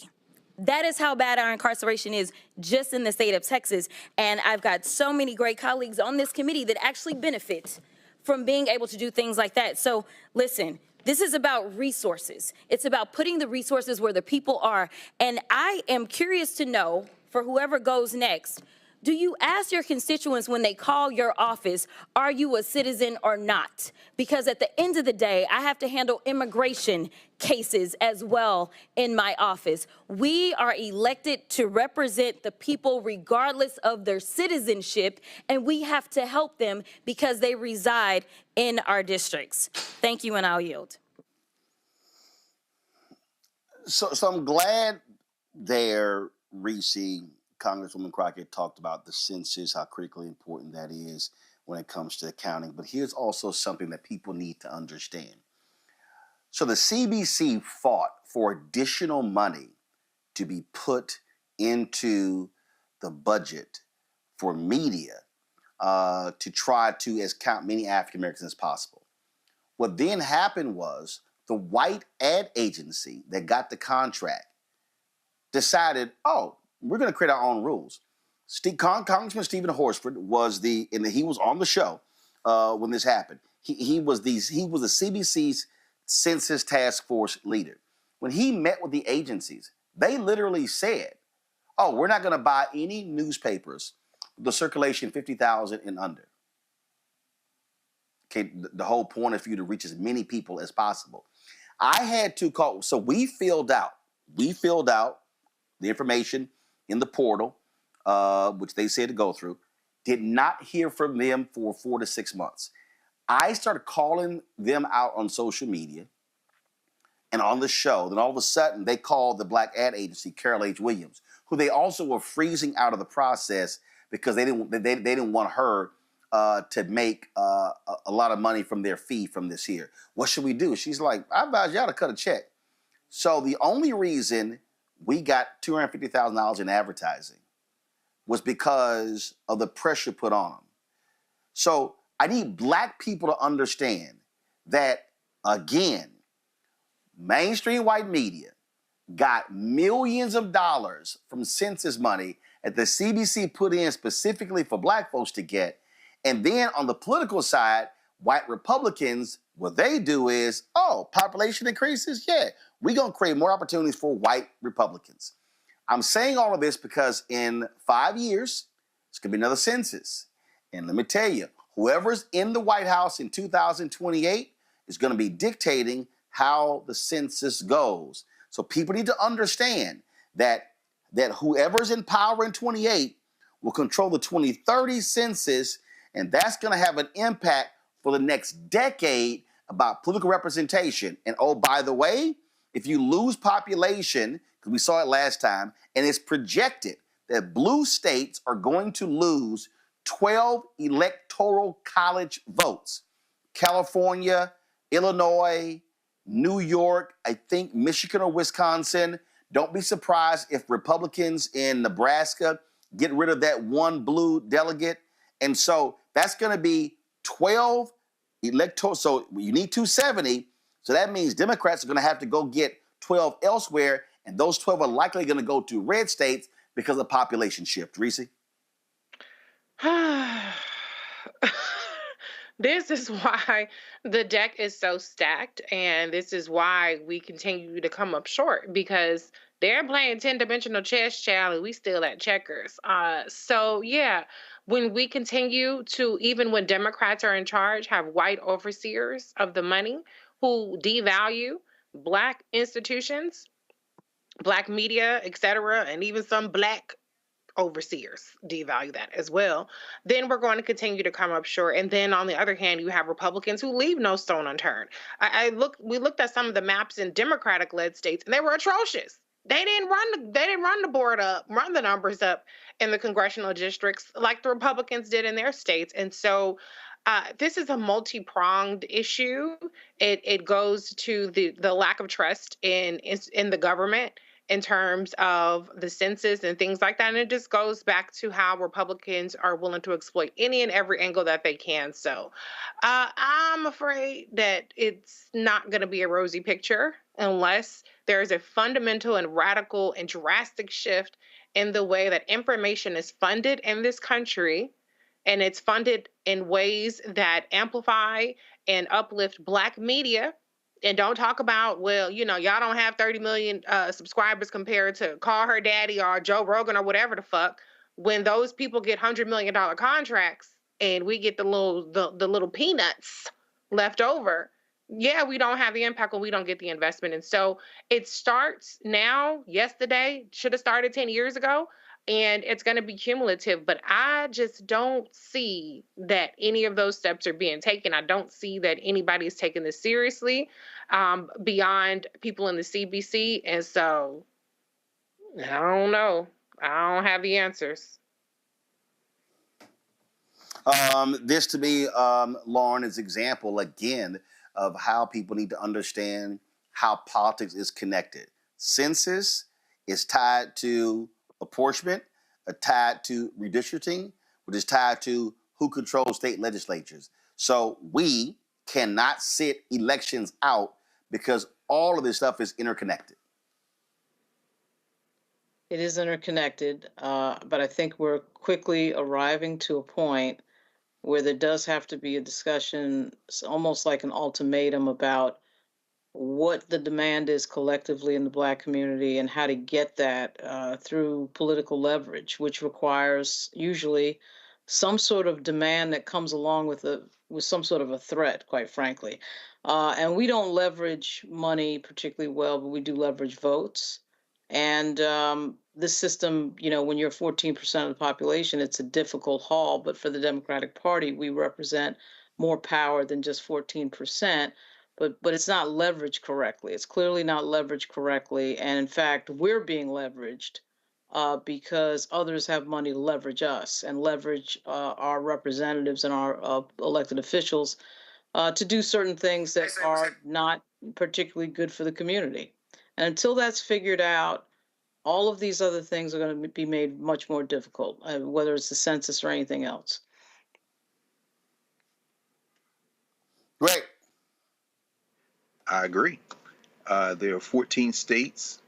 That is how bad our incarceration is just in the state of Texas. And I've got so many great colleagues on this committee that actually benefit from being able to do things like that. So listen, this is about resources. It's about putting the resources where the people are. And I am curious to know, for whoever goes next, do you ask your constituents when they call your office, are you a citizen or not? Because at the end of the day, I have to handle immigration cases as well in my office. We are elected to represent the people regardless of their citizenship, and we have to help them because they reside in our districts. Thank you, and I'll yield. So I'm glad there, Reese, Congresswoman Crockett talked about the census, how critically important that is when it comes to accounting. But here's also something that people need to understand. So the CBC fought for additional money to be put into the budget for media to try to count many African Americans as possible. What then happened was the white ad agency that got the contract decided, oh, we're going to create our own rules. Congressman Stephen Horsford was he was on the show when this happened. He was the CBC's Census Task Force leader. When he met with the agencies, they literally said, oh, we're not going to buy any newspapers with the circulation 50,000 and under. Okay, the whole point is for you to reach as many people as possible. I had to call, so we filled out the information in the portal, which they said to go through, did not hear from them for 4 to 6 months. I started calling them out on social media and on the show. Then all of a sudden, they called the black ad agency, Carol H. Williams, who they also were freezing out of the process because they didn't want her to make a lot of money from their fee from this here. What should we do? She's like, I advise y'all to cut a check. So the only reason we got $250,000 in advertising was because of the pressure put on them. So I need black people to understand that, again, mainstream white media got millions of dollars from census money that the CBC put in specifically for black folks to get. And then on the political side, white Republicans, what they do is, oh, population increases? Yeah, we're going to create more opportunities for white Republicans. I'm saying all of this because in 5 years, it's going to be another census. And let me tell you, whoever's in the White House in 2028 is going to be dictating how the census goes. So people need to understand that whoever's in power in 28 will control the 2030 census, and that's going to have an impact for the next decade about political representation. And oh, by the way, if you lose population, because we saw it last time, and it's projected that blue states are going to lose 12 electoral college votes. California, Illinois, New York, I think Michigan or Wisconsin. Don't be surprised if Republicans in Nebraska get rid of that one blue delegate. And so that's going to be 12 electoral. So you need 270. So that means Democrats are going to have to go get 12 elsewhere. And those 12 are likely going to go to red states because of population shift. Reese? This is why the deck is so stacked, and this is why we continue to come up short, because they're playing 10-dimensional chess, child, and we still at checkers. So yeah, when we continue to, even when Democrats are in charge, have white overseers of the money who devalue Black institutions, Black media, etc., and even some Black overseers devalue that as well, then we're going to continue to come up short. And then on the other hand, you have Republicans who leave no stone unturned. We looked at some of the maps in Democratic-led states, and they were atrocious. They didn't run the board up, run the numbers up in the congressional districts like the Republicans did in their states. And so this is a multi-pronged issue. It goes to the lack of trust in the government in terms of the census and things like that. And it just goes back to how Republicans are willing to exploit any and every angle that they can. So I'm afraid that it's not going to be a rosy picture unless there is a fundamental and radical and drastic shift in the way that information is funded in this country. And it's funded in ways that amplify and uplift Black media. And don't talk about, well, y'all don't have 30 million subscribers compared to Call Her Daddy or Joe Rogan or whatever the fuck. When those people get $100 million contracts and we get the little peanuts left over, yeah, we don't have the impact when we don't get the investment. And so it starts now, yesterday, should have started 10 years ago. And it's going to be cumulative, but I just don't see that any of those steps are being taken. I don't see that anybody is taking this seriously beyond people in the CBC. And so I don't know. I don't have the answers. This to me, Lauren, is example again of how people need to understand how politics is connected. Census is tied to apportionment, tied to redistricting, which is tied to who controls state legislatures. So we cannot sit elections out because all of this stuff is interconnected. It is interconnected, but I think we're quickly arriving to a point where there does have to be a discussion, almost like an ultimatum about what the demand is collectively in the Black community and how to get that through political leverage, which requires usually some sort of demand that comes along with some sort of a threat, quite frankly. And we don't leverage money particularly well, but we do leverage votes. And this system, when you're 14% of the population, it's a difficult haul. But for the Democratic Party, we represent more power than just 14%. But it's not leveraged correctly. It's clearly not leveraged correctly. And in fact, we're being leveraged because others have money to leverage us and leverage our representatives and our elected officials to do certain things that are not particularly good for the community. And until that's figured out, all of these other things are going to be made much more difficult, whether it's the census or anything else. Great. I agree. There are 14 states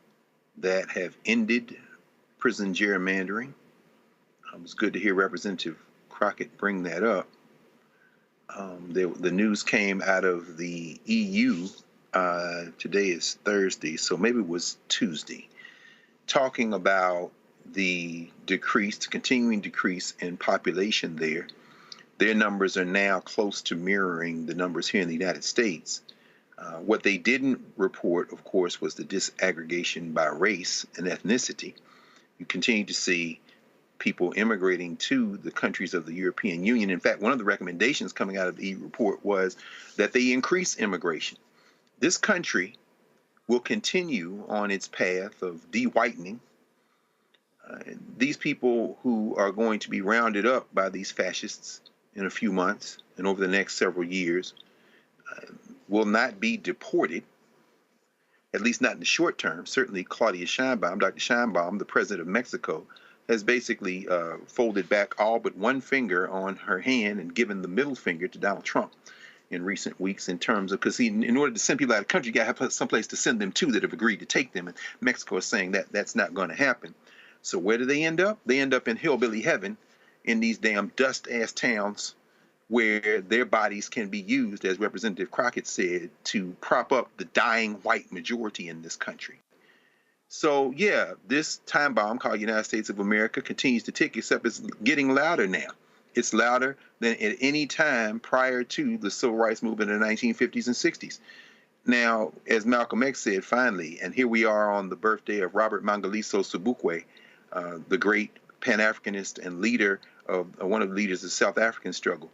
that have ended prison gerrymandering. It was good to hear Representative Crockett bring that up. The news came out of the EU. Today is Thursday, so maybe it was Tuesday, talking about the continuing decrease in population there. Their numbers are now close to mirroring the numbers here in the United States. What they didn't report, of course, was the disaggregation by race and ethnicity. You continue to see people immigrating to the countries of the European Union. In fact, one of the recommendations coming out of the report was that they increase immigration. This country will continue on its path of de-whitening. These people who are going to be rounded up by these fascists in a few months and over the next several years will not be deported, at least not in the short term. Certainly Claudia Sheinbaum, Dr. Sheinbaum, the president of Mexico, has basically folded back all but one finger on her hand and given the middle finger to Donald Trump in recent weeks in terms of, because in order to send people out of the country, you got to have someplace to send them to that have agreed to take them. And Mexico is saying that that's not going to happen. So where do they end up? They end up in hillbilly heaven in these damn dust-ass towns where their bodies can be used, as Representative Crockett said, to prop up the dying white majority in this country. So yeah, this time bomb called United States of America continues to tick, except it's getting louder now. It's louder than at any time prior to the civil rights movement in the 1950s and 60s. Now, as Malcolm X said finally, and here we are on the birthday of Robert Mangaliso Sobukwe, the great Pan-Africanist and leader of one of the leaders of the South African struggle.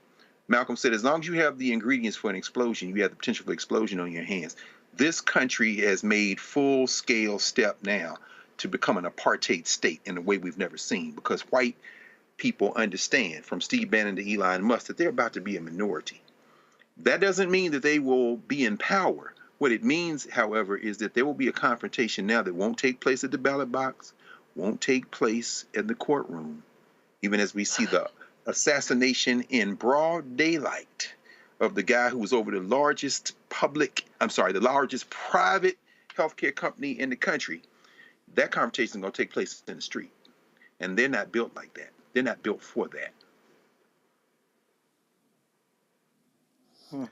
Malcolm said, as long as you have the ingredients for an explosion, you have the potential for explosion on your hands. This country has made full-scale step now to become an apartheid state in a way we've never seen, because white people understand, from Steve Bannon to Elon Musk, that they're about to be a minority. That doesn't mean that they will be in power. What it means, however, is that there will be a confrontation now that won't take place at the ballot box, won't take place in the courtroom, even as we see the assassination in broad daylight of the guy who was over the largest private healthcare company in the country. That confrontation is going to take place in the street. And they're not built like that. They're not built for that.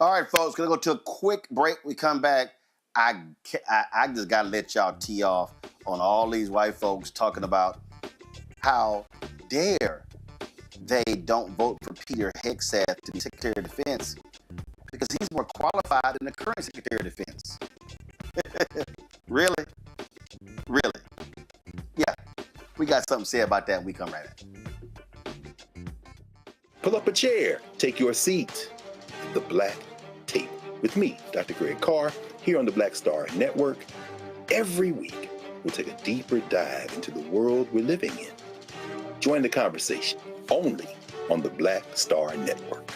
All right, folks, gonna go to a quick break. We come back. I just gotta let y'all tee off on all these white folks talking about how dare they don't vote for Peter Hegseth to be Secretary of Defense because he's more qualified than the current Secretary of Defense. Really? Really? Yeah, we got something to say about that when we come right back. Pull up a chair, take your seat. The Black Tape with me, Dr. Greg Carr, here on the Black Star Network. Every week, we'll take a deeper dive into the world we're living in. Join the conversation only on the Black Star Network.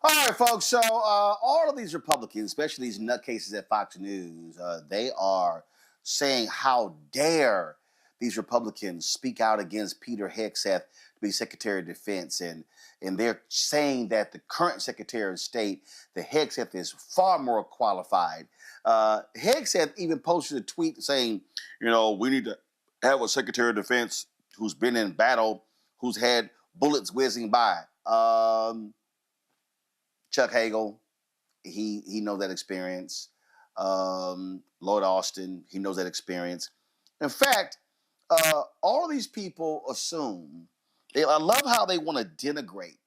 All right, folks. So all of these Republicans, especially these nutcases at Fox News, they are saying how dare these Republicans speak out against Peter Hegseth to be Secretary of Defense, and they're saying that the current Secretary of State, the Hegseth, is far more qualified. Hegseth even posted a tweet saying, we need to have a Secretary of Defense who's been in battle, who's had bullets whizzing by. Chuck Hagel, he knows that experience. Lloyd Austin, he knows that experience. In fact, all of these people assume, I love how they want to denigrate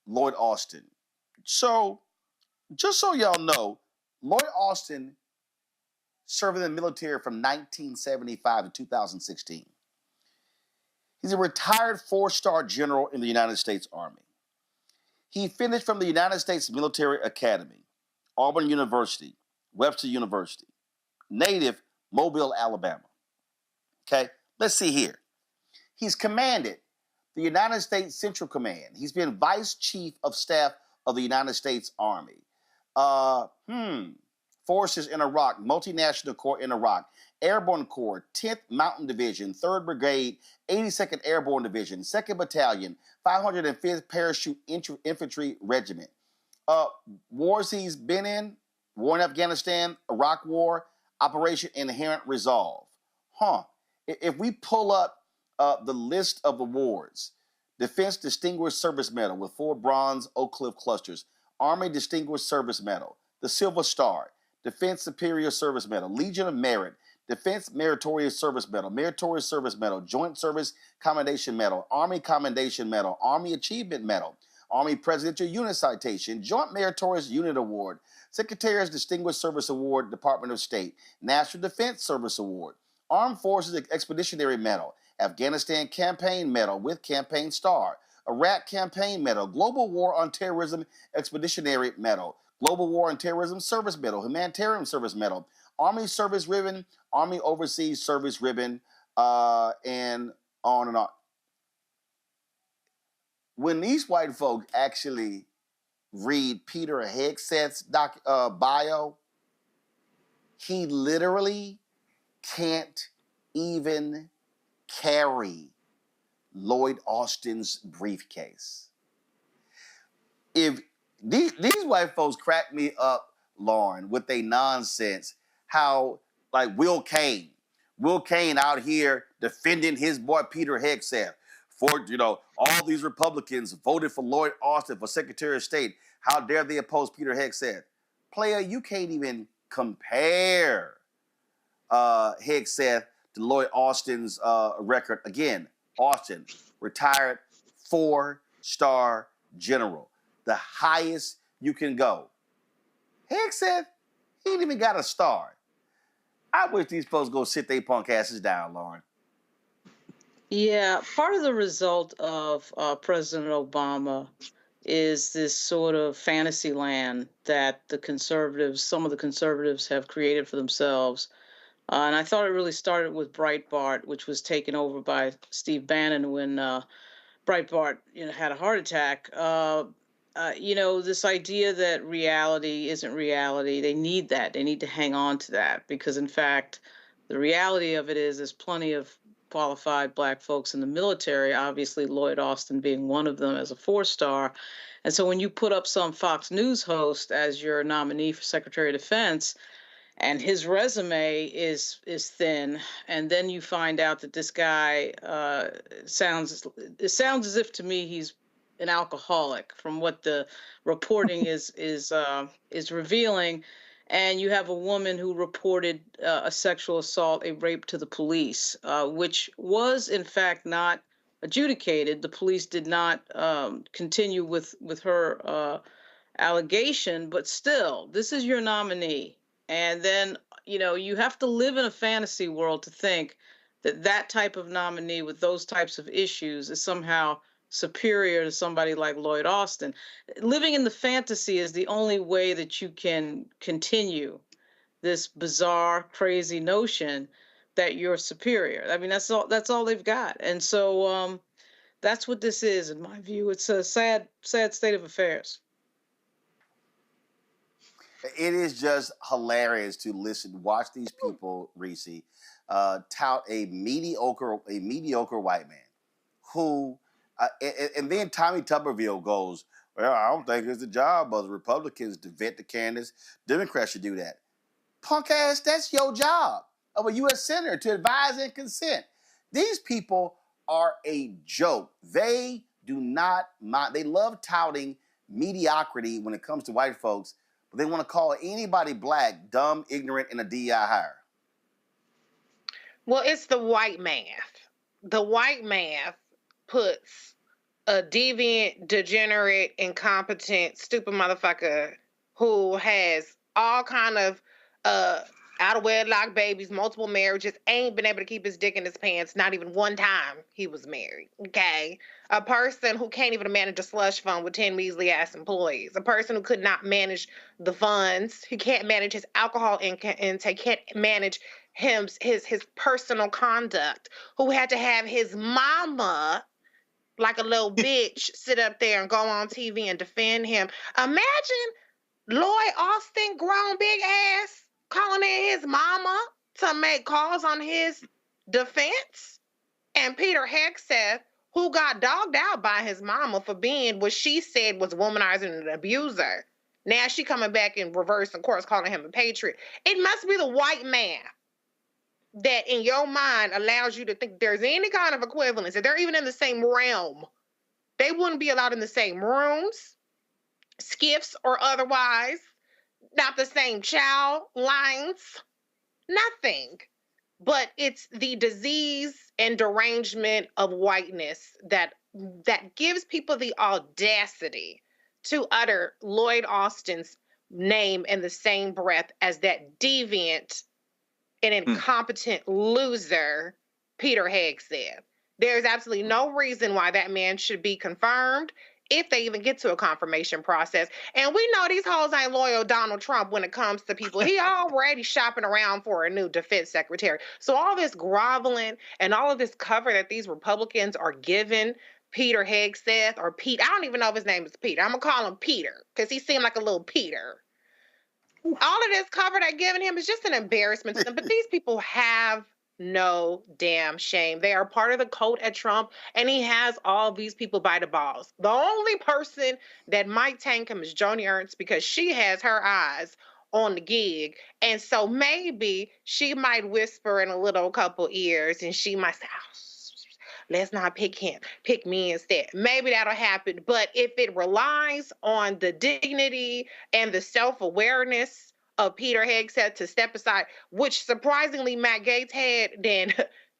Lloyd Austin. So, just so y'all know, Lloyd Austin served in the military from 1975 to 2016. He's a retired 4-star general in the United States Army. He finished from the United States Military Academy, Auburn University, Webster University, native Mobile, Alabama. Okay, let's see here. He's commanded the United States Central Command. He's been Vice Chief of Staff of the United States Army. Forces in Iraq, Multinational Corps in Iraq, Airborne Corps, 10th Mountain Division, 3rd Brigade, 82nd Airborne Division, 2nd Battalion, 505th Parachute Infantry Regiment. Wars he's been in: War in Afghanistan, Iraq War, Operation Inherent Resolve. If we pull up the list of awards: Defense Distinguished Service Medal with 4 bronze Oak Cliff clusters, Army Distinguished Service Medal, the Silver Star, Defense Superior Service Medal, Legion of Merit, Defense Meritorious Service Medal, Meritorious Service Medal, Joint Service Commendation Medal, Army Commendation Medal, Army Achievement Medal, Army Presidential Unit Citation, Joint Meritorious Unit Award, Secretary's Distinguished Service Award, Department of State, National Defense Service Award, Armed Forces Expeditionary Medal, Afghanistan Campaign Medal with Campaign Star, Iraq Campaign Medal, Global War on Terrorism Expeditionary Medal, Global War on Terrorism Service Medal, Humanitarian Service Medal, Army Service Ribbon, Army Overseas Service Ribbon, and on and on. When these white folks actually read Peter Hegseth's bio, he literally can't even carry Lloyd Austin's briefcase. If these white folks crack me up, Lauren, with their nonsense, how like Will Kane out here defending his boy Peter Hegseth for, all these Republicans voted for Lloyd Austin for Secretary of State. How dare they oppose Peter Hegseth? Player, you can't even compare Hegseth to Lloyd Austin's record. Again, Austin, retired 4-star general, the highest you can go. Hegseth, he ain't even got a star. I wish these folks go sit their punk asses down, Lauren. Yeah, part of the result of President Obama is this sort of fantasy land that some of the conservatives have created for themselves. And I thought it really started with Breitbart, which was taken over by Steve Bannon when Breitbart had a heart attack. This idea that reality isn't reality, they need that. They need to hang on to that because, in fact, the reality of it is there's plenty of qualified Black folks in the military, obviously Lloyd Austin being one of them as a 4-star. And so when you put up some Fox News host as your nominee for Secretary of Defense, and his resume is thin, and then you find out that this guy sounds as if, to me, he's an alcoholic from what the reporting is revealing. And you have a woman who reported a sexual assault, a rape to the police, which was in fact not adjudicated. The police did not continue with her allegation, but still, this is your nominee. And then, you have to live in a fantasy world to think that that type of nominee with those types of issues is somehow superior to somebody like Lloyd Austin. Living in the fantasy is the only way that you can continue this bizarre, crazy notion that you're superior. I mean, that's all they've got. And so that's what this is, in my view. It's a sad state of affairs. It is just hilarious to watch these people, Reese, tout a mediocre white man who, and then Tommy Tuberville goes, well, I don't think it's the job of the Republicans to vet the candidates. Democrats should do that. Punk ass, that's your job of a U.S. Senator to advise and consent. These people are a joke. They do not mind. They love touting mediocrity when it comes to white folks, but they want to call anybody black dumb, ignorant, and a DEI hire. Well, it's the white math. The white math puts a deviant, degenerate, incompetent, stupid motherfucker who has all kind of out of wedlock babies, multiple marriages, ain't been able to keep his dick in his pants, not even one time he was married, okay? A person who can't even manage a slush fund with 10 measly-ass employees. A person who could not manage the funds. He can't manage his alcohol intake, can't manage his personal conduct, who had to have his mama, like a little bitch, sit up there and go on TV and defend him. Imagine Lloyd Austin, grown big ass, calling in his mama to make calls on his defense. And Peter Hegseth, who got dogged out by his mama for being what she said was womanizing and an abuser. Now she coming back in reverse, of course, calling him a patriot. It must be the white man that in your mind allows you to think there's any kind of equivalence, that they're even in the same realm. They wouldn't be allowed in the same rooms, skiffs or otherwise, not the same child lines, nothing. But it's the disease and derangement of whiteness that gives people the audacity to utter Lloyd Austin's name in the same breath as that deviant and incompetent loser, Peter Hegseth. There's absolutely no reason why that man should be confirmed if they even get to a confirmation process. And we know these hoes ain't loyal Donald Trump when it comes to people. He already shopping around for a new defense secretary. So all this groveling and all of this cover that these Republicans are giving Peter Hegseth, or Pete, I don't even know if his name is Peter. I'm going to call him Peter because he seemed like a little Peter. All of this cover they're giving him is just an embarrassment to them. But these people have no damn shame. They are part of the cult at Trump, and he has all these people by the balls. The only person that might tank him is Joni Ernst, because she has her eyes on the gig. And so maybe she might whisper in a little couple ears, and she might say, let's not pick him, pick me instead. Maybe that'll happen. But if it relies on the dignity and the self-awareness of Peter Hegseth to step aside, which surprisingly Matt Gaetz had, then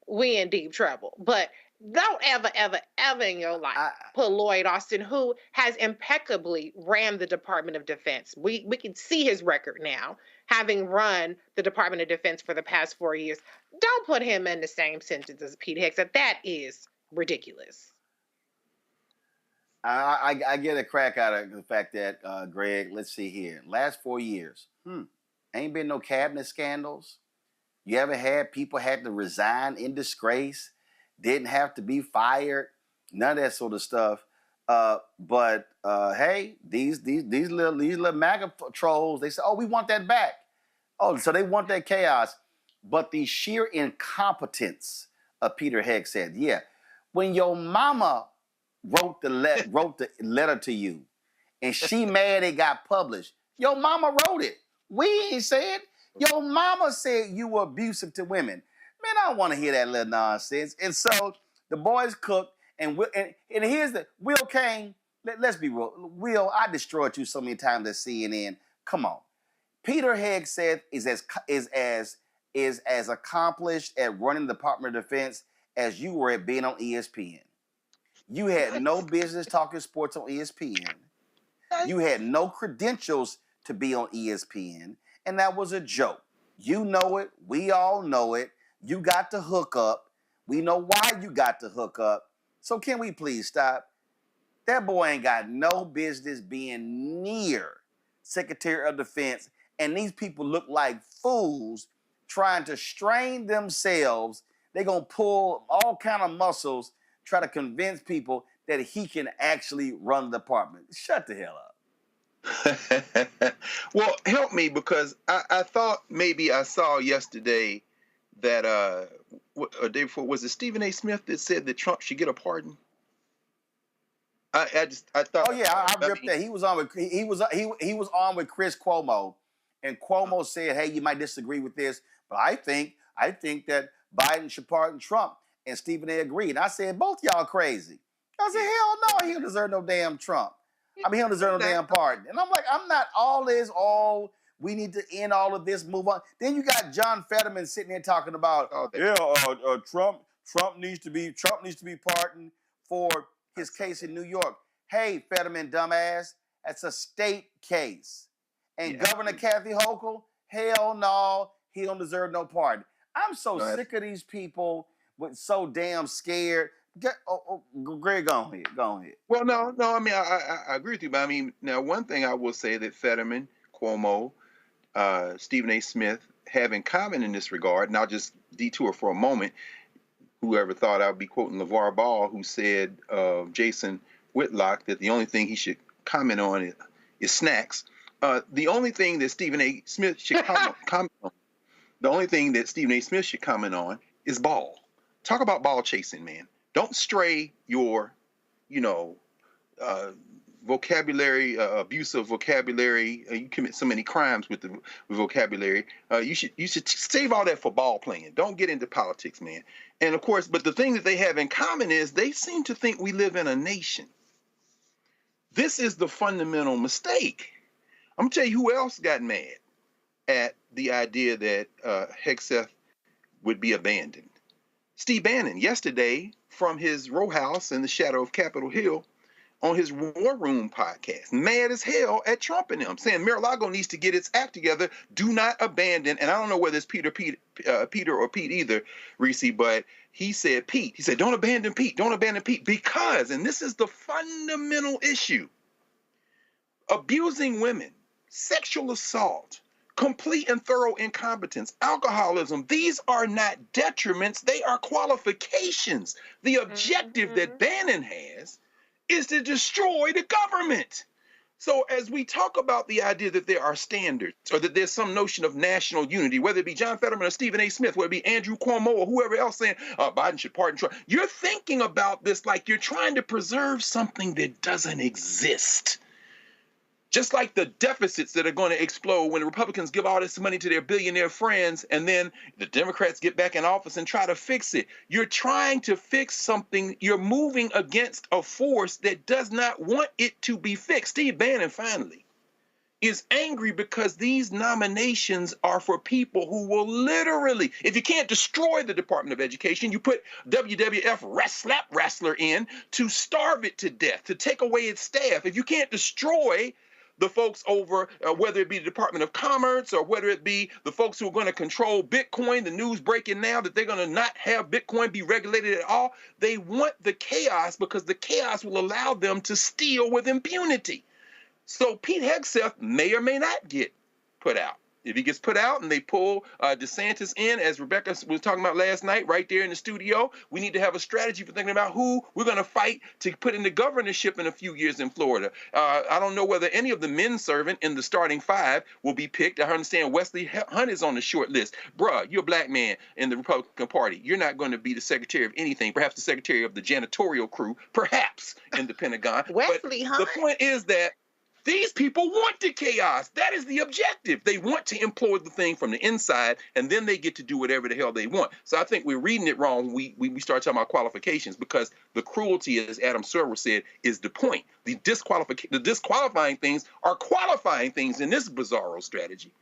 we in deep trouble. But don't ever, ever, ever in your life put Lloyd Austin, who has impeccably ran the Department of Defense. We can see his record now, having run the Department of Defense for the past 4 years. Don't put him in the same sentence as Pete Hegseth. That is ridiculous. I get a crack out of the fact that, Greg, let's see here. Last 4 years, ain't been no cabinet scandals. You ever had people had to resign in disgrace, didn't have to be fired, none of that sort of stuff. But hey, these little MAGA trolls, they say, oh, we want that back. Oh, so they want that chaos. But the sheer incompetence of Peter Hegseth, yeah. When your mama wrote the letter to you, and she mad it got published, your mama wrote it. We ain't said. Your mama said you were abusive to women. Man, I don't want to hear that little nonsense. And so the boys cooked, and here's the Will Kane. Let's be real. Will, I destroyed you so many times at CNN. Come on. Peter Hegseth is as accomplished at running the Department of Defense as you were at being on ESPN. You had no business talking sports on ESPN. You had no credentials to be on ESPN, and that was a joke. You know it. We all know it. You got to hook up. We know why you got to hook up. So can we please stop? That boy ain't got no business being near Secretary of Defense, and these people look like fools trying to strain themselves. They're going to pull all kind of muscles, try to convince people that he can actually run the department. Shut the hell up. Well, help me, because I thought maybe I saw yesterday that a day before, was it Stephen A. Smith that said that Trump should get a pardon? I thought. Oh yeah, I ripped that. He was on with he was on with Chris Cuomo, and Cuomo said, "Hey, you might disagree with this, but I think that Biden should pardon Trump." And Stephen A. agreed. And I said, "Both y'all crazy." I said, "Hell no, he don't deserve no damn Trump. I mean, he don't deserve no damn pardon." And I'm like, I'm not all this. Oh, we need to end all of this, move on. Then you got John Fetterman sitting there talking about, Trump needs to be pardoned for his case in New York. Hey, Fetterman, dumbass, that's a state case. And Governor Kathy Hochul, hell no, he don't deserve no pardon. I'm so sick of these people with so damn scared. Greg, go ahead. Well, no. I mean, I agree with you, but I mean, now one thing I will say that Fetterman, Cuomo, Stephen A. Smith have in common in this regard, and I'll just detour for a moment. Whoever thought I would be quoting LeVar Ball, who said Jason Whitlock that the only thing he should comment on is snacks. The only thing that Stephen A. Smith should comment on, the only thing that Stephen A. Smith should comment on is ball. Talk about ball chasing, man. Don't stray your, vocabulary, abusive vocabulary. You commit so many crimes with the vocabulary. You should save all that for ball playing. Don't get into politics, man. And of course, but the thing that they have in common is they seem to think we live in a nation. This is the fundamental mistake. I'm gonna tell you who else got mad at the idea that Hegseth would be abandoned. Steve Bannon, yesterday from his row house in the shadow of Capitol Hill on his War Room podcast, mad as hell at Trump and them, saying Mar-a-Lago needs to get its act together. Do not abandon. And I don't know whether it's Peter or Pete either, Reese, but he said Pete. He said, don't abandon Pete. Don't abandon Pete. Because, and this is the fundamental issue, abusing women, sexual assault, complete and thorough incompetence, alcoholism, these are not detriments, they are qualifications. The objective that Bannon has is to destroy the government. So as we talk about the idea that there are standards or that there's some notion of national unity, whether it be John Fetterman or Stephen A. Smith, whether it be Andrew Cuomo or whoever else saying Biden should pardon Trump, you're thinking about this like you're trying to preserve something that doesn't exist. Just like the deficits that are going to explode when the Republicans give all this money to their billionaire friends and then the Democrats get back in office and try to fix it. You're trying to fix something. You're moving against a force that does not want it to be fixed. Steve Bannon, finally, is angry because these nominations are for people who will literally, if you can't destroy the Department of Education, you put WWF slap wrestler in to starve it to death, to take away its staff. If you can't destroy the folks over, whether it be the Department of Commerce or whether it be the folks who are going to control Bitcoin, the news breaking now that they're going to not have Bitcoin be regulated at all. They want the chaos because the chaos will allow them to steal with impunity. So Pete Hegseth may or may not get put out. If he gets put out and they pull DeSantis in, as Rebecca was talking about last night right there in the studio, we need to have a strategy for thinking about who we're going to fight to put in the governorship in a few years in Florida. I don't know whether any of the men servant in the starting five will be picked. I understand Wesley Hunt is on the short list. Bruh, you're a black man in the Republican Party. You're not going to be the secretary of anything, perhaps the secretary of the janitorial crew, perhaps in the Pentagon. Wesley Hunt. The point is that these people want the chaos. That is the objective. They want to implode the thing from the inside, and then they get to do whatever the hell they want. So I think we're reading it wrong when we start talking about qualifications, because the cruelty, as Adam Serwer said, is the point. The disqualifying things are qualifying things in this bizarro strategy.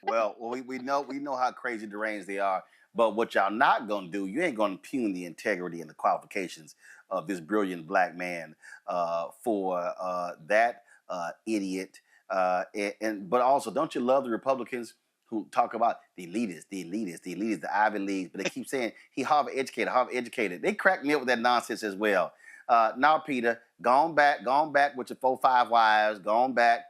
Well, we know how crazy deranged they are. But what y'all not gonna do, you ain't gonna impugn the integrity and the qualifications of this brilliant black man for that idiot. But also, don't you love the Republicans who talk about the elitists, the Ivy Leagues, but they keep saying he Harvard educated. They crack me up with that nonsense as well. Now, Peter, gone back with your 4-5 wives, gone back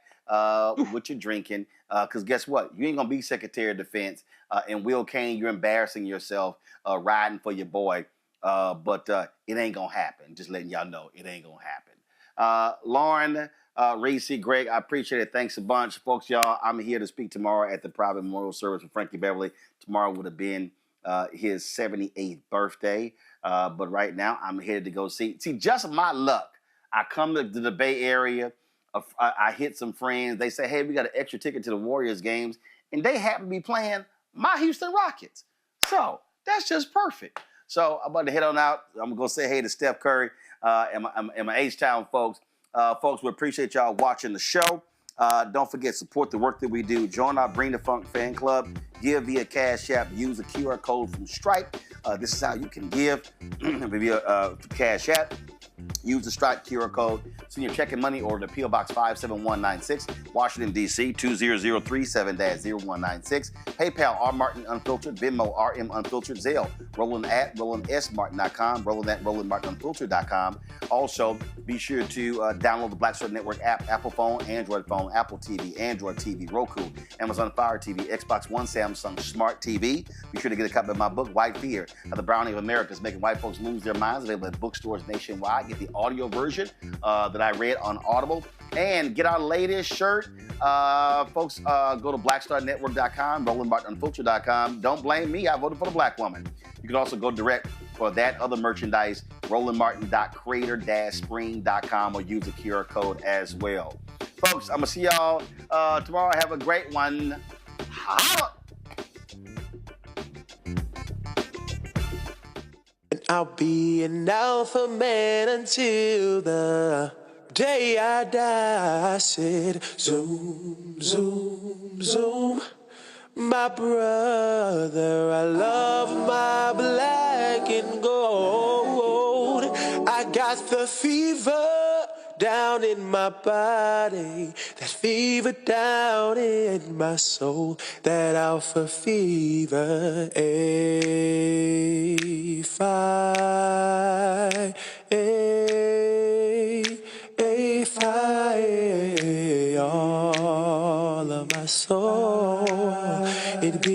with your drinking. Because guess what? You ain't going to be Secretary of Defense. And Will Cain, you're embarrassing yourself riding for your boy. But it ain't going to happen. Just letting y'all know it ain't going to happen. Lauren, Reese, Greg, I appreciate it. Thanks a bunch. Folks, y'all, I'm here to speak tomorrow at the private memorial service for Frankie Beverly. Tomorrow would have been his 78th birthday. But right now, I'm headed to go see, just my luck. I come to the Bay Area. I hit some friends. They say, hey, we got an extra ticket to the Warriors games. And they happen to be playing my Houston Rockets. So that's just perfect. So I'm about to head on out. I'm going to go say hey to Steph Curry and my H-Town folks. Folks, we appreciate y'all watching the show. Don't forget, support the work that we do. Join our Bring the Funk fan club. Give via Cash App. Use the QR code from Stripe. This is how you can give via Cash App. Use the Stripe QR code. Send your check and money order to P.O. Box 57196, Washington, D.C. 20037-0196. PayPal, R. Martin Unfiltered. Venmo, RM Unfiltered. Zelle, RolandSMartin.com. RolandMartinUnfiltered.com. Also, be sure to download the Black Star Network app, Apple phone, Android phone, Apple TV, Android TV, Roku, Amazon Fire TV, Xbox One, Samsung Smart TV. Be sure to get a copy of my book, White Fear, How the Browning of America is Making White Folks Lose Their Minds. Available at bookstores nationwide. Get the audio version that I read on Audible. And get our latest shirt. Folks, go to blackstarnetwork.com, RolandMartinUnfiltered.com. Don't blame me. I voted for the black woman. You can also go direct for that other merchandise, RolandMartin.creator-spring.com, or use the QR code as well. Folks, I'm going to see y'all tomorrow. Have a great one. Holla! I'll be an alpha man until the day I die. I said, zoom, zoom, zoom. My brother, I love my black and gold. I got the fever down in my body, that fever down in my soul, that alpha fever. A-fi, all of my soul, it be